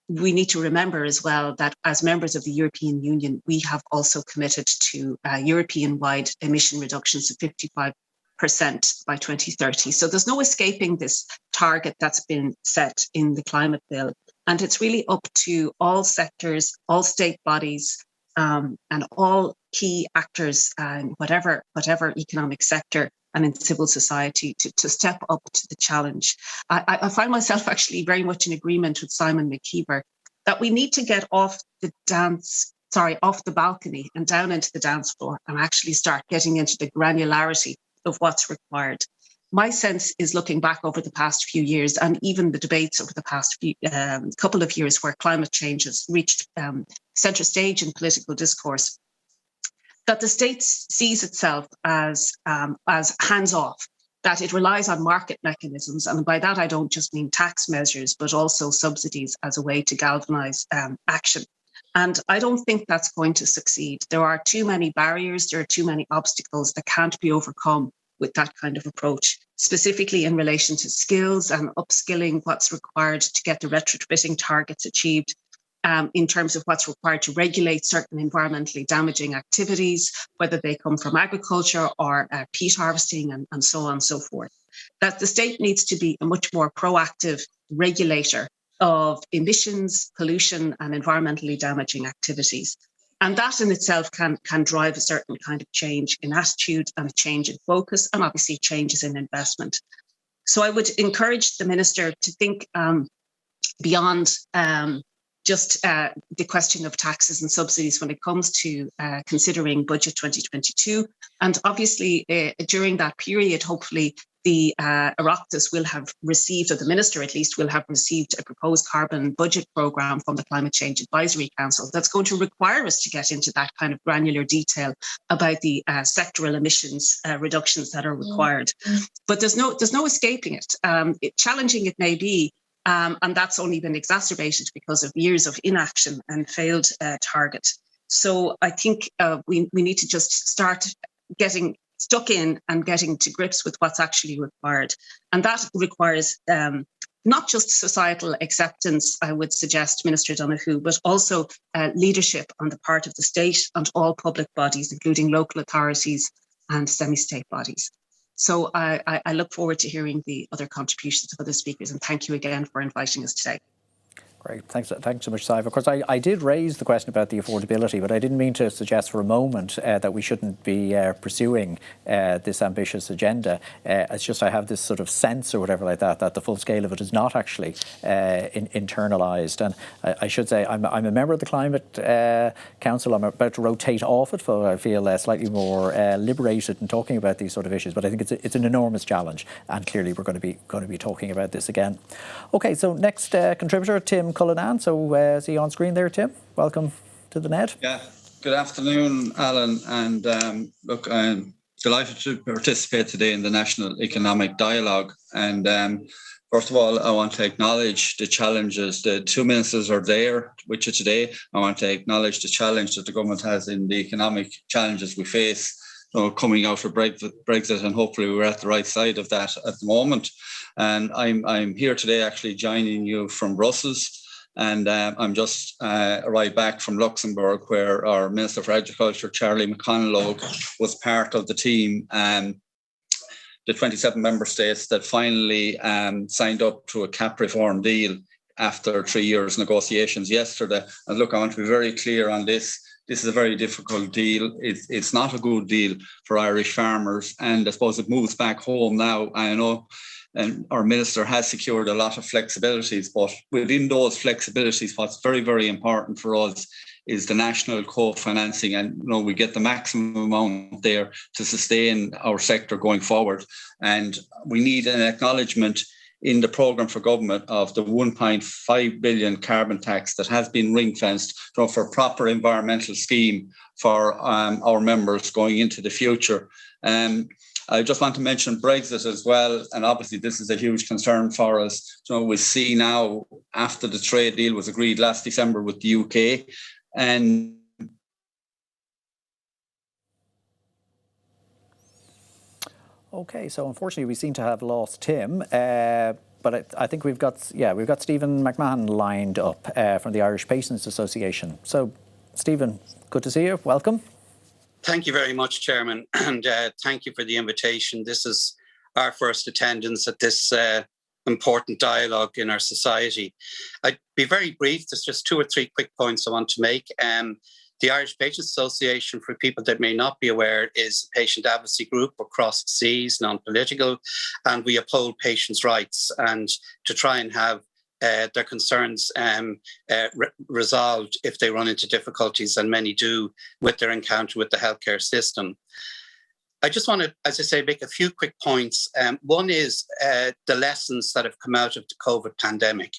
S4: we need to remember as well that as members of the European Union, we have also committed to European-wide emission reductions of 55% by 2030. So there's no escaping this target that's been set in the climate bill. And it's really up to all sectors, all state bodies, and all key actors in whatever economic sector and in civil society to step up to the challenge. I find myself actually very much in agreement with Simon McKeever that we need to get off the balcony and down into the dance floor and actually start getting into the granularity of what's required. My sense is, looking back over the past few years and even the debates over the past couple of years where climate change has reached centre stage in political discourse, that the state sees itself as hands-off, that it relies on market mechanisms. And by that, I don't just mean tax measures, but also subsidies as a way to galvanise action. And I don't think that's going to succeed. There are too many barriers, there are too many obstacles that can't be overcome with that kind of approach, specifically in relation to skills and upskilling, what's required to get the retrofitting targets achieved, in terms of what's required to regulate certain environmentally damaging activities, whether they come from agriculture or peat harvesting and so on and so forth. That the state needs to be a much more proactive regulator of emissions, pollution and environmentally damaging activities. And that in itself can drive a certain kind of change in attitude and a change in focus, and obviously changes in investment. So I would encourage the Minister to think beyond just the question of taxes and subsidies when it comes to considering Budget 2022. And obviously during that period, hopefully the Oireachtas will have received, or the Minister at least will have received, a proposed carbon budget programme from the Climate Change Advisory Council that's going to require us to get into that kind of granular detail about the sectoral emissions reductions that are required. But there's no escaping it. Challenging it may be, and that's only been exacerbated because of years of inaction and failed target. So I think we need to just start getting stuck in and getting to grips with what's actually required. And that requires not just societal acceptance, I would suggest, Minister Donoghue, but also leadership on the part of the state and all public bodies, including local authorities and semi-state bodies. So I look forward to hearing the other contributions of other speakers, and thank you again for inviting us today.
S1: Great. Thanks so much, Sive. Of course, I did raise the question about the affordability, but I didn't mean to suggest for a moment that we shouldn't be pursuing this ambitious agenda. It's just I have this sort of sense or whatever like that the full scale of it is not actually internalised. And I should say I'm a member of the Climate Council. I'm about to rotate off it, so I feel slightly more liberated in talking about these sort of issues. But I think it's an enormous challenge, and clearly we're going to be talking about this again. Okay, so next contributor, Tim Cullinan. So is he on screen there, Tim? Welcome to the net.
S5: Yeah, good afternoon, Alan. And look, I'm delighted to participate today in the National Economic Dialogue. And first of all, I want to acknowledge the challenges. The two ministers are there with you today. I want to acknowledge the challenge that the government has in the economic challenges we face. So coming out of Brexit, and hopefully we're at the right side of that at the moment. And I'm here today actually joining you from Brussels. And I'm just arrived back from Luxembourg, where our Minister for Agriculture, Charlie McConalogue, was part of the team. The 27 member states that finally signed up to a CAP reform deal after 3 years negotiations yesterday. And look, I want to be very clear on this. This is a very difficult deal. It's not a good deal for Irish farmers. And I suppose it moves back home now. I know and our minister has secured a lot of flexibilities, but within those flexibilities, what's very, very important for us is the national co-financing, and we get the maximum amount there to sustain our sector going forward. And we need an acknowledgement in the programme for government of the 1.5 billion carbon tax that has been ring-fenced for a proper environmental scheme for our members going into the future. I just want to mention Brexit as well, and obviously this is a huge concern for us. We see now, after the trade deal was agreed last December with the UK, and
S1: okay, so unfortunately we seem to have lost Tim, but I think we've got Stephen McMahon lined up from the Irish Patients Association. So, Stephen, good to see you. Welcome.
S22: Thank you very much, Chairman, and thank you for the invitation. This is our first attendance at this important dialogue in our society. I'd be very brief. There's just 2 or 3 quick points I want to make. The Irish Patients Association, for people that may not be aware, is a patient advocacy group across the seas, non-political, and we uphold patients' rights and to try and have their concerns resolved if they run into difficulties, and many do, with their encounter with the healthcare system. I just want to, as I say, make a few quick points. One is the lessons that have come out of the COVID pandemic.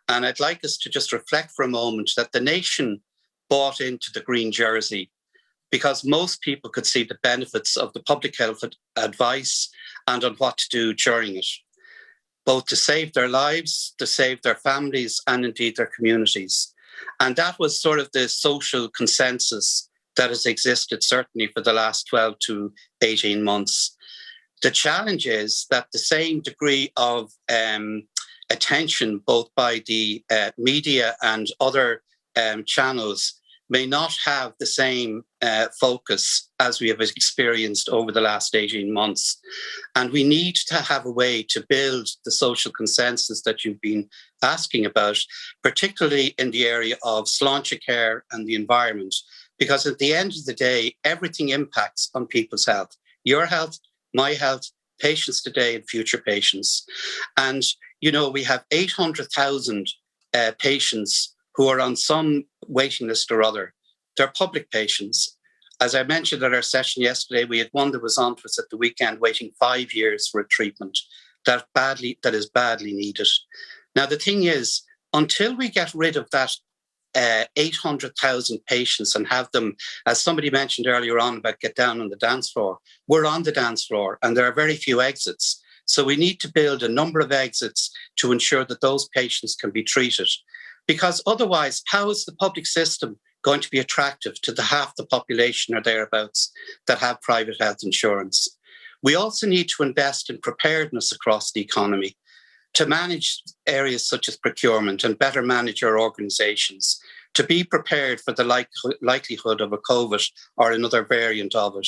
S22: And I'd like us to just reflect for a moment that the nation bought into the green jersey because most people could see the benefits of the public health advice and on what to do during it, both to save their lives, to save their families, and indeed their communities. And that was sort of the social consensus that has existed certainly for the last 12 to 18 months. The challenge is that the same degree of attention, both by the media and other channels, may not have the same focus as we have experienced over the last 18 months. And we need to have a way to build the social consensus that you've been asking about, particularly in the area of sláinte care and the environment, because at the end of the day, everything impacts on people's health, your health, my health, patients today and future patients. And, we have 800,000 patients who are on some waiting list or other. They're public patients. As I mentioned at our session yesterday, we had one that was on to us at the weekend waiting 5 years for a treatment that is badly needed. Now, the thing is, until we get rid of that 800,000 patients and have them, as somebody mentioned earlier on about get down on the dance floor, we're on the dance floor and there are very few exits. So we need to build a number of exits to ensure that those patients can be treated. Because otherwise, how is the public system going to be attractive to the half the population or thereabouts that have private health insurance? We also need to invest in preparedness across the economy to manage areas such as procurement and better manage our organisations, to be prepared for the likelihood of a COVID or another variant of it.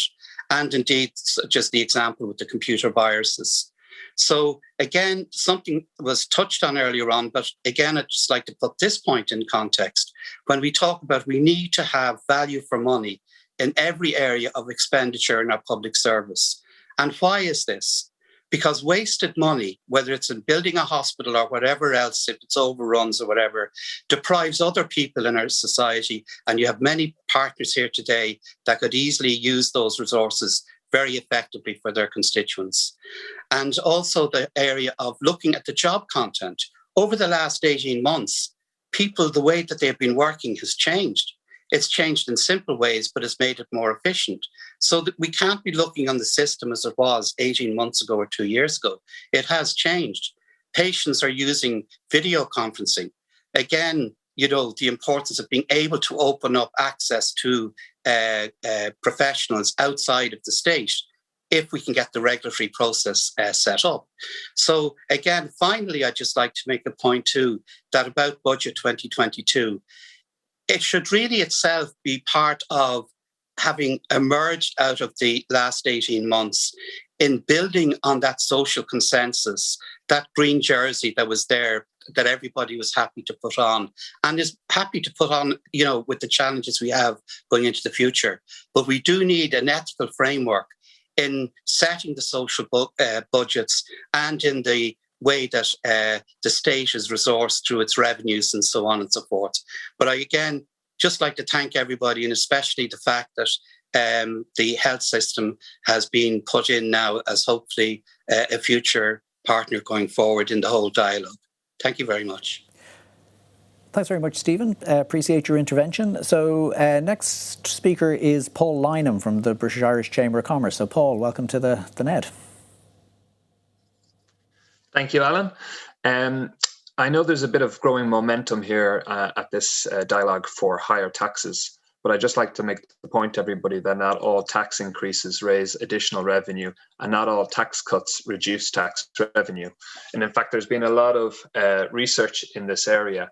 S22: And indeed, just the example with the computer viruses. So again, something was touched on earlier on, but again, I'd just like to put this point in context. When we talk about we need to have value for money in every area of expenditure in our public service. And why is this? Because wasted money, whether it's in building a hospital or whatever else, if it's overruns or whatever, deprives other people in our society. And you have many partners here today that could easily use those resources very effectively for their constituents. And also the area of looking at the job content. Over the last 18 months, people, the way that they've been working has changed. It's changed in simple ways, but it's made it more efficient. So that we can't be looking on the system as it was 18 months ago or 2 years ago. It has changed. Patients are using video conferencing. Again, you know, the importance of being able to open up access to professionals outside of the state if we can get the regulatory process set up. So again, finally, I'd just like to make a point too, that about Budget 2022, it should really itself be part of having emerged out of the last 18 months in building on that social consensus, that green jersey that was there, that everybody was happy to put on and is happy to put on, you know, with the challenges we have going into the future. But we do need an ethical framework in setting the social budgets and in the way that the state is resourced through its revenues and so on and so forth. But I, again, just like to thank everybody, and especially the fact that the health system has been put in now as hopefully a future partner going forward in the whole dialogue. Thank you very much.
S1: Thanks very much, Stephen. Appreciate your intervention. So next speaker is Paul Lynham from the British Irish Chamber of Commerce. So Paul, welcome to the NED.
S6: Thank you, Alan. I know there's a bit of growing momentum here at this dialogue for higher taxes, but I'd just like to make the point to everybody that not all tax increases raise additional revenue and not all tax cuts reduce tax revenue. And in fact, there's been a lot of research in this area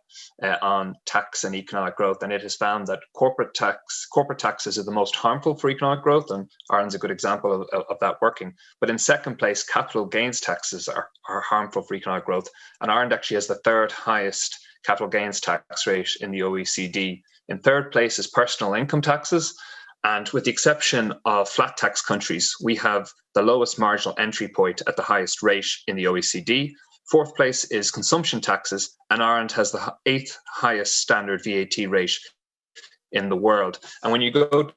S6: on tax and economic growth, and it has found that corporate taxes are the most harmful for economic growth, and Ireland's a good example of that working. But in second place, capital gains taxes are harmful for economic growth, and Ireland actually has the third highest capital gains tax rate in the OECD. In third place is personal income taxes. And with the exception of flat tax countries, we have the lowest marginal entry point at the highest rate in the OECD. Fourth place is consumption taxes, and Ireland has the 8th highest standard VAT rate in the world. And when you go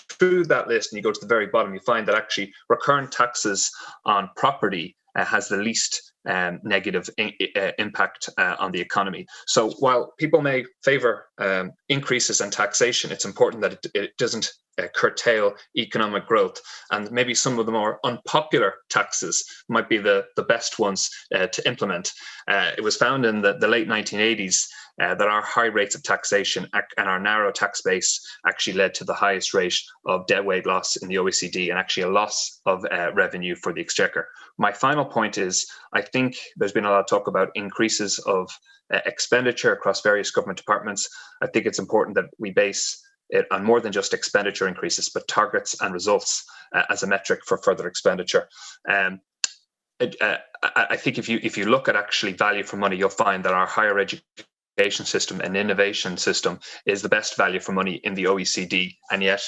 S6: through that list and you go to the very bottom, you find that actually recurrent taxes on property has the least negative impact on the economy. So while people may favour increases in taxation, it's important that it doesn't curtail economic growth. And maybe some of the more unpopular taxes might be the best ones to implement. It was found in the late 1980s that our high rates of taxation and our narrow tax base actually led to the highest rate of deadweight loss in the OECD and actually a loss of revenue for the Exchequer. My final point is, I think there's been a lot of talk about increases of expenditure across various government departments. I think it's important that we base it on more than just expenditure increases, but targets and results as a metric for further expenditure. I think if you look at actually value for money, you'll find that our higher education system and innovation system is the best value for money in the OECD, and yet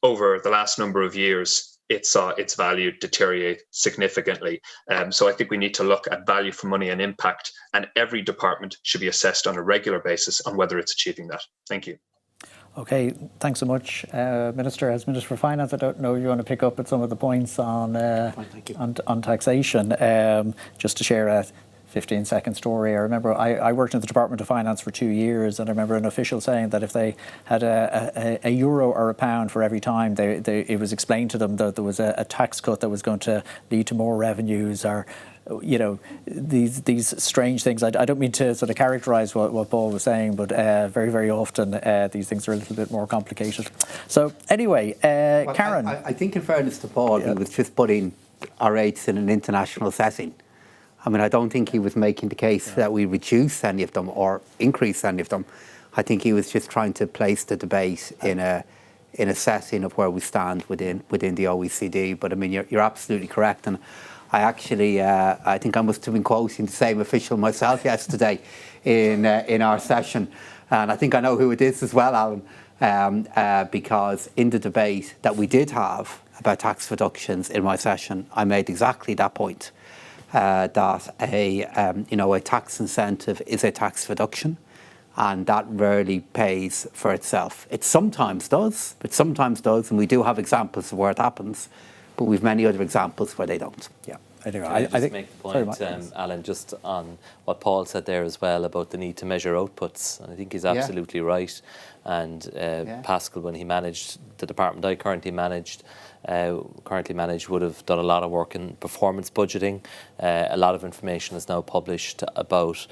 S6: over the last number of years it saw its value deteriorate significantly. So I think we need to look at value for money and impact, and every department should be assessed on a regular basis on whether it's achieving that. Thank you.
S1: Okay, thanks so much, Minister. As Minister for Finance, I don't know if you want to pick up at some of the points on taxation. Just to share a 15-second story. I remember I worked in the Department of Finance for 2 years, and I remember an official saying that if they had a euro or a pound for every time, it was explained to them that there was a tax cut that was going to lead to more revenues, or these strange things. I don't mean to sort of characterise what Paul was saying, but very, very often these things are a little bit more complicated. So anyway, well, Karen.
S16: I think in fairness to Paul, he was just putting our rates in an international setting. I mean, I don't think he was making the case that we reduce any of them or increase any of them. I think he was just trying to place the debate in a setting of where we stand within the OECD. But I mean, you're absolutely correct. And I actually, I think I must have been quoting the same official myself yesterday in our session. And I think I know who it is as well, Alan, because in the debate that we did have about tax reductions in my session, I made exactly that point. That a tax incentive is a tax reduction, and that rarely pays for itself. It sometimes does, and we do have examples of where it happens, but we've many other examples where they don't. Yeah.
S1: Anyway,
S17: I
S1: think
S17: make the point, Alan, just on what Paul said there as well about the need to measure outputs. And I think he's absolutely right. And Pascal, when he managed the department I currently manage, would have done a lot of work in performance budgeting. A lot of information is now published about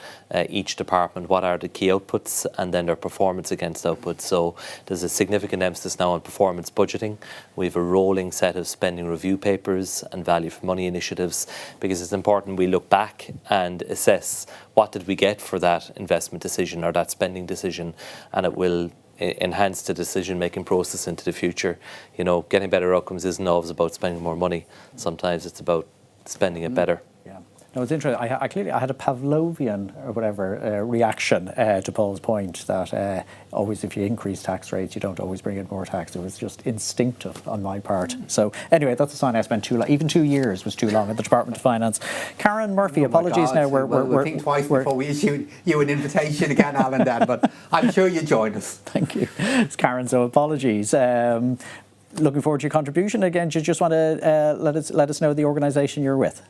S17: each department, what are the key outputs and then their performance against outputs. So there's a significant emphasis now on performance budgeting. We have a rolling set of spending review papers and value for money initiatives, because it's important we look back and assess what did we get for that investment decision or that spending decision, and it will enhance the decision-making process into the future. You know, getting better outcomes isn't always about spending more money. Sometimes it's about spending it better.
S1: Yeah. No, it's interesting. I had a Pavlovian or whatever reaction to Paul's point that always if you increase tax rates, you don't always bring in more tax. It was just instinctive on my part. So anyway, that's a sign I spent too long. Even 2 years was too long at the Department of Finance. Karen Murphy, apologies now.
S16: We'll think twice before we issue you an invitation again, Alan, Dan, but I'm sure you join us.
S1: Thank you. It's Karen, so apologies. Looking forward to your contribution. Again, do you just want to let us know the organisation you're with?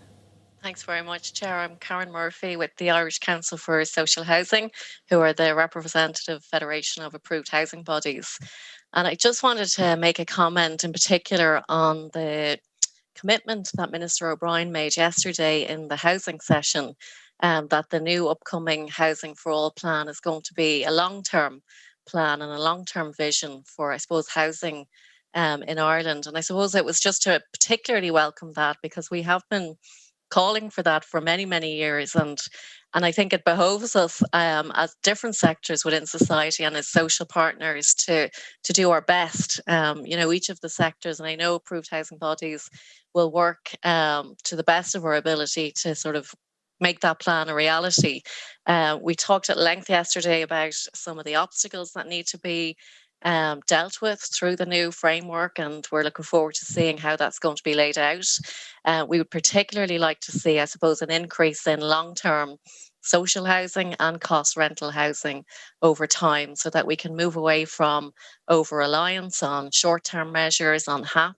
S7: Thanks very much, Chair. I'm Karen Murphy with the Irish Council for Social Housing, who are the representative federation of approved housing bodies. And I just wanted to make a comment in particular on the commitment that Minister O'Brien made yesterday in the housing session, that the new upcoming Housing for All plan is going to be a long-term plan and a long-term vision for, I suppose, housing in Ireland. And I suppose it was just to particularly welcome that, because we have been calling for that for many, many years. And I think it behoves us as different sectors within society and as social partners to do our best. Each of the sectors, and I know approved housing bodies will work to the best of our ability to sort of make that plan a reality. We talked at length yesterday about some of the obstacles that need to be dealt with through the new framework, and we're looking forward to seeing how that's going to be laid out. We would particularly like to see, I suppose, an increase in long-term social housing and cost rental housing over time, so that we can move away from over-reliance on short-term measures, on HAP,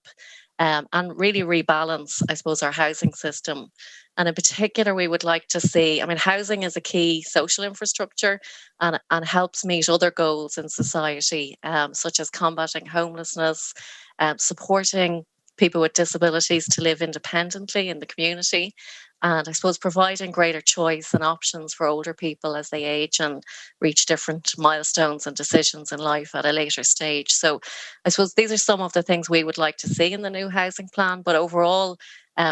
S7: and really rebalance, I suppose, our housing system. And in particular, we would like to see, housing is a key social infrastructure and helps meet other goals in society, such as combating homelessness, supporting people with disabilities to live independently in the community, and I suppose providing greater choice and options for older people as they age and reach different milestones and decisions in life at a later stage. So I suppose these are some of the things we would like to see in the new housing plan, but overall,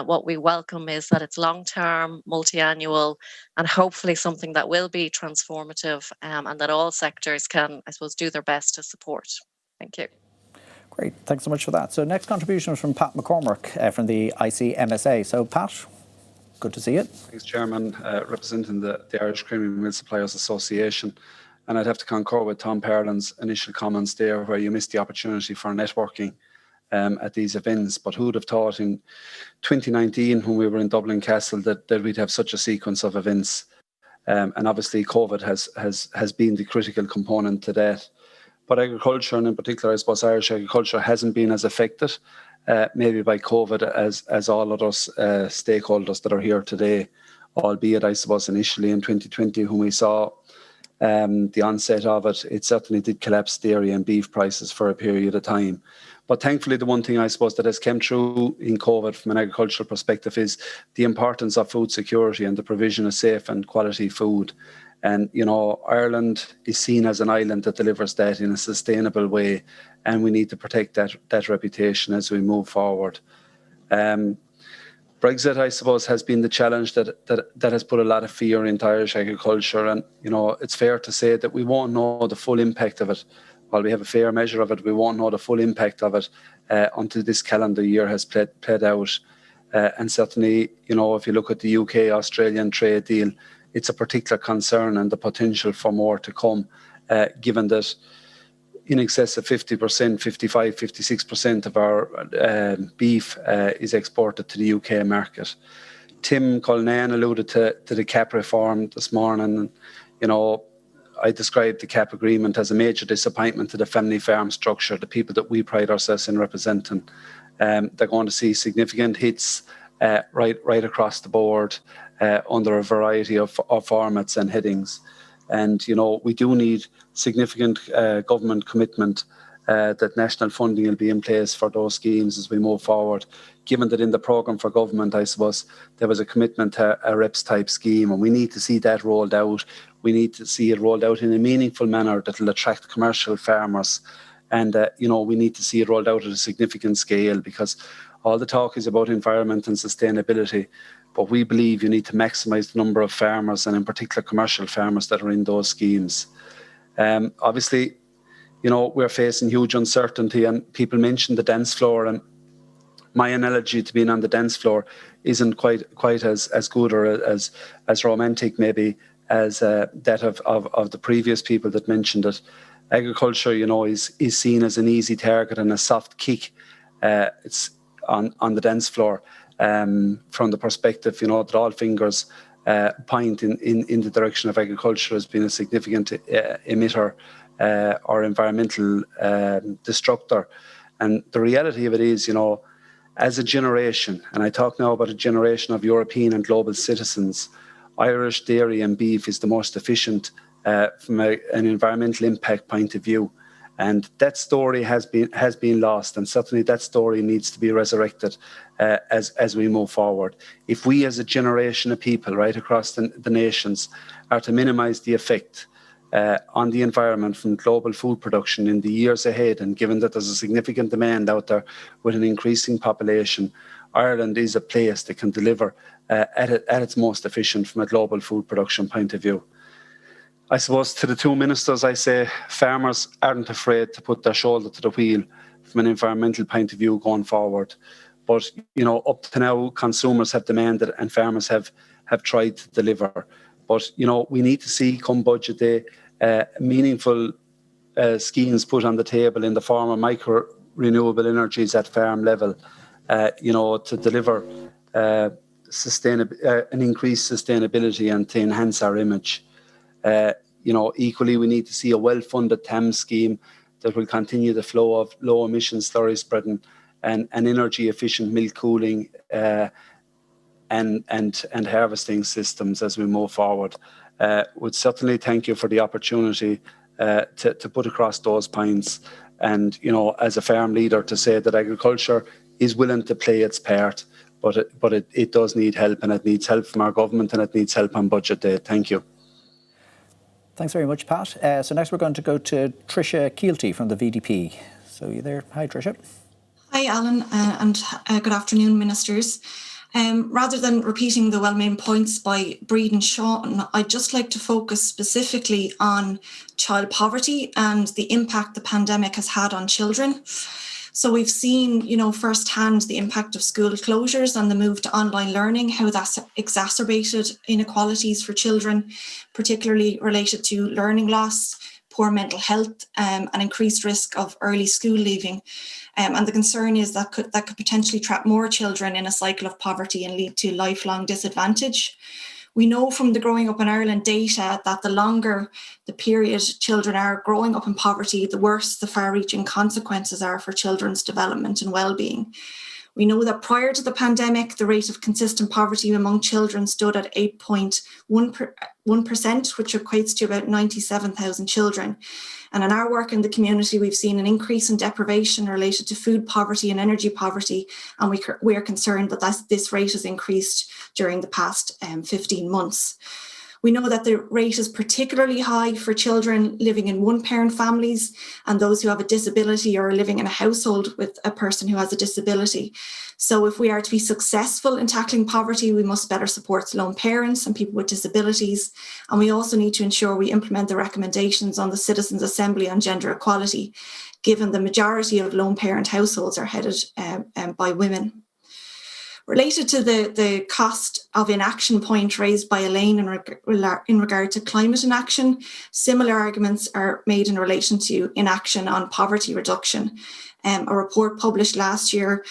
S7: what we welcome is that it's long-term, multi-annual, and hopefully something that will be transformative, and that all sectors can, I suppose, do their best to support. Thank you.
S1: Great, thanks so much for that. So next contribution is from Pat McCormack from the ICMSA. So Pat, good to see you.
S8: Thanks, Chairman. Representing the Irish Creaming Milk Suppliers Association. And I'd have to concur with Tom Perlin's initial comments there, where you missed the opportunity for networking at these events. But who would have thought in 2019, when we were in Dublin Castle, that we'd have such a sequence of events? And obviously COVID has been the critical component to that. But agriculture, and in particular, I suppose Irish agriculture, hasn't been as affected maybe by COVID as all of us stakeholders that are here today, albeit I suppose initially in 2020 when we saw the onset of it, it certainly did collapse dairy and beef prices for a period of time. But thankfully, the one thing I suppose that has come through in COVID from an agricultural perspective is the importance of food security and the provision of safe and quality food. And, you know, Ireland is seen as an island that delivers that in a sustainable way, and we need to protect that reputation as we move forward. Brexit, I suppose, has been the challenge that has put a lot of fear into Irish agriculture. And, you know, it's fair to say that we won't know the full impact of it. While we have a fair measure of it, we won't know the full impact of it until this calendar year has played out. And certainly, you know, if you look at the UK-Australian trade deal, it's a particular concern and the potential for more to come, given that in excess of 50%, 55, 56% of our beef is exported to the UK market. Tim Cullinane alluded to the CAP reform this morning. You know, I described the CAP agreement as a major disappointment to the family farm structure, the people that we pride ourselves in representing. They're going to see significant hits right across the board under a variety of formats and headings. And, we do need significant government commitment that national funding will be in place for those schemes as we move forward. Given that in the programme for government, I suppose, there was a commitment to a REPS type scheme, and we need to see that rolled out. We need to see it rolled out in a meaningful manner that will attract commercial farmers. And, we need to see it rolled out at a significant scale, because all the talk is about environment and sustainability. But we believe you need to maximise the number of farmers, and in particular commercial farmers, that are in those schemes. Obviously, we're facing huge uncertainty, and people mentioned the dance floor, and my analogy to being on the dance floor isn't quite as good or as romantic maybe as that of the previous people that mentioned it. Agriculture, is seen as an easy target and a soft kick. It's on the dance floor from the perspective, that all fingers point in the direction of agriculture as being a significant emitter or environmental destructor. And the reality of it is, as a generation, and I talk now about a generation of European and global citizens, Irish dairy and beef is the most efficient from an environmental impact point of view. And that story has been lost, and certainly that story needs to be resurrected as we move forward. If we as a generation of people right across the nations are to minimise the effect on the environment from global food production in the years ahead, and given that there's a significant demand out there with an increasing population, Ireland is a place that can deliver at its most efficient from a global food production point of view. I suppose to the two ministers, I say farmers aren't afraid to put their shoulder to the wheel from an environmental point of view going forward. But, up to now, consumers have demanded and farmers have tried to deliver. But, we need to see, come budget day, meaningful schemes put on the table in the form of micro renewable energies at farm level, to deliver an increased sustainability and to enhance our image. Equally, we need to see a well-funded TAMS scheme that will continue the flow of low-emission slurry spreading and energy-efficient milk cooling and harvesting systems as we move forward. Would certainly thank you for the opportunity to put across those points, and as a farm leader, to say that agriculture is willing to play its part, but it does need help, and it needs help from our government, and it needs help on budget day. Thank you.
S1: Thanks very much, Pat. So next we're going to go to Tricia Keelty from the VDP. So you there? Hi, Tricia.
S9: Hi, Alan, and good afternoon, ministers. Rather than repeating the well-known points by Breed and Sean, I'd just like to focus specifically on child poverty and the impact the pandemic has had on children. So we've seen, firsthand the impact of school closures and the move to online learning, how that's exacerbated inequalities for children, particularly related to learning loss, poor mental health, and increased risk of early school leaving. And the concern is that could potentially trap more children in a cycle of poverty and lead to lifelong disadvantage. We know from the Growing Up in Ireland data that the longer the period children are growing up in poverty, the worse the far-reaching consequences are for children's development and well-being. We know that prior to the pandemic, the rate of consistent poverty among children stood at 8.1%, which equates to about 97,000 children. And in our work in the community, we've seen an increase in deprivation related to food poverty and energy poverty, and we are concerned that this rate has increased during the past 15 months. We know that the rate is particularly high for children living in one-parent families and those who have a disability or are living in a household with a person who has a disability. So if we are to be successful in tackling poverty, we must better support lone parents and people with disabilities. And we also need to ensure we implement the recommendations on the Citizens' Assembly on Gender Equality, given the majority of lone parent households are headed by women. Related to the cost of inaction point raised by Elaine in regard to climate inaction, similar arguments are made in relation to inaction on poverty reduction. A report published last year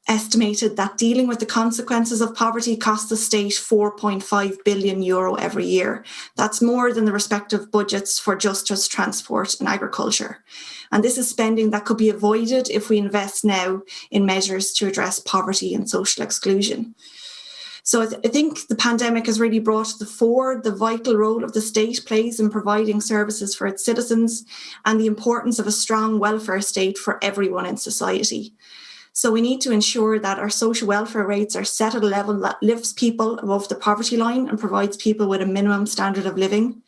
S9: estimated that dealing with the consequences of poverty costs the state €4.5 billion every year. That's more than the respective budgets for justice, transport and agriculture. And this is spending that could be avoided if we invest now in measures to address poverty and social exclusion. So I think the pandemic has really brought to the fore the vital role of the state plays in providing services for its citizens and the importance of a strong welfare state for everyone in society. So we need to ensure that our social welfare rates are set at a level that lifts people above the poverty line and provides people with a minimum standard of living.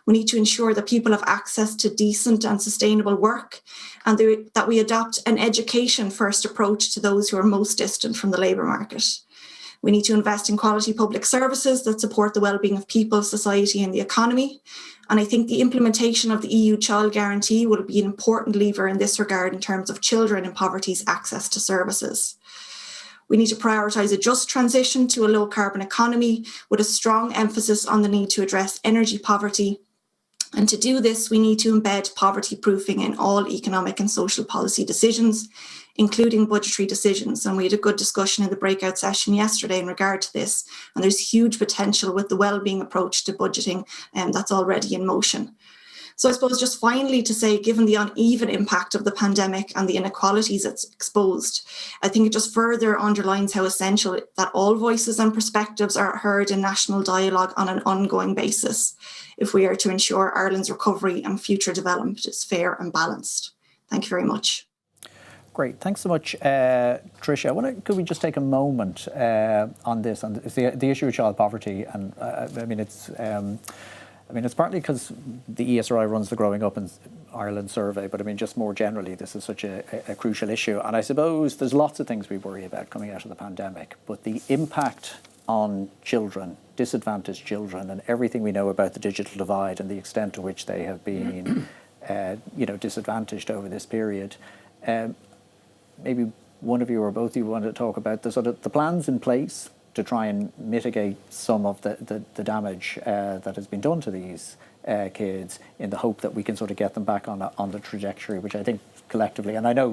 S9: We need to ensure that people have access to decent and sustainable work and that we adopt an education-first approach to those who are most distant from the labour market. We need to invest in quality public services that support the well-being of people, society and the economy. And I think the implementation of the EU Child Guarantee will be an important lever in this regard in terms of children in poverty's access to services. We need to prioritise a just transition to a low-carbon economy with a strong emphasis on the need to address energy poverty. And to do this, we need to embed poverty proofing in all economic and social policy decisions, including budgetary decisions. And we had a good discussion in the breakout session yesterday in regard to this. And there's huge potential with the wellbeing approach to budgeting that's already in motion. So I suppose just finally to say, given the uneven impact of the pandemic and the inequalities it's exposed, I think it just further underlines how essential that all voices and perspectives are heard in national dialogue on an ongoing basis if we are to ensure Ireland's recovery and future development is fair and balanced. Thank you very much.
S1: Great, thanks so much, Tricia. Could we just take a moment on this? On the issue of child poverty, and it's partly because the ESRI runs the Growing Up in Ireland survey, but just more generally, this is such a crucial issue. And I suppose there's lots of things we worry about coming out of the pandemic, but the impact on children, disadvantaged children, and everything we know about the digital divide and the extent to which they have been, disadvantaged over this period. Maybe one of you or both of you want to talk about the plans in place to try and mitigate some of the damage that has been done to these kids, in the hope that we can sort of get them back on the trajectory, which I think collectively, and I know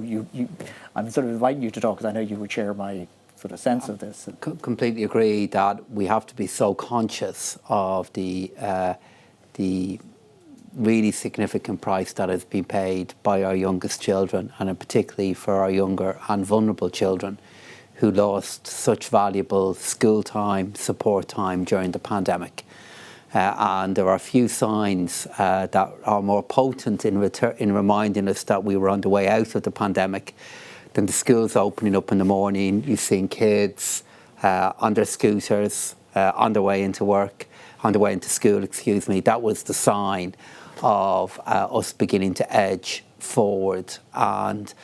S1: I'm sort of inviting you to talk because I know you would share my sort of sense of this.
S16: Completely agree that we have to be so conscious of the really significant price that has been paid by our youngest children, and particularly for our younger and vulnerable children who lost such valuable school time, support time during the pandemic. And there are a few signs that are more potent in reminding us that we were on the way out of the pandemic than the schools opening up in the morning. You've seen kids on their scooters, on their way into school, That was the sign of us beginning to edge forward. And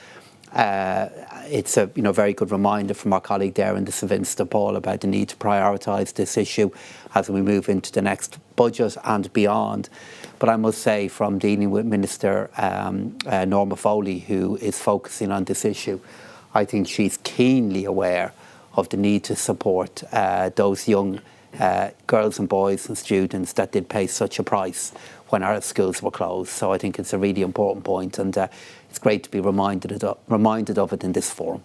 S16: it's a very good reminder from our colleague there in the Savinsta, Paul, about the need to prioritise this issue as we move into the next budget and beyond. But I must say, from dealing with Minister Norma Foley, who is focusing on this issue, I think she's keenly aware of the need to support those young girls and boys and students that did pay such a price when our schools were closed. So I think it's a really important point, and it's great to be reminded of it in this forum.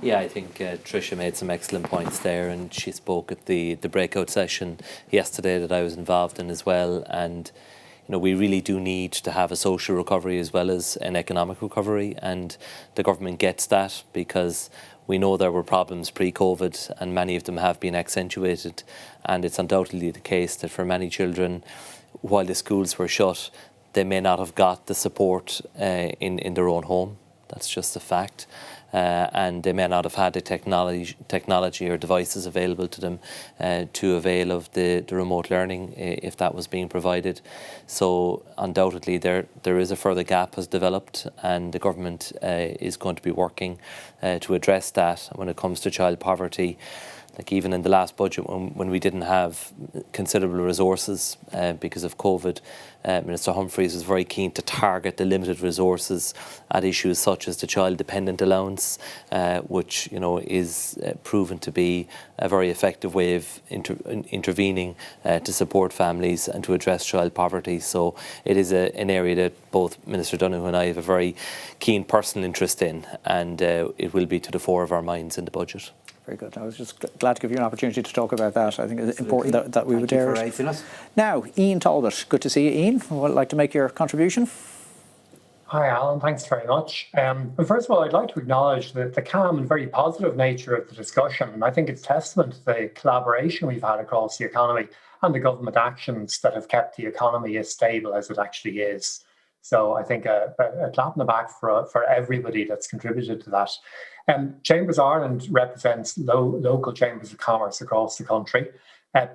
S17: Yeah, I think Tricia made some excellent points there, and she spoke at the breakout session yesterday that I was involved in as well. And we really do need to have a social recovery as well as an economic recovery, and the government gets that, because we know there were problems pre-COVID and many of them have been accentuated, and it's undoubtedly the case that for many children, while the schools were shut, they may not have got the support in their own home. That's just a fact. And they may not have had the technology or devices available to them to avail of the remote learning if that was being provided. So undoubtedly there is a further gap has developed, and the government is going to be working to address that. When it comes to child poverty, Like even in the last budget, when we didn't have considerable resources because of COVID, Minister Humphreys was very keen to target the limited resources at issues such as the child dependent allowance, which is proven to be a very effective way of intervening to support families and to address child poverty. So it is an area that both Minister Donoghue and I have a very keen personal interest in, and it will be to the fore of our minds in the budget.
S1: Very good. I was just glad to give you an opportunity to talk about that. I think it's important that we would dare it. Now, Ian Talbot, good to see you, Ian. Would like to make your contribution?
S10: Hi, Alan. Thanks very much. But first of all, I'd like to acknowledge the calm and very positive nature of the discussion. And I think it's testament to the collaboration we've had across the economy and the government actions that have kept the economy as stable as it actually is. So I think a clap in the back for everybody that's contributed to that. Chambers Ireland represents local chambers of commerce across the country.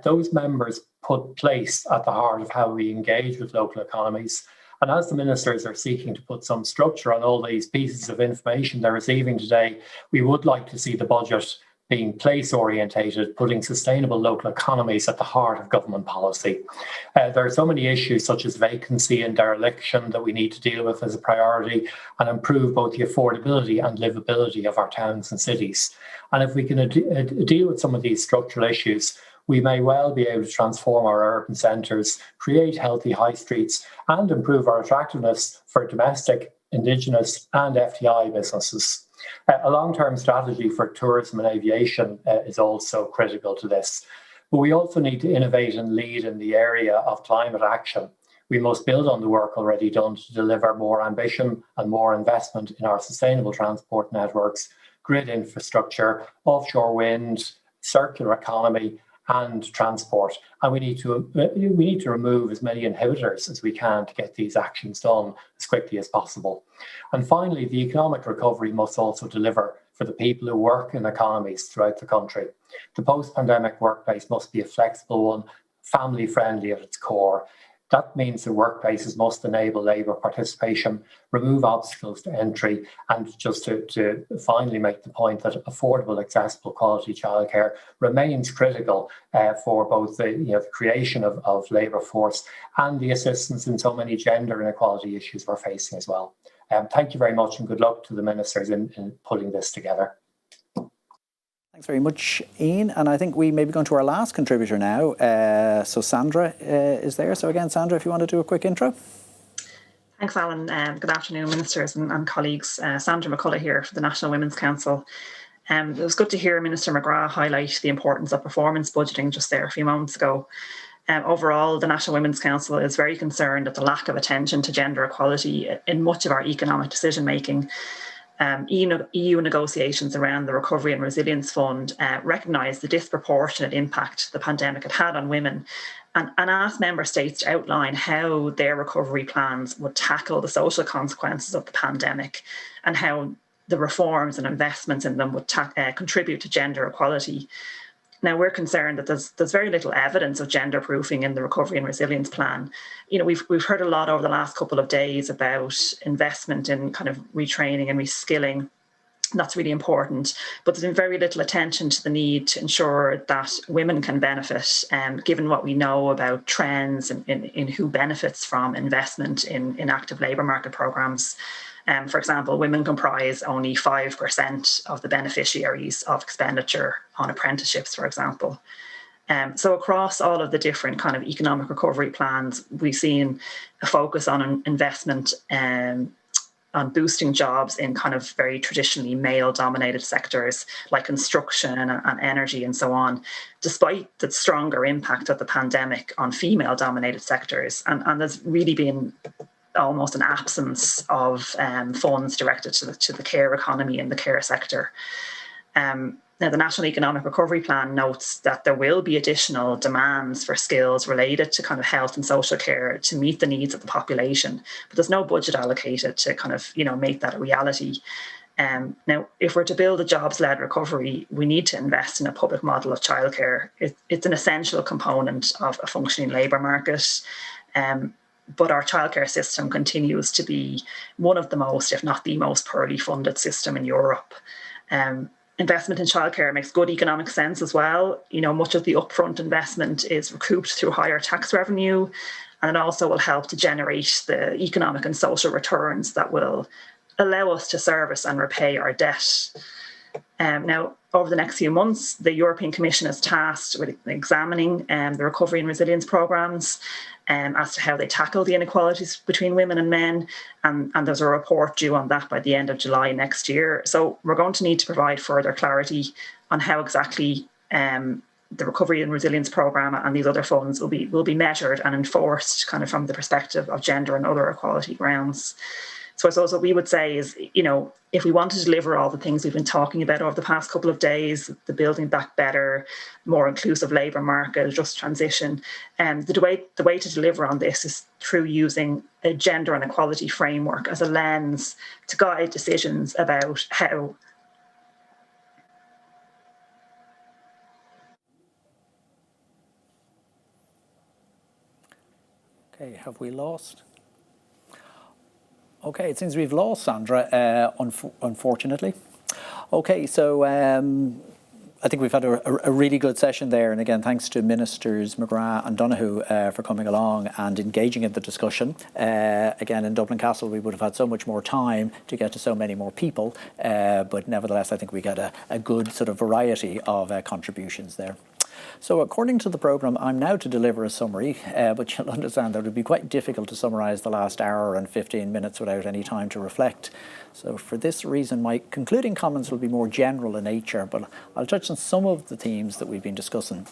S10: Those members put place at the heart of how we engage with local economies. And as the ministers are seeking to put some structure on all these pieces of information they're receiving today, we would like to see the budget being place orientated, putting sustainable local economies at the heart of government policy. There are so many issues such as vacancy and dereliction that we need to deal with as a priority and improve both the affordability and livability of our towns and cities. And if we can deal with some of these structural issues, we may well be able to transform our urban centres, create healthy high streets, and improve our attractiveness for domestic, Indigenous and FDI businesses. A long-term strategy for tourism and aviation is also critical to this. But we also need to innovate and lead in the area of climate action. We must build on the work already done to deliver more ambition and more investment in our sustainable transport networks, grid infrastructure, offshore wind, circular economy, and transport. And we need to remove as many inhibitors as we can to get these actions done as quickly as possible. And finally, the economic recovery must also deliver for the people who work in economies throughout the country. The post-pandemic workplace must be a flexible one, family-friendly at its core. That means the workplaces must enable labour participation, remove obstacles to entry, and just to finally make the point that affordable, accessible, quality childcare remains critical for both the creation of labour force and the assistance in so many gender inequality issues we're facing as well. Thank you very much, and good luck to the ministers in pulling this together.
S1: Thanks very much, Ian. And I think we may be going to our last contributor now. So Sandra is there. So again, Sandra, if you want to do a quick intro.
S11: Thanks, Alan. Good afternoon, ministers and colleagues. Sandra McCullough here for the National Women's Council. It was good to hear Minister McGrath highlight the importance of performance budgeting just there a few moments ago. Overall, the National Women's Council is very concerned at the lack of attention to gender equality in much of our economic decision-making. EU negotiations around the Recovery and Resilience Fund recognise the disproportionate impact the pandemic had on women and asked member states to outline how their recovery plans would tackle the social consequences of the pandemic and how the reforms and investments in them would contribute to gender equality. Now, we're concerned that there's very little evidence of gender proofing in the Recovery and Resilience Plan. We've heard a lot over the last couple of days about investment in kind of retraining and reskilling. That's really important, but there's been very little attention to the need to ensure that women can benefit, given what we know about trends in who benefits from investment in active labour market programmes. For example, women comprise only 5% of the beneficiaries of expenditure on apprenticeships, for example. So across all of the different kind of economic recovery plans, we've seen a focus on investment on boosting jobs in kind of very traditionally male-dominated sectors like construction and energy and so on, despite the stronger impact of the pandemic on female-dominated sectors. And there's really been almost an absence of funds directed to the care economy and the care sector. Now, the National Economic Recovery Plan notes that there will be additional demands for skills related to kind of health and social care to meet the needs of the population, but there's no budget allocated to kind of, make that a reality. Now, if we're to build a jobs-led recovery, we need to invest in a public model of childcare. It's an essential component of a functioning labour market. But our childcare system continues to be one of the most, if not the most, poorly funded system in Europe. Investment in childcare makes good economic sense as well. Much of the upfront investment is recouped through higher tax revenue, and it also will help to generate the economic and social returns that will allow us to service and repay our debt. Now, over the next few months, the European Commission is tasked with examining the recovery and resilience programmes as to how they tackle the inequalities between women and men. And there's a report due on that by the end of July next year. So we're going to need to provide further clarity on how exactly the recovery and resilience programme and these other funds will be measured and enforced kind of from the perspective of gender and other equality grounds. So I suppose what we would say is, if we want to deliver all the things we've been talking about over the past couple of days, the building back better, more inclusive labour market, a just transition, the way to deliver on this is through using a gender and equality framework as a lens to guide decisions about how.
S1: Okay, have we lost? Okay, it seems we've lost Sandra, unfortunately. Okay, so I think we've had a really good session there. And again, thanks to Ministers McGrath and Donoghue for coming along and engaging in the discussion. Again, in Dublin Castle, we would have had so much more time to get to so many more people. But nevertheless, I think we got a good sort of variety of contributions there. So according to the programme, I'm now to deliver a summary, but you'll understand that it would be quite difficult to summarise the last hour and 15 minutes without any time to reflect. So for this reason, my concluding comments will be more general in nature, but I'll touch on some of the themes that we've been discussing.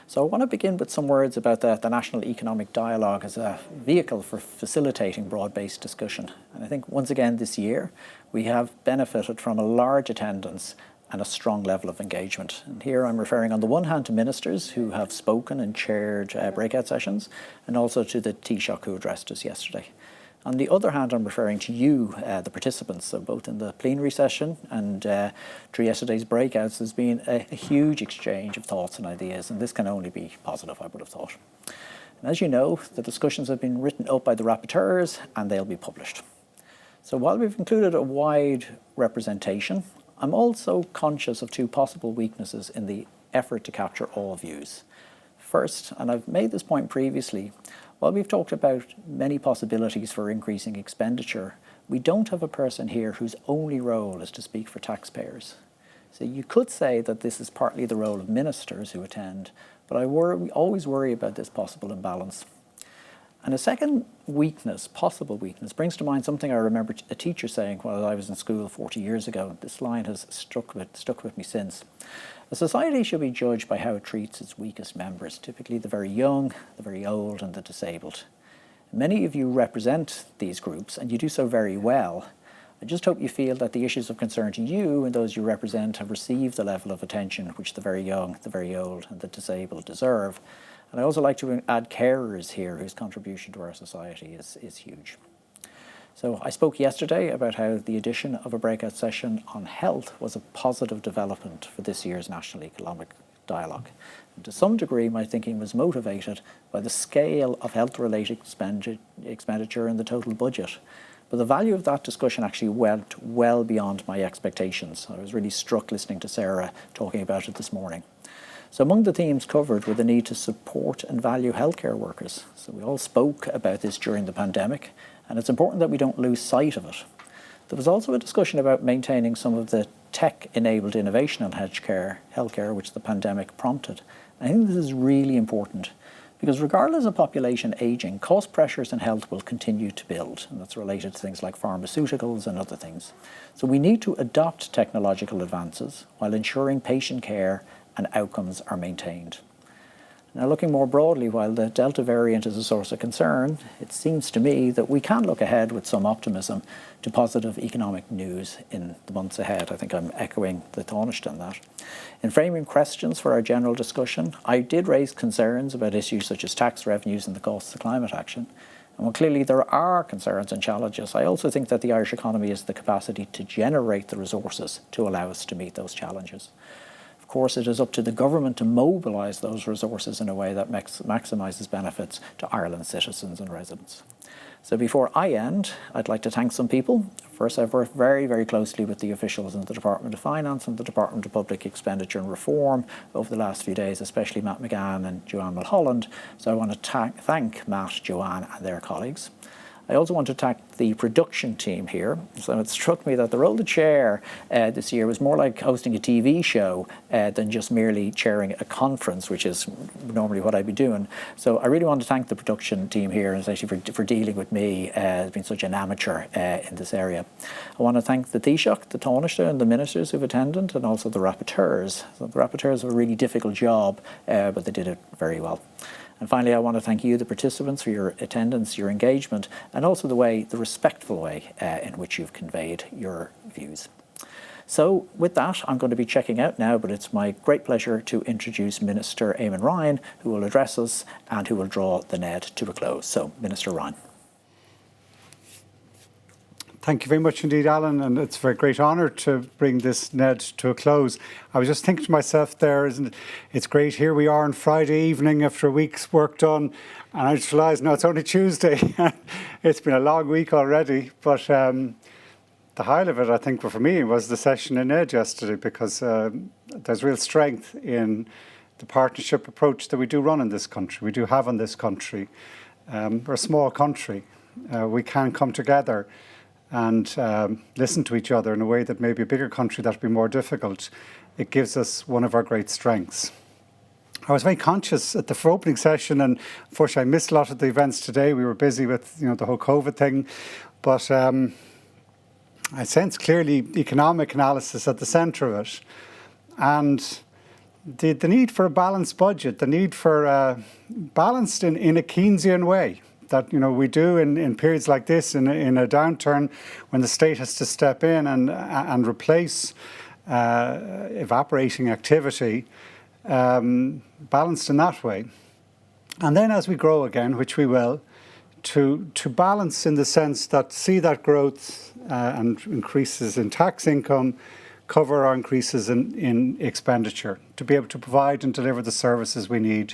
S1: So I want to begin with some words about the National Economic Dialogue as a vehicle for facilitating broad-based discussion. And I think once again this year, we have benefited from a large attendance and a strong level of engagement. And here I'm referring on the one hand to ministers who have spoken and chaired breakout sessions, and also to the Taoiseach who addressed us yesterday. On the other hand, I'm referring to you, the participants, so both in the plenary session and through yesterday's breakouts. There's been a huge exchange of thoughts and ideas, and this can only be positive, I would have thought. And as you know, the discussions have been written up by the rapporteurs and they'll be published. So while we've included a wide representation, I'm also conscious of two possible weaknesses in the effort to capture all views. First, and I've made this point previously, while we've talked about many possibilities for increasing expenditure, we don't have a person here whose only role is to speak for taxpayers. So you could say that this is partly the role of ministers who attend, but I always worry about this possible imbalance. And a second possible weakness, brings to mind something I remember a teacher saying while I was in school 40 years ago. This line has stuck with me since. A society should be judged by how it treats its weakest members, typically the very young, the very old, and the disabled. Many of you represent these groups, and you do so very well. I just hope you feel that the issues of concern to you and those you represent have received the level of attention which the very young, the very old, and the disabled deserve. And I also like to add carers here, whose contribution to our society is huge. So I spoke yesterday about how the addition of a breakout session on health was a positive development for this year's National Economic Dialogue. And to some degree, my thinking was motivated by the scale of health-related expenditure in the total budget. But the value of that discussion actually went well beyond my expectations. I was really struck listening to Sarah talking about it this morning. So among the themes covered were the need to support and value healthcare workers. So we all spoke about this during the pandemic, and it's important that we don't lose sight of it. There was also a discussion about maintaining some of the tech-enabled innovation in healthcare which the pandemic prompted. I think this is really important because regardless of population ageing, cost pressures in health will continue to build, and that's related to things like pharmaceuticals and other things. So we need to adopt technological advances while ensuring patient care and outcomes are maintained. Now, looking more broadly, while the Delta variant is a source of concern, it seems to me that we can look ahead with some optimism to positive economic news in the months ahead. I think I'm echoing the Taoiseach on that. In framing questions for our general discussion, I did raise concerns about issues such as tax revenues and the costs of climate action. And while clearly there are concerns and challenges, I also think that the Irish economy has the capacity to generate the resources to allow us to meet those challenges. Of course, it is up to the government to mobilise those resources in a way that maximises benefits to Ireland's citizens and residents. So before I end, I'd like to thank some people. First, I've worked very, very closely with the officials in the Department of Finance and the Department of Public Expenditure and Reform over the last few days, especially Matt McGann and Joanne Mulholland. So I want to thank Matt, Joanne and their colleagues. I also want to thank the production team here. So it struck me that the role of chair this year was more like hosting a TV show than just merely chairing a conference, which is normally what I'd be doing. So I really want to thank the production team here, especially for dealing with me as being such an amateur in this area. I want to thank the Taoiseach, the Taoiseach and the ministers who've attended, and also the rapporteurs. So the rapporteurs have a really difficult job, but they did it very well. And finally, I want to thank you, the participants, for your attendance, your engagement, and also the respectful way in which you've conveyed your views. So with that, I'm going to be checking out now, but it's my great pleasure to introduce Minister Eamon Ryan, who will address us and who will draw the NED to a close. So, Minister Ryan.
S12: Thank you very much indeed, Alan, and it's a very great honour to bring this NED to a close. I was just thinking to myself there, isn't it? It's great, here we are on Friday evening after a week's work done, and I just realised, no, it's only Tuesday. It's been a long week already, but the highlight of it, I think, for me, was the session in NED yesterday, because there's real strength in the partnership approach that we do run in this country, we do have in this country. We're a small country. We can come together and listen to each other in a way that maybe a bigger country that would be more difficult. It gives us one of our great strengths. I was very conscious at the opening session, and unfortunately I missed a lot of the events today. We were busy with the whole COVID thing, but I sense clearly economic analysis at the centre of it, and the need for a balanced budget, the need for balanced in a Keynesian way. That we do in periods like this, in a downturn, when the state has to step in and replace evaporating activity, balanced in that way. And then as we grow again, which we will, to balance in the sense that see that growth and increases in tax income cover our increases in expenditure, to be able to provide and deliver the services we need.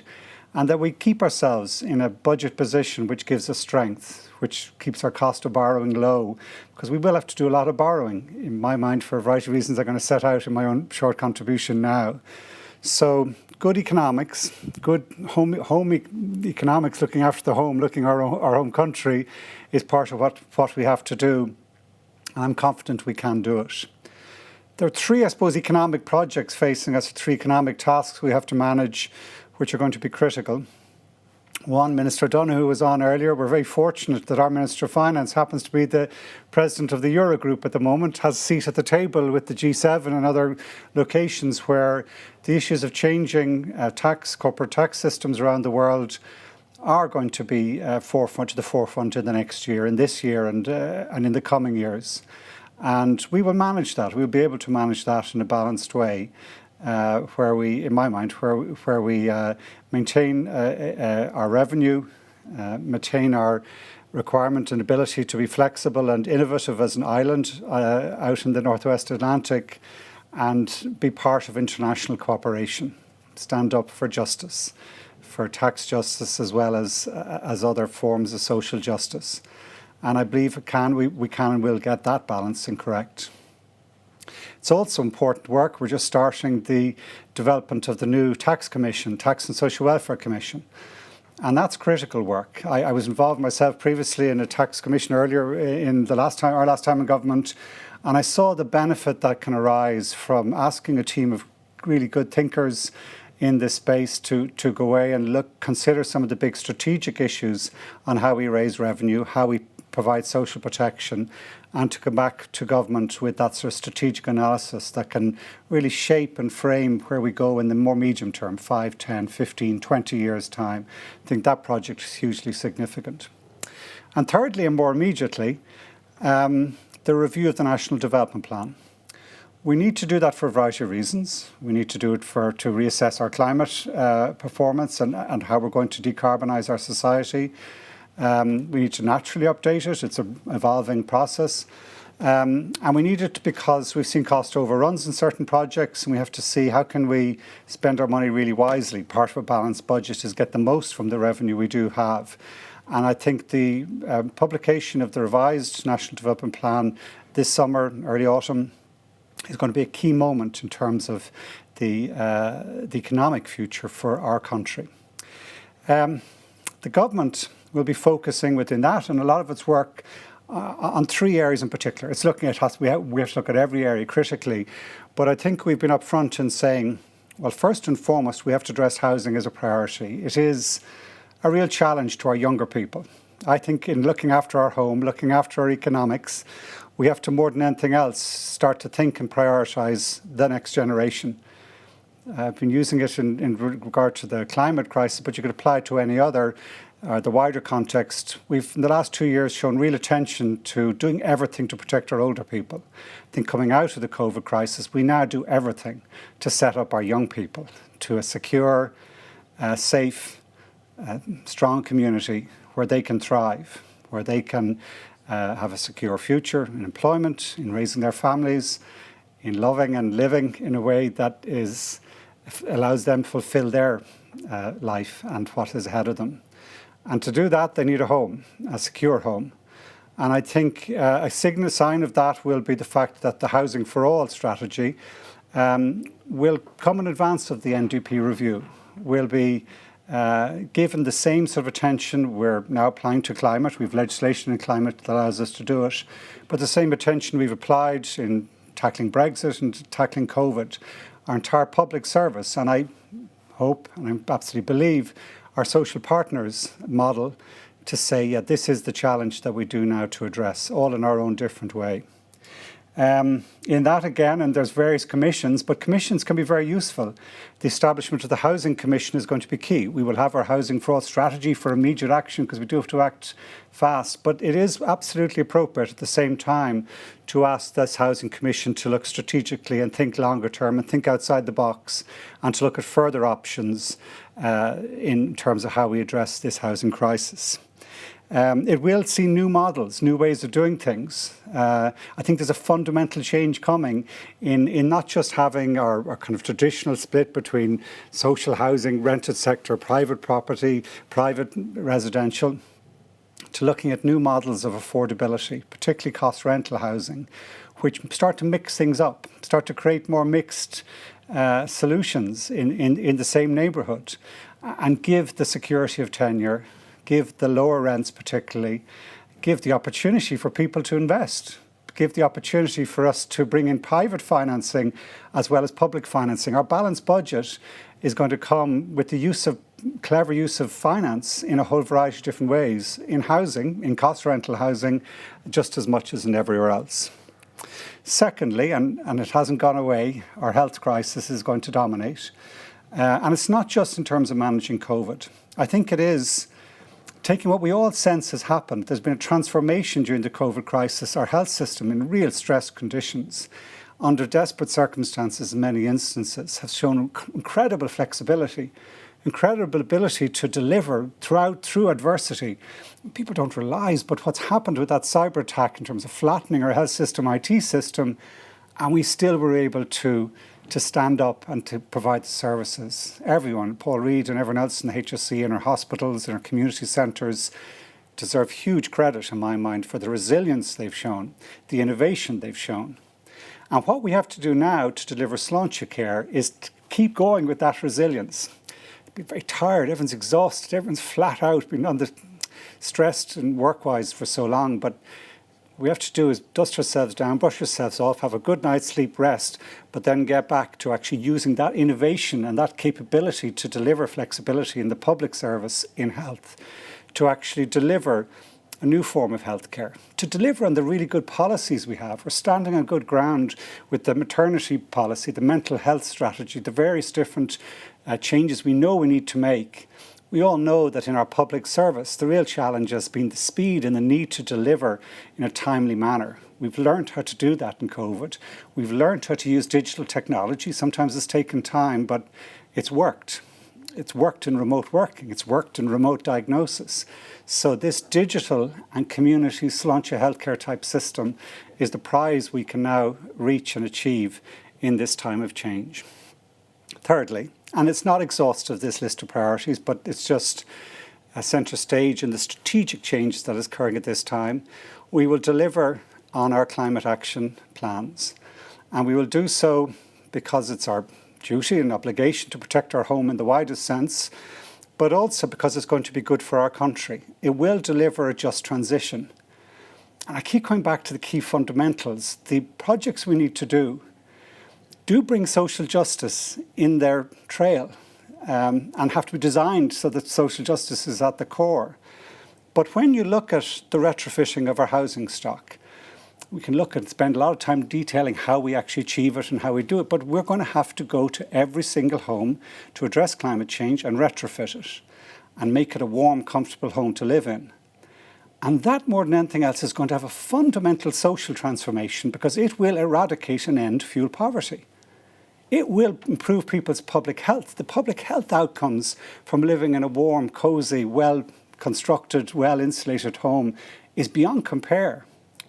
S12: And that we keep ourselves in a budget position which gives us strength, which keeps our cost of borrowing low, because we will have to do a lot of borrowing, in my mind, for a variety of reasons I'm going to set out in my own short contribution now. So good economics, good home economics, looking after the home, looking our home country, is part of what we have to do. And I'm confident we can do it. There are three, I suppose, economic projects facing us, three economic tasks we have to manage, which are going to be critical. One, Minister Donoghue was on earlier. We're very fortunate that our Minister of Finance happens to be the President of the Eurogroup at the moment, has a seat at the table with the G7 and other locations where the issues of changing corporate tax systems around the world are going to be to the forefront in the next year, in this year and in the coming years. And we will manage that. We'll be able to manage that in a balanced way. Where we, in my mind, where we maintain our revenue, maintain our requirement and ability to be flexible and innovative as an island out in the Northwest Atlantic, and be part of international cooperation. Stand up for justice, for tax justice as well as other forms of social justice. And I believe we can and will get that balancing correct. It's also important work. We're just starting the development of the new Tax Commission, Tax and Social Welfare Commission. And that's critical work. I was involved myself previously in a tax commission earlier in our last time in government, and I saw the benefit that can arise from asking a team of really good thinkers in this space to go away and consider some of the big strategic issues on how we raise revenue, how we provide social protection, and to come back to government with that sort of strategic analysis that can really shape and frame where we go in the more medium term, 5, 10, 15, 20 years' time. I think that project is hugely significant. And thirdly, and more immediately, the review of the National Development Plan. We need to do that for a variety of reasons. We need to do it to reassess our climate performance and how we're going to decarbonise our society. We need to naturally update it. It's an evolving process. And we need it because we've seen cost overruns in certain projects, and we have to see how can we spend our money really wisely. Part of a balanced budget is get the most from the revenue we do have. And I think the publication of the revised National Development Plan this summer, early autumn, is going to be a key moment in terms of the economic future for our country. The government will be focusing within that, and a lot of its work on three areas in particular. It's looking at we have to look at every area critically, but I think we've been upfront in saying, well, first and foremost, we have to address housing as a priority. It is a real challenge to our younger people. I think in looking after our home, looking after our economics, we have to, more than anything else, start to think and prioritise the next generation. I've been using it in regard to the climate crisis, but you could apply it to any other, the wider context. We've, in the last 2 years, shown real attention to doing everything to protect our older people. I think coming out of the COVID crisis, we now do everything to set up our young people to a secure, safe, strong community where they can thrive, where they can have a secure future in employment, in raising their families, in loving and living in a way that allows them to fulfill their life and what is ahead of them. And to do that, they need a home, a secure home. And I think a sign of that will be the fact that the Housing for All strategy will come in advance of the NDP review, will be given the same sort of attention we're now applying to climate. We've legislation in climate that allows us to do it, but the same attention we've applied in tackling Brexit and tackling COVID, our entire public service. And I hope, and I absolutely believe, our social partners model to say, yeah, this is the challenge that we do now to address, all in our own different way. In that again, and there's various commissions, but commissions can be very useful. The establishment of the Housing Commission is going to be key. We will have our Housing for All strategy for immediate action because we do have to act fast, but it is absolutely appropriate at the same time to ask this Housing Commission to look strategically and think longer term and think outside the box and to look at further options in terms of how we address this housing crisis. It will see new models, new ways of doing things. I think there's a fundamental change coming in not just having our kind of traditional split between social housing, rented sector, private property, private residential, to looking at new models of affordability, particularly cost rental housing, which start to mix things up, start to create more mixed solutions in the same neighbourhood and give the security of tenure, give the lower rents particularly, give the opportunity for people to invest, give the opportunity for us to bring in private financing as well as public financing. Our balanced budget is going to come with the clever use of finance in a whole variety of different ways, in housing, in cost rental housing, just as much as in everywhere else. Secondly, and it hasn't gone away, our health crisis is going to dominate. And it's not just in terms of managing COVID. I think it is taking what we all sense has happened. There's been a transformation during the COVID crisis. Our health system, in real stress conditions, under desperate circumstances in many instances, has shown incredible flexibility, incredible ability to deliver through adversity. People don't realise, but what's happened with that cyber attack in terms of flattening our health system, IT system, and we still were able to stand up and to provide the services. Everyone, Paul Reid and everyone else in the HSE, in our hospitals, in our community centres, deserve huge credit, in my mind, for the resilience they've shown, the innovation they've shown. And what we have to do now to deliver Sláinte care is to keep going with that resilience. Be very tired, everyone's exhausted, everyone's flat out, been stressed and work-wise for so long, but we have to do is dust ourselves down, brush ourselves off, have a good night's sleep, rest, but then get back to actually using that innovation and that capability to deliver flexibility in the public service in health, to actually deliver a new form of healthcare, to deliver on the really good policies we have. We're standing on good ground with the maternity policy, the mental health strategy, the various different changes we know we need to make. We all know that in our public service, the real challenge has been the speed and the need to deliver in a timely manner. We've learned how to do that in COVID. We've learned how to use digital technology. Sometimes it's taken time, but it's worked. It's worked in remote working. It's worked in remote diagnosis. So this digital and community Sláinte healthcare type system is the prize we can now reach and achieve in this time of change. Thirdly, and it's not exhaustive, this list of priorities, but it's just a centre stage in the strategic changes that is occurring at this time, we will deliver on our climate action plans. And we will do so because it's our duty and obligation to protect our home in the widest sense, but also because it's going to be good for our country. It will deliver a just transition. And I keep coming back to the key fundamentals. The projects we need to do bring social justice in their trail and have to be designed so that social justice is at the core. But when you look at the retrofitting of our housing stock, we can look and spend a lot of time detailing how we actually achieve it and how we do it, but we're going to have to go to every single home to address climate change and retrofit it and make it a warm, comfortable home to live in. And that, more than anything else, is going to have a fundamental social transformation because it will eradicate and end fuel poverty. It will improve people's public health. The public health outcomes from living in a warm, cosy, well-constructed, well-insulated home is beyond compare.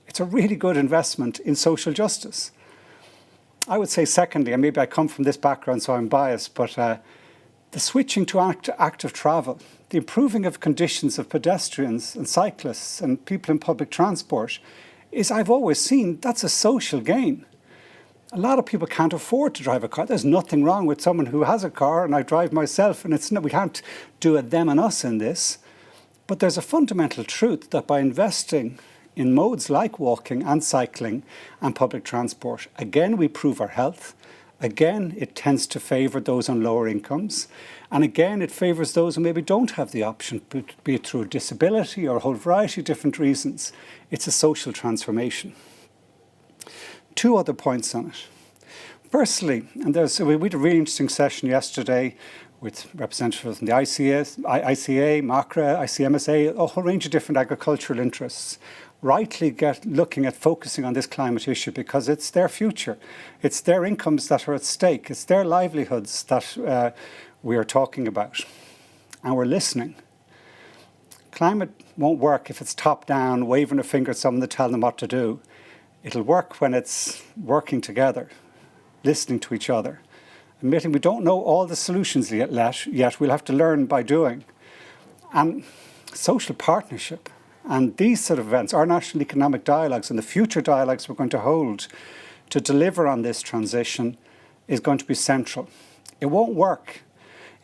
S12: It's a really good investment in social justice. I would say secondly, and maybe I come from this background so I'm biased, but the switching to active travel, the improving of conditions of pedestrians and cyclists and people in public transport is, I've always seen, that's a social gain. A lot of people can't afford to drive a car. There's nothing wrong with someone who has a car, and I drive myself, and we can't do a them and us in this. But there's a fundamental truth that by investing in modes like walking and cycling and public transport, again, we improve our health. Again, it tends to favour those on lower incomes. And again, it favours those who maybe don't have the option, be it through a disability or a whole variety of different reasons. It's a social transformation. Two other points on it. Firstly, and we had a really interesting session yesterday with representatives from the ICA, MACRA, ICMSA, a whole range of different agricultural interests, rightly looking at focusing on this climate issue because it's their future. It's their incomes that are at stake. It's their livelihoods that we are talking about. And we're listening. Climate won't work if it's top-down, waving a finger at someone to tell them what to do. It'll work when it's working together, listening to each other, admitting we don't know all the solutions yet. We'll have to learn by doing. And social partnership. And these sort of events, our national economic dialogues and the future dialogues we're going to hold to deliver on this transition is going to be central. It won't work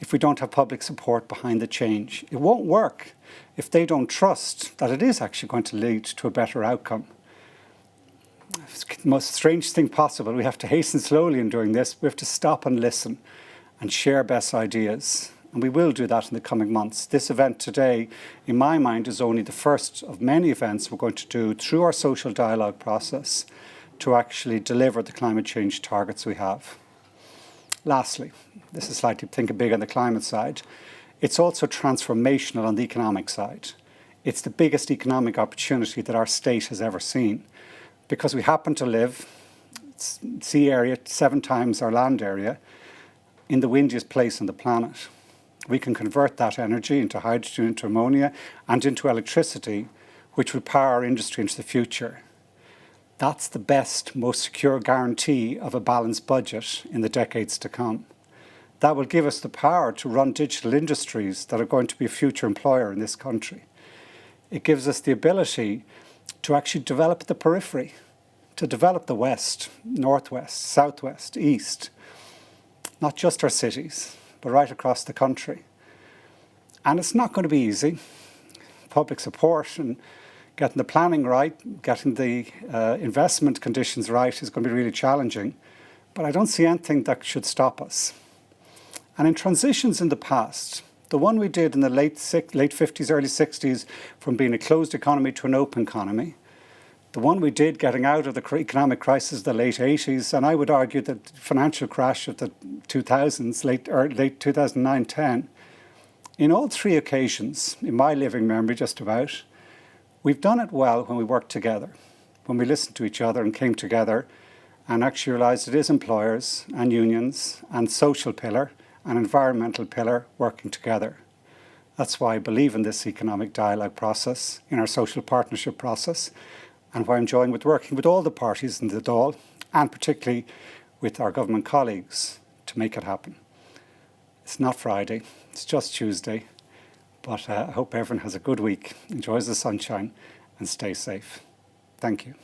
S12: if we don't have public support behind the change. It won't work if they don't trust that it is actually going to lead to a better outcome. It's the most strange thing possible. We have to hasten slowly in doing this. We have to stop and listen and share best ideas. And we will do that in the coming months. This event today, in my mind, is only the first of many events we're going to do through our social dialogue process to actually deliver the climate change targets we have. Lastly, this is slightly thinking big on the climate side. It's also transformational on the economic side. It's the biggest economic opportunity that our state has ever seen because we happen to live, sea area 7 times our land area, in the windiest place on the planet. We can convert that energy into hydrogen, into ammonia, and into electricity, which will power our industry into the future. That's the best, most secure guarantee of a balanced budget in the decades to come. That will give us the power to run digital industries that are going to be a future employer in this country. It gives us the ability to actually develop the periphery, to develop the west, northwest, southwest, east, not just our cities, but right across the country. And it's not going to be easy. Public support and getting the planning right, getting the investment conditions right is going to be really challenging. But I don't see anything that should stop us. And in transitions in the past, the one we did in the late 50s, early 60s, from being a closed economy to an open economy, the one we did getting out of the economic crisis of the late 80s, and I would argue that the financial crash of the 2000s, late 2009-10, in all 3 occasions, in my living memory just about, we've done it well when we worked together, when we listened to each other and came together and actually realised it is employers and unions and social pillar and environmental pillar working together. That's why I believe in this economic dialogue process, in our social partnership process, and why I'm joined with working with all the parties in the Dáil, and particularly with our government colleagues, to make it happen. It's not Friday, it's just Tuesday, but I hope everyone has a good week, enjoys the sunshine, and stays safe. Thank you.